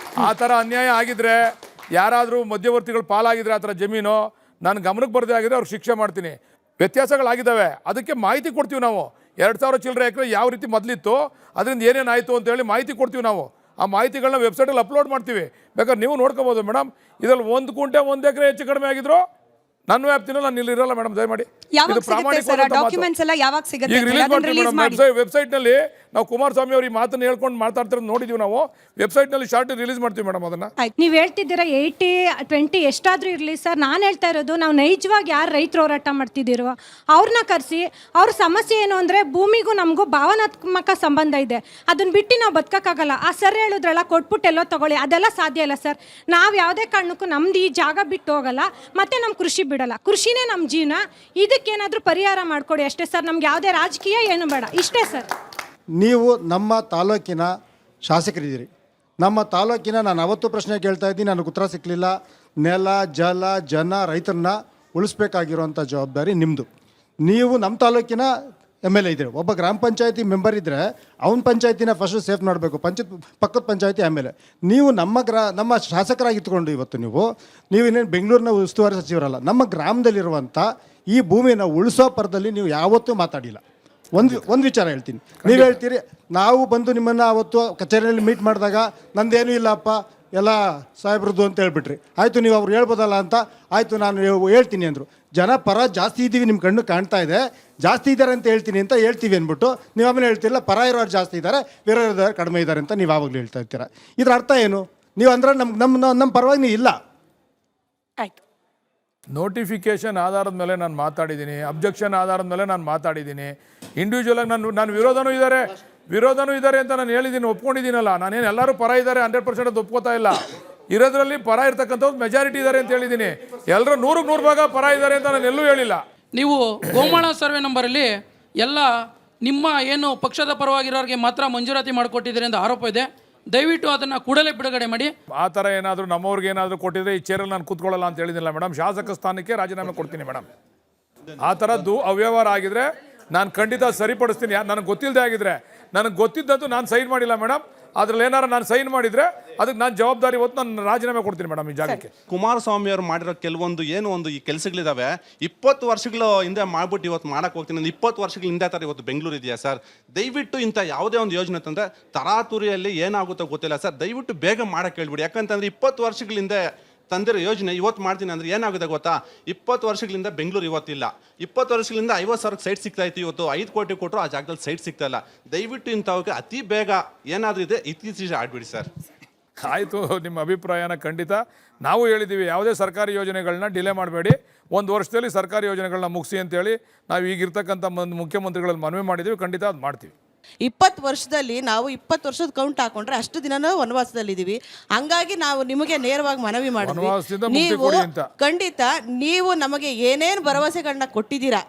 ಆ ಥರ ಅನ್ಯಾಯ ಆಗಿದ್ರೆ, ಯಾರಾದರೂ ಮಧ್ಯವರ್ತಿಗಳು ಪಾಲಾಗಿದ್ರೆ ಆ ಥರ ಜಮೀನು ನಾನು ಗಮನಕ್ಕೆ ಬರದೇ ಆಗಿದ್ರೆ ಅವ್ರಿಗೆ ಶಿಕ್ಷೆ ಮಾಡ್ತೀನಿ. ವ್ಯತ್ಯಾಸಗಳಾಗಿದ್ದಾವೆ, ಅದಕ್ಕೆ ಮಾಹಿತಿ ಕೊಡ್ತೀವಿ ನಾವು. 2000 ಚಿಲ್ಲರೆ ಎಕರೆ ಯಾವ ರೀತಿ ಮೊದಲಿತ್ತು, ಅದರಿಂದ ಏನೇನಾಯಿತು ಅಂತೇಳಿ ಮಾಹಿತಿ ಕೊಡ್ತೀವಿ ನಾವು. ಆ ಮಾಹಿತಿಗಳನ್ನ ವೆಬ್ಸೈಟಲ್ಲಿ ಅಪ್ಲೋಡ್ ಮಾಡ್ತೀವಿ, ಬೇಕಾದ್ರೆ ನೀವು ನೋಡ್ಕೋಬೋದು ಮೇಡಮ್. ಇದರಲ್ಲಿ 1 ಕುಂಟೆ 1 ಎಕರೆ ಹೆಚ್ಚು ಕಡಿಮೆ ಆಗಿದ್ರು ನನ್ನ ವ್ಯಾಪ್ತಿನಲ್ಲಿ ನಾನು ಇಲ್ಲಿ ಇರಲ್ಲ ಮೇಡಮ್, ದಯಮಾಡಿ. ಯಾವಾಗ ಸಿಗುತ್ತೆ ಸರ್ ಡಾಕ್ಯುಮೆಂಟ್ಸ್ ಎಲ್ಲ? ಯಾವಾಗ ಸಿಗುತ್ತೆ? ಈಗ ರಿಲೀಸ್ ಮಾಡ್ತೀವಿ ಮೇಡಮ್. ವೆಬ್ಸೈಟ್ನಲ್ಲಿ ನಾವು ಕುಮಾರಸ್ವಾಮಿ ಅವರು ಈ ಮಾತನ್ನು ಹೇಳ್ಕೊಂಡು ಮಾತಾಡ್ತಿರೋದು ನೋಡಿದೀವಿ ನಾವು. ವೆಬ್ಸೈಟ್ನಲ್ಲಿ ಶಾರ್ಟ್ ರಿಲೀಸ್ ಮಾಡ್ತೀವಿ ಮೇಡಮ್ ಅದನ್ನ. ನೀವು ಹೇಳ್ತಿದ್ದೀರಾ 80-20 ಎಷ್ಟಾದ್ರೂ ಇರಲಿ ಸರ್. ನಾನು ಹೇಳ್ತಾ ಇರೋದು, ನಾವು ನೈಜವಾಗಿ ಯಾರು ರೈತರು ಹೋರಾಟ ಮಾಡ್ತಿದ್ದೀರೋ ಅವ್ರನ್ನ ಕರೆಸಿ, ಅವ್ರ ಸಮಸ್ಯೆ ಏನು ಅಂದರೆ ಭೂಮಿಗೂ ನಮಗೂ ಭಾವನಾತ್ಮಕ ಸಂಬಂಧ ಇದೆ, ಅದನ್ನ ಬಿಟ್ಟು ನಾವು ಬದುಕೋಕ್ಕಾಗಲ್ಲ. ಆ ಸರ್ ಹೇಳಿದ್ರಲ್ಲ ಕೊಟ್ಬಿಟ್ಟು ಎಲ್ಲೋ ತಗೊಳ್ಳಿ, ಅದೆಲ್ಲ ಸಾಧ್ಯ ಇಲ್ಲ ಸರ್. ನಾವು ಯಾವುದೇ ಕಾರಣಕ್ಕೂ ನಮ್ದು ಈ ಜಾಗ ಬಿಟ್ಟು ಹೋಗಲ್ಲ, ಮತ್ತೆ ನಮ್ಮ ಕೃಷಿ ಬಿಡಲ್ಲ. ಕೃಷಿನೇ ನಮ್ಮ ಜೀವನ. ಇದಕ್ಕೇನಾದರೂ ಪರಿಹಾರ ಮಾಡಿಕೊಡಿ ಅಷ್ಟೇ ಸರ್. ನಮ್ಗೆ ಯಾವುದೇ ರಾಜಕೀಯ ಏನು ಬೇಡ, ಇಷ್ಟೇ ಸರ್. ನೀವು ನಮ್ಮ ತಾಲೂಕಿನ ಶಾಸಕರಿದ್ದೀರಿ. ನಮ್ಮ ತಾಲೂಕಿನ ನಾನು ಅವತ್ತು ಪ್ರಶ್ನೆ ಕೇಳ್ತಾ ಇದ್ದೀನಿ, ನನಗೆ ಉತ್ತರ ಸಿಕ್ಕಲಿಲ್ಲ. ನೆಲ, ಜಲ, ಜನ, ರೈತರನ್ನ ಉಳಿಸ್ಬೇಕಾಗಿರುವಂಥ ಜವಾಬ್ದಾರಿ ನಿಮ್ಮದು. ನೀವು ನಮ್ಮ ತಾಲೂಕಿನ MLA ಇದ್ದೀರಿ. ಒಬ್ಬ ಗ್ರಾಮ ಪಂಚಾಯತಿ ಮೆಂಬರ್ ಇದ್ದರೆ ಅವನ ಪಂಚಾಯತಿನ ಫಸ್ಟ್ ಸೇಫ್ ಮಾಡಬೇಕು, ಪಕ್ಕದ ಪಂಚಾಯತಿ ಆಮೇಲೆ. ನೀವು ನಮ್ಮ ಶಾಸಕರಾಗಿ ಇಟ್ಕೊಂಡು ಇವತ್ತು ನೀವು ಇನ್ನೇನು ಬೆಂಗಳೂರಿನ ಉಸ್ತುವಾರಿ ಸಚಿವರಲ್ಲ, ನಮ್ಮ ಗ್ರಾಮದಲ್ಲಿರುವಂಥ ಈ ಭೂಮಿನ ಉಳಿಸೋ ಪರದಲ್ಲಿ ನೀವು ಯಾವತ್ತೂ ಮಾತಾಡಿಲ್ಲ. ಒಂದು ವಿಚಾರ ಹೇಳ್ತೀನಿ. ನೀವು ಹೇಳ್ತೀರಿ ನಾವು ಬಂದು ನಿಮ್ಮನ್ನು ಅವತ್ತು ಕಚೇರಿಯಲ್ಲಿ ಮೀಟ್ ಮಾಡಿದಾಗ ನಂದೇನೂ ಇಲ್ಲಪ್ಪ ಎಲ್ಲ ಸಾಹೇಬ್ರದ್ದು ಅಂತ ಹೇಳ್ಬಿಟ್ರಿ. ಆಯಿತು, ನೀವು ಅವ್ರು ಹೇಳ್ಬೋದಲ್ಲ ಅಂತ. ಆಯಿತು, ನಾನು ಹೇಳ್ತೀನಿ ಅಂದರು. ಜನ ಪರ ಜಾಸ್ತಿ ಇದ್ದೀವಿ, ನಿಮ್ಮ ಕಣ್ಣು ಕಾಣ್ತಾ ಇದೆ, ಜಾಸ್ತಿ ಇದ್ದಾರೆ ಅಂತ ಹೇಳ್ತೀನಿ ಅಂತ ಹೇಳ್ತೀವಿ ಅಂದ್ಬಿಟ್ಟು ನೀವು ಆಮೇಲೆ ಹೇಳ್ತಿರಲ್ಲ ಪರ ಇರೋರು ಜಾಸ್ತಿ ಇದ್ದಾರೆ, ಬೇರೆಯವ್ರು ಕಡಿಮೆ ಇದ್ದಾರೆ ಅಂತ ನೀವು ಆವಾಗಲೂ ಹೇಳ್ತಾ ಇರ್ತೀರ. ಇದ್ರ ಅರ್ಥ ಏನು? ನೀವು ಅಂದ್ರೆ ನಮ್ಮ ಪರವಾಗಿ ನೀವು ಇಲ್ಲ. ಆಯ್ತು, ನೋಟಿಫಿಕೇಶನ್ ಆಧಾರದ ಮೇಲೆ ನಾನು ಮಾತಾಡಿದ್ದೀನಿ, ಅಬ್ಜೆಕ್ಷನ್ ಆಧಾರದ ಮೇಲೆ ನಾನು ಮಾತಾಡಿದ್ದೀನಿ. ಇಂಡಿವಿಜುವಲಾಗಿ ನಾನು ವಿರೋಧನೂ ಇದ್ದಾರೆ ಅಂತ ನಾನು ಹೇಳಿದ್ದೀನಿ, ಒಪ್ಕೊಂಡಿದ್ದೀನಲ್ಲ. ನಾನೇನು ಎಲ್ಲರೂ ಪರ ಇದ್ದಾರೆ 100% ಅದು ಒಪ್ಕೋತಾ ಇಲ್ಲ. ಇರೋದ್ರಲ್ಲಿ ಪರ ಇರ್ತಕ್ಕಂಥದ್ದು ಮೆಜಾರಿಟಿ ಇದ್ದಾರೆ ಅಂತ ಹೇಳಿದ್ದೀನಿ. ಎಲ್ಲರೂ 100% ಭಾಗ ಪರ ಇದ್ದಾರೆ ಅಂತ ನಾನು ಎಲ್ಲೂ ಹೇಳಿಲ್ಲ. ನೀವು ಗೋಮಾಳ ಸರ್ವೆ ನಂಬರಲ್ಲಿ ಎಲ್ಲ ನಿಮ್ಮ ಏನು ಪಕ್ಷದ ಪರವಾಗಿರೋರಿಗೆ ಮಾತ್ರ ಮಂಜೂರಾತಿ ಮಾಡಿಕೊಟ್ಟಿದ್ದೀರಿ ಅಂತ ಆರೋಪ ಇದೆ. ದಯವಿಟ್ಟು ಅದನ್ನು ಕೂಡಲೇ ಬಿಡುಗಡೆ ಮಾಡಿ. ಆ ಥರ ಏನಾದರೂ ನಮ್ಮವ್ರಿಗೆ ಏನಾದರೂ ಕೊಟ್ಟಿದ್ರೆ ಈ ಚೇರಲ್ಲಿ ನಾನು ಕೂತ್ಕೊಳ್ಳಲ್ಲ ಅಂತ ಹೇಳಿದಿಲ್ಲ ಮೇಡಮ್. ಶಾಸಕ ಸ್ಥಾನಕ್ಕೆ ರಾಜೀನಾಮೆ ಕೊಡ್ತೀನಿ ಮೇಡಮ್. ಆ ಥರದ್ದು ಅವ್ಯವಹಾರ ಆಗಿದ್ರೆ ನಾನು ಖಂಡಿತ ಸರಿಪಡಿಸ್ತೀನಿ. ನನಗೆ ಗೊತ್ತಿಲ್ಲದೆ ಆಗಿದ್ರೆ, ನನಗೆ ಗೊತ್ತಿದ್ದಂತೂ ನಾನು ಸೈನ್ ಮಾಡಿಲ್ಲ ಮೇಡಮ್. ಅದ್ರಲ್ಲಿ ಏನಾರು ನಾನು ಸೈನ್ ಮಾಡಿದರೆ ಅದಕ್ಕೆ ನಾನು ಜವಾಬ್ದಾರಿ ಹೊತ್ತು ನಾನು ರಾಜೀನಾಮೆ ಕೊಡ್ತೀನಿ ಮೇಡಮ್ ಈ ಜಾಗಕ್ಕೆ. ಕುಮಾರಸ್ವಾಮಿ ಅವರು ಮಾಡಿರೋ ಕೆಲವೊಂದು ಈ ಕೆಲಸಗಳಿದಾವೆ 20 ವರ್ಷಗಳ ಹಿಂದೆ ಮಾಡ್ಬಿಟ್ಟು ಇವತ್ತು ಮಾಡಕ್ಕೆ ಹೋಗ್ತೀನಿ. 20 ವರ್ಷಗಳ ಹಿಂದೆ ಥರ ಇವತ್ತು ಬೆಂಗಳೂರು ಇದೆಯಾ ಸರ್? ದಯವಿಟ್ಟು ಇಂಥ ಯಾವುದೇ ಒಂದು ಯೋಜನೆ ತಂದರೆ ತರಾತುರಿಯಲ್ಲಿ ಏನಾಗುತ್ತೋ ಗೊತ್ತಿಲ್ಲ ಸರ್. ದಯವಿಟ್ಟು ಬೇಗ ಮಾಡಕ್ಕೆ ಹೇಳ್ಬಿಡಿ. ಯಾಕಂತಂದರೆ 20 ವರ್ಷಗಳ ಹಿಂದೆ ತಂದಿರೋ ಯೋಜನೆ ಇವತ್ತು ಮಾಡ್ತೀನಿ ಅಂದರೆ ಏನಾಗುತ್ತೆ ಗೊತ್ತಾ? 20 ವರ್ಷಗಳಿಂದ ಬೆಂಗಳೂರು ಇವತ್ತಿಲ್ಲ. 20 ವರ್ಷಗಳಿಂದ 50,000 ಸೈಟ್ ಸಿಗ್ತಾ ಇತ್ತು. ಇವತ್ತು 5 ಕೋಟಿ ಕೊಟ್ಟರು ಆ ಜಾಗದಲ್ಲಿ ಸೈಟ್ ಸಿಗ್ತಾ ಇಲ್ಲ. ದಯವಿಟ್ಟು ಇಂಥವಕ್ಕೆ ಅತಿ ಬೇಗ ಏನಾದರೂ ಇದೆ ಇತ್ತೀಚೆಗೆ ಆಡ್ಬಿಡಿ ಸರ್. ಆಯಿತು, ನಿಮ್ಮ ಅಭಿಪ್ರಾಯನ ಖಂಡಿತ ನಾವು ಹೇಳಿದ್ದೀವಿ. ಯಾವುದೇ ಸರ್ಕಾರಿ ಯೋಜನೆಗಳನ್ನ ಡಿಲೇ ಮಾಡಬೇಡಿ, 1 ವರ್ಷದಲ್ಲಿ ಸರ್ಕಾರಿ ಯೋಜನೆಗಳನ್ನ ಮುಗಿಸಿ ಅಂತೇಳಿ ನಾವು ಈಗಿರ್ತಕ್ಕಂಥ ಮುಖ್ಯಮಂತ್ರಿಗಳಲ್ಲಿ ಮನವಿ ಮಾಡಿದ್ದೀವಿ. ಖಂಡಿತ ಅದು ಮಾಡ್ತೀವಿ. 20 ವರ್ಷದಲ್ಲಿ ನಾವು 20 ವರ್ಷದ ಕೌಂಟ್ ಹಾಕೊಂಡ್ರೆ ಅಷ್ಟು ದಿನನೂ ವನವಾಸದಲ್ಲಿದ್ದೀವಿ. ಹಂಗಾಗಿ ನಾವು ನಿಮಗೆ ನೇರವಾಗಿ ಮನವಿ ವನವಾಸದಿಂದ ಮಾಡಿದ್ವಿ. ಮುಕ್ತಿ ನೀವು ಕೊಡಿ ಅಂತ. ಖಂಡಿತ ನೀವು ನಮಗೆ ಏನೇನು ಭರವಸೆಗಳನ್ನ ಕೊಟ್ಟಿದ್ದೀರಾ.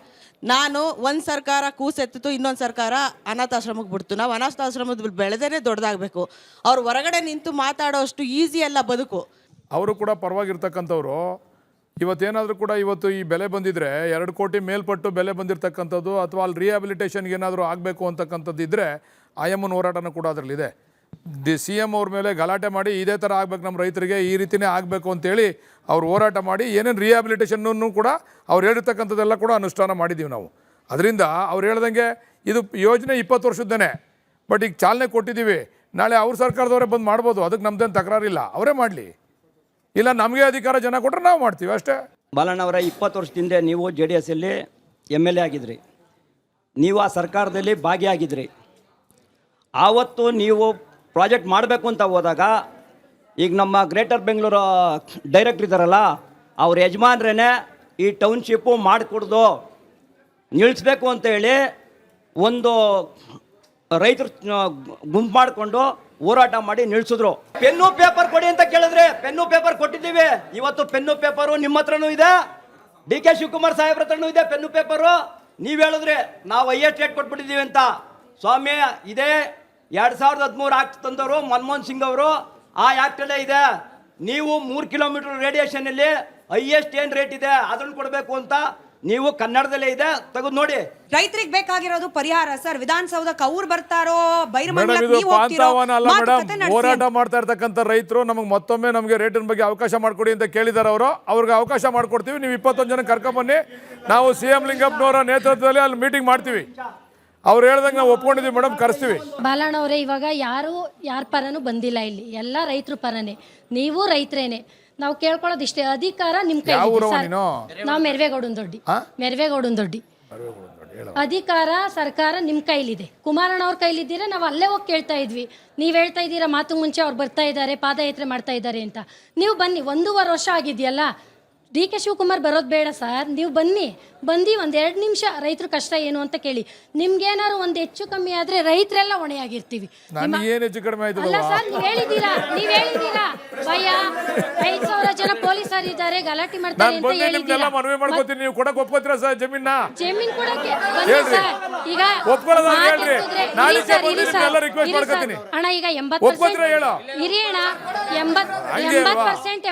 ನಾನು ಒಂದು ಸರ್ಕಾರ ಕೂಸೆತ್ತಿತು, ಇನ್ನೊಂದು ಸರ್ಕಾರ ಅನಾಥಾಶ್ರಮಕ್ಕೆ ಬಿಡ್ತು. ನಾವು ಅನಾಥಾಶ್ರಮದ ಬೆಳೆದೇ ದೊಡ್ಡದಾಗಬೇಕು. ಅವ್ರು ಹೊರಗಡೆ ನಿಂತು ಮಾತಾಡೋ ಅಷ್ಟು ಈಸಿ ಅಲ್ಲ ಬದುಕು. ಅವರು ಕೂಡ ಪರವಾಗಿರ್ತಕ್ಕಂಥವ್ರು. ಇವತ್ತೇನಾದರೂ ಕೂಡ ಇವತ್ತು ಈ ಬೆಲೆ ಬಂದಿದ್ರೆ 2 ಕೋಟಿ ಮೇಲ್ಪಟ್ಟು ಬೆಲೆ ಬಂದಿರತಕ್ಕಂಥದ್ದು ಅಥವಾ ಅಲ್ಲಿ ರಿಹ್ಯಾಬಿಲಿಟೇಷನ್ಗೆ ಏನಾದರೂ ಆಗಬೇಕು ಅಂತಕ್ಕಂಥದ್ದು ಇದ್ದರೆ ಐಎಮ್ನ ಹೋರಾಟನೂ ಕೂಡ ಅದರಲ್ಲಿದೆ. CM ಅವ್ರ ಮೇಲೆ ಗಲಾಟೆ ಮಾಡಿ ಇದೇ ಥರ ಆಗ್ಬೇಕು ನಮ್ಮ ರೈತರಿಗೆ, ಈ ರೀತಿಯೇ ಆಗಬೇಕು ಅಂತೇಳಿ ಅವ್ರು ಹೋರಾಟ ಮಾಡಿ ಏನೇನು ರಿಹ್ಯಾಬಿಲಿಟೇಷನ್ನೂ ಕೂಡ ಅವ್ರು ಹೇಳಿರ್ತಕ್ಕಂಥದ್ದೆಲ್ಲ ಕೂಡ ಅನುಷ್ಠಾನ ಮಾಡಿದ್ದೀವಿ ನಾವು. ಅದರಿಂದ ಅವ್ರು ಹೇಳ್ದಂಗೆ ಇದು ಯೋಜನೆ 20 ವರ್ಷದ್ದೇ, ಬಟ್ ಈಗ ಚಾಲನೆ ಕೊಟ್ಟಿದ್ದೀವಿ. ನಾಳೆ ಅವ್ರ ಸರ್ಕಾರದವರೇ ಬಂದು ಮಾಡ್ಬೋದು, ಅದಕ್ಕೆ ನಮ್ದೇನು ತಕರಾರಿಲ್ಲ, ಅವರೇ ಮಾಡಲಿ. ಇಲ್ಲ ನಮಗೆ ಅಧಿಕಾರ ಜನ ಕೊಟ್ಟರೆ ನಾವು ಮಾಡ್ತೀವಿ ಅಷ್ಟೇ. ಬಾಲಣ್ಣವರ 20 ವರ್ಷದಿಂದ ನೀವು JDS ಅಲ್ಲಿ MLA ಆಗಿದ್ರಿ, ನೀವು ಆ ಸರ್ಕಾರದಲ್ಲಿ ಭಾಗಿಯಾಗಿದ್ರಿ. ಆವತ್ತು ನೀವು ಪ್ರಾಜೆಕ್ಟ್ ಮಾಡಬೇಕು ಅಂತ ಹೋದಾಗ ಈಗ ನಮ್ಮ ಗ್ರೇಟರ್ ಬೆಂಗಳೂರು ಡೈರೆಕ್ಟ್ರ್ ಇದ್ದಾರಲ್ಲ, ಅವ್ರ ಯಜಮಾನ್ರೇ ಈ ಟೌನ್ಶಿಪ್ಪು ಮಾಡಿಕೊಡ್ದು ನಿಲ್ಲಿಸ್ಬೇಕು ಅಂತೇಳಿ ಒಂದು ರೈತರು ಗುಂಪು ಮಾಡಿಕೊಂಡು ಹೋರಾಟ ಮಾಡಿ ನಿಲ್ಲಿಸಿದ್ರು. ಪೆನ್ನು ಪೇಪರ್ ಕೊಡಿ ಅಂತ ಕೇಳಿದ್ರೆ ಪೆನ್ನು ಪೇಪರ್ ಕೊಟ್ಟಿದ್ದೀವಿ. ಇವತ್ತು ಪೆನ್ನು ಪೇಪರು ನಿಮ್ಮ ಹತ್ರನೂ ಇದೆ, DK ಶಿವಕುಮಾರ್ ಸಾಹೇಬ್ರ ಹತ್ರನೂ ಇದೆ ಪೆನ್ನು ಪೇಪರು. ನೀವು ಹೇಳಿದ್ರೆ ನಾವು ಹೈಯೆಸ್ಟ್ ರೇಟ್ ಕೊಟ್ಬಿಟ್ಟಿದ್ದೀವಿ ಅಂತ. ಸ್ವಾಮಿ, ಇದೇ 2013 ಆಕ್ಟ್ ತಂದವರು ಮನಮೋಹನ್ ಸಿಂಗ್ ಅವರು, ಆ ಆ್ಯಕ್ಟಲ್ಲೇ ಇದೆ. ನೀವು 3 ಕಿಲೋಮೀಟರ್ ರೇಡಿಯೇಷನಲ್ಲಿ ಹೈಯೆಸ್ಟ್ ಏನು ರೇಟ್ ಇದೆ ಅದನ್ನು ಕೊಡಬೇಕು ಅಂತ ನೀವು ಕನ್ನಡದಲ್ಲೇ ಇದೆ, ತೆಗೆದು ನೋಡಿ. ರೈತರಿಗೆ ಬೇಕಾಗಿರೋದು ಪರಿಹಾರ ಸರ್. ವಿಧಾನಸೌಧಕ್ಕೆ ಅವ್ರು ಬರ್ತಾರೋ ಹೋರಾಟ ಮಾಡ್ತಾ ಇರ್ತಕ್ಕಂಥ ರೈತರು ನಮಗೆ ಮತ್ತೊಮ್ಮೆ ನಮಗೆ ರೇಟಿನ ಬಗ್ಗೆ ಅವಕಾಶ ಮಾಡಿಕೊಡಿ ಅಂತ ಕೇಳಿದಾರೆ ಅವರು. ಅವ್ರಿಗೆ ಅವಕಾಶ ಮಾಡಿಕೊಡ್ತೀವಿ. ನೀವು 21 ಜನ ಕರ್ಕೊಂಬನ್ನಿ, ನಾವು CM ಲಿಂಗಪ್ಪನವರ ನೇತೃತ್ವದಲ್ಲಿ ಅಲ್ಲಿ ಮೀಟಿಂಗ್ ಮಾಡ್ತೀವಿ. ಅವ್ರು ಹೇಳ್ದಂಗೆ ನಾವು ಒಪ್ಕೊಂಡಿದ್ದೀವಿ ಮೇಡಮ್, ಕರೆಸ್ತೀವಿ. ಬಾಲಣ್ಣವರೇ, ಇವಾಗ ಯಾರ ಪರನೂ ಬಂದಿಲ್ಲ ಇಲ್ಲಿ, ಎಲ್ಲ ರೈತರ ಪರನೇ. ನೀವು ರೈತರೇನೆ. ನಾವು ಕೇಳ್ಕೊಳ್ಳೋದು ಇಷ್ಟೇ, ಅಧಿಕಾರ ನಿಮ್ ಕೈ. ನಾವು ಮೆರವೇಗೌಡನ ದೊಡ್ಡಿ. ಅಧಿಕಾರ ಸರ್ಕಾರ ನಿಮ್ ಕೈಲಿದೆ. ಕುಮಾರಣ್ಣ ಅವ್ರ ಕೈಲಿದ್ದೀರಾ, ನಾವು ಅಲ್ಲೇ ಹೋಗಿ ಕೇಳ್ತಾ ಇದ್ವಿ. ನೀವು ಹೇಳ್ತಾ ಇದ್ದೀರಾ ಮಾತು ಮುಂಚೆ ಅವ್ರು ಬರ್ತಾ ಇದ್ದಾರೆ, ಪಾದಯಾತ್ರೆ ಮಾಡ್ತಾ ಇದ್ದಾರೆ ಅಂತ. ನೀವು ಬನ್ನಿ, 1.5 ವರ್ಷ ಆಗಿದೆಯಲ್ಲ. DK ಶಿವಕುಮಾರ್ ಬರೋದು ಬೇಡ ಸರ್, ನೀವು ಬನ್ನಿ. ಒಂದು 2 ನಿಮಿಷ ರೈತರ ಕಷ್ಟ ಏನು ಅಂತ ಕೇಳಿ. ನಿಮ್ಗೇನಾದ್ರು ಒಂದು ಹೆಚ್ಚು ಕಮ್ಮಿ ಆದ್ರೆ ರೈತರೆಲ್ಲ ಹೊಣೆಯಾಗಿರ್ತೀವಿ. ಅಲ್ಲ ಸರ್, ನೀವ್ ಹೇಳಿದೀರಾ ಭಯ 5,000 ಜನ ಪೊಲೀಸರು ಇದ್ದಾರೆ, ಗಲಾಟೆ ಮಾಡ್ತಾರೆ ಅಂತ ಹೇಳಿದೀರಾ. ಜಮೀನ್ ಕೊಡಕ್ಕೆ ಈಗ ಅಣ್ಣ, ಈಗ 80% ಇರಿ ಅಣ್ಣ, 80% ಅಂತ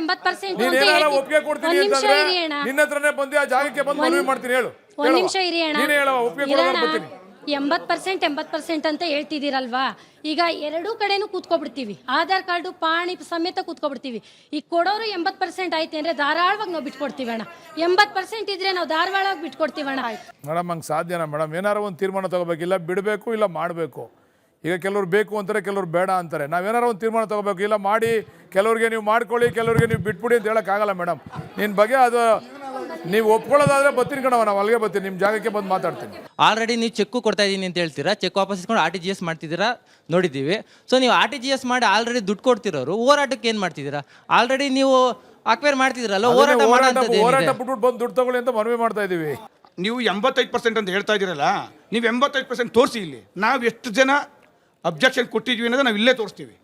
ಹೇಳಿ ನಿನ್ನ ಹತ್ರನೇ ಬಂದು ಆ ಜಾಗಕ್ಕೆ ಬಂದು ಮನವಿ ಮಾಡ್ತೀನಿ. ಹೇಳು, ಒಂದ್ ನಿಮಿಷ ಇರಿ ಅಣ್ಣ. 80% ಅಂತ ಹೇಳ್ತಿದ್ದೀರಲ್ವಾ, ಈಗ 2 ಕಡೆನೂ ಕೂತ್ಕೊಬಿಡ್ತೀವಿ. ಆಧಾರ್ ಕಾರ್ಡು ಪಾಣಿ ಸಮೇತ ಕೂತ್ಕೊಬಿಡ್ತೀವಿ. ಈಗ ಕೊಡೋರು 80% ಆಯ್ತು ಅಂದ್ರೆ ಧಾರಾಳವಾಗಿ ನಾವು ಬಿಟ್ಕೊಡ್ತೀವಿ ಅಣ್ಣ. 80% ಇದ್ರೆ ನಾವು ಧಾರಾಳವಾಗಿ ಬಿಟ್ಕೊಡ್ತೀವಿ ಅಣ್ಣ. ಮೇಡಮ್, ಹಂಗೆ ಸಾಧ್ಯನಾ ಮೇಡಮ್? ಏನಾರು ಒಂದು ತೀರ್ಮಾನ ತಗೋಬೇಕಿಲ್ಲ, ಬಿಡಬೇಕು ಇಲ್ಲ ಮಾಡಬೇಕು. ಈಗ ಕೆಲವ್ರು ಬೇಕು ಅಂತಾರೆ, ಕೆಲವ್ರು ಬೇಡ ಅಂತಾರೆ. ನಾವೇನಾರು ಒಂದು ತೀರ್ಮಾನ ತಗೋಬೇಕು. ಇಲ್ಲ ಮಾಡಿ, ಕೆಲವ್ರಿಗೆ ನೀವು ಮಾಡ್ಕೊಳ್ಳಿ, ಕೆಲವ್ರಿಗೆ ನೀವು ಬಿಟ್ಬಿಡಿ ಅಂತ ಹೇಳೋಕ್ಕಾಗಲ್ಲ ಮೇಡಮ್. ನಿನ್ನ ಬಗ್ಗೆ ಅದು ನೀವು ಒಪ್ಕೊಳ್ಳೋದಾದ್ರೆ ಬರ್ತೀನಿ ಕಣವ, ನಾವು ಅಲ್ಲಿಗೆ ಬರ್ತೀನಿ, ನಿಮ್ಮ ಜಾಗಕ್ಕೆ ಬಂದು ಮಾತಾಡ್ತೀನಿ. ಆಲ್ರೆಡಿ ನೀವು ಚೆಕ್ಕು ಕೊಡ್ತಾ ಇದ್ದೀನಿ ಅಂತ ಹೇಳ್ತೀರಾ, ಚೆಕ್ ವಾಪಸ್ ಇಸ್ಕೊಂಡು RTGS ಮಾಡ್ತಿದ್ದೀರಾ, ನೋಡಿದ್ದೀವಿ. ಸೊ ನೀವು RTGS ಮಾಡಿ ಆಲ್ರೆಡಿ ದುಡ್ಡು ಕೊಡ್ತಿರೋರು ಹೋರಾಟಕ್ಕೆ ಏನು ಮಾಡ್ತಿದ್ದೀರಾ? ಆಲ್ರೆಡಿ ನೀವು ಅಕ್ವೈರ್ ಮಾಡ್ತಿದ್ದೀರಲ್ಲ, ಹೋರಾಟ ಬಿಟ್ಬಿಟ್ಟು ಬಂದು ದುಡ್ಡು ತಗೊಳ್ಳಿ ಅಂತ ಮನವಿ ಮಾಡ್ತಾ ಇದ್ದೀವಿ. ನೀವು 85% ಅಂತ ಹೇಳ್ತಾ ಇದ್ದೀರಲ್ಲ, ನೀವು 85% ತೋರಿಸಿ. ಇಲ್ಲಿ ನಾವು ಎಷ್ಟು ಜನ ಅಬ್ಜೆಕ್ಷನ್ ಕೊಟ್ಟಿದ್ವಿ ಅನ್ನೋದು ನಾವು ಇಲ್ಲೇ ತೋರಿಸ್ತೀವಿ.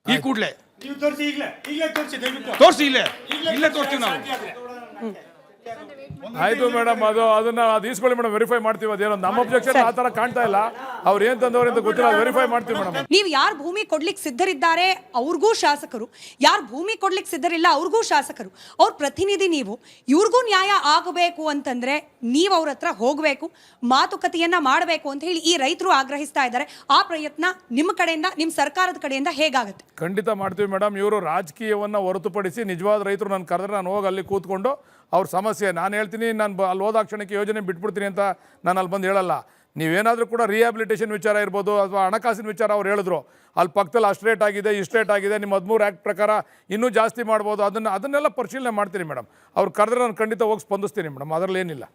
ಈ ಕೂಡಲೇ ತೋರಿಸಿ, ಇಲ್ಲೇ ತೋರಿಸ್ತೀವಿ ನಾವು. ಆಯ್ತು ಮೇಡಮ್, ಅದನ್ನ ಇಸ್ಕೊಳ್ಳಿ ಮೇಡಮ್, ವೆರಿಫೈ ಮಾಡ್ತೀವಿ. ಅದೇನೋ ನಮ್ಮ ಅಬ್ಜೆಕ್ಷನ್ ಆ ತರ ಕಾಣ್ತಾ ಇಲ್ಲ. ಅವ್ರು ಏನ್ ತಂದವ್ರು ಅಂತ ಗೊತ್ತಿಲ್ಲ, ವೆರಿಫೈ ಮಾಡ್ತೀವಿ ಮೇಡಮ್. ನೀವು ಯಾರು ಭೂಮಿ ಕೊಡ್ಲಿಕ್ಕೆ ಸಿದ್ಧರಿದ್ದಾರೆ ಅವ್ರಿಗೂ ಶಾಸಕರು, ಯಾರು ಭೂಮಿ ಕೊಡ್ಲಿಕ್ಕೆ ಸಿದ್ಧರಿಲ್ಲ ಅವ್ರಿಗೂ ಶಾಸಕರು, ಅವ್ರ ಪ್ರತಿನಿಧಿ ನೀವು. ಇವ್ರಿಗೂ ನ್ಯಾಯ ಆಗಬೇಕು ಅಂತಂದ್ರೆ ನೀವು ಅವ್ರ ಹತ್ರ ಹೋಗಬೇಕು, ಮಾತುಕತೆಯನ್ನ ಮಾಡಬೇಕು ಅಂತ ಹೇಳಿ ಈ ರೈತರು ಆಗ್ರಹಿಸ್ತಾ ಇದ್ದಾರೆ. ಆ ಪ್ರಯತ್ನ ನಿಮ್ಮ ಕಡೆಯಿಂದ, ನಿಮ್ಮ ಸರ್ಕಾರದ ಕಡೆಯಿಂದ ಹೇಗಾಗುತ್ತೆ? ಖಂಡಿತ ಮಾಡ್ತೀವಿ ಮೇಡಮ್. ಇವರು ರಾಜಕೀಯವನ್ನ ಹೊರತುಪಡಿಸಿ ನಿಜವಾದ ರೈತರು ನಾನು ಕರೆದ್ರೆ ನಾನು ಹೋಗಿ ಅಲ್ಲಿ ಕೂತ್ಕೊಂಡು ಅವ್ರ ಸಮಸ್ಯೆ ನಾನು ಹೇಳ್ತೀನಿ. ನಾನು ಅಲ್ಲಿ ಹೋದ ಕ್ಷಣಕ್ಕೆ ಯೋಜನೆ ಬಿಟ್ಬಿಡ್ತೀನಿ ಅಂತ ನಾನು ಅಲ್ಲಿ ಬಂದು ಹೇಳಲ್ಲ. ನೀವೇನಾದರೂ ಕೂಡ ರಿಹ್ಯಾಬಿಲಿಟೇಷನ್ ವಿಚಾರ ಇರ್ಬೋದು ಅಥವಾ ಹಣಕಾಸಿನ ವಿಚಾರ ಅವ್ರು ಹೇಳಿದ್ರು, ಅಲ್ಲಿ ಪಕ್ಕದಲ್ಲಿ ಅಷ್ಟು ರೇಟ್ ಆಗಿದೆ, ಇಷ್ಟು ರೇಟ್ ಆಗಿದೆ, ನಿಮ್ಮ 13 ಆ್ಯಕ್ಟ್ ಪ್ರಕಾರ ಇನ್ನೂ ಜಾಸ್ತಿ ಮಾಡ್ಬೋದು, ಅದನ್ನೆಲ್ಲ ಪರಿಶೀಲನೆ ಮಾಡ್ತೀನಿ ಮೇಡಮ್. ಅವ್ರು ಕರೆದ್ರೆ ನಾನು ಖಂಡಿತ ಹೋಗಿ ಸ್ಪಂದಿಸ್ತೀನಿ ಮೇಡಮ್, ಅದರಲ್ಲಿ ಏನಿಲ್ಲ.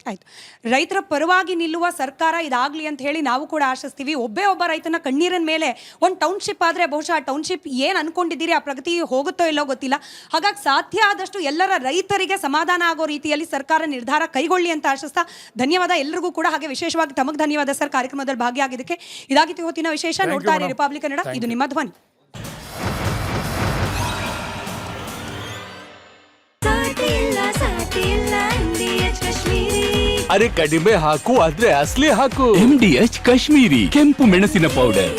ಆಯ್ತು, ರೈತರ ಪರವಾಗಿ ನಿಲ್ಲುವ ಸರ್ಕಾರ ಇದಾಗಲಿ ಅಂತ ಹೇಳಿ ನಾವು ಕೂಡ ಆಶಿಸ್ತೀವಿ. ಒಬ್ಬ ರೈತನ ಕಣ್ಣೀರಿನ ಮೇಲೆ ಒಂದು ಟೌನ್ಶಿಪ್ ಆದರೆ ಬಹುಶಃ ಆ ಟೌನ್ಶಿಪ್ ಏನು ಅನ್ಕೊಂಡಿದ್ದೀರಿ ಆ ಪ್ರಗತಿ ಹೋಗುತ್ತೋ ಇಲ್ಲೋ ಗೊತ್ತಿಲ್ಲ. ಹಾಗಾಗಿ ಸಾಧ್ಯ ಆದಷ್ಟು ಎಲ್ಲರ ರೈತರಿಗೆ ಸಮಾಧಾನ ಆಗೋ ರೀತಿಯಲ್ಲಿ ಸರ್ಕಾರ ನಿರ್ಧಾರ ಕೈಗೊಳ್ಳಿ ಅಂತ ಆಶಿಸ್ತಾ ಧನ್ಯವಾದ ಎಲ್ರಿಗೂ ಕೂಡ. ಹಾಗೆ ವಿಶೇಷವಾಗಿ ತಮಗೆ ಧನ್ಯವಾದ ಸರ್ ಕಾರ್ಯಕ್ರಮದಲ್ಲಿ ಭಾಗಿಯಾಗಿದ್ದಕ್ಕೆ. ಇದಾಗಿತ್ತು ಇವತ್ತಿನ ವಿಶೇಷ. ನೋಡ್ತಾ ಇರಿ ರಿಪಬ್ಲಿಕ್ ಕನ್ನಡ, ಇದು ನಿಮ್ಮ ಧ್ವನಿ. ಅರೆ ಕಡಿಮೆ ಹಾಕು ಆದ್ರೆ ಅಸಲಿ ಹಾಕು. MDH ಕಾಶ್ಮೀರಿ ಕೆಂಪು ಮೆಣಸಿನ ಪೌಡರ್.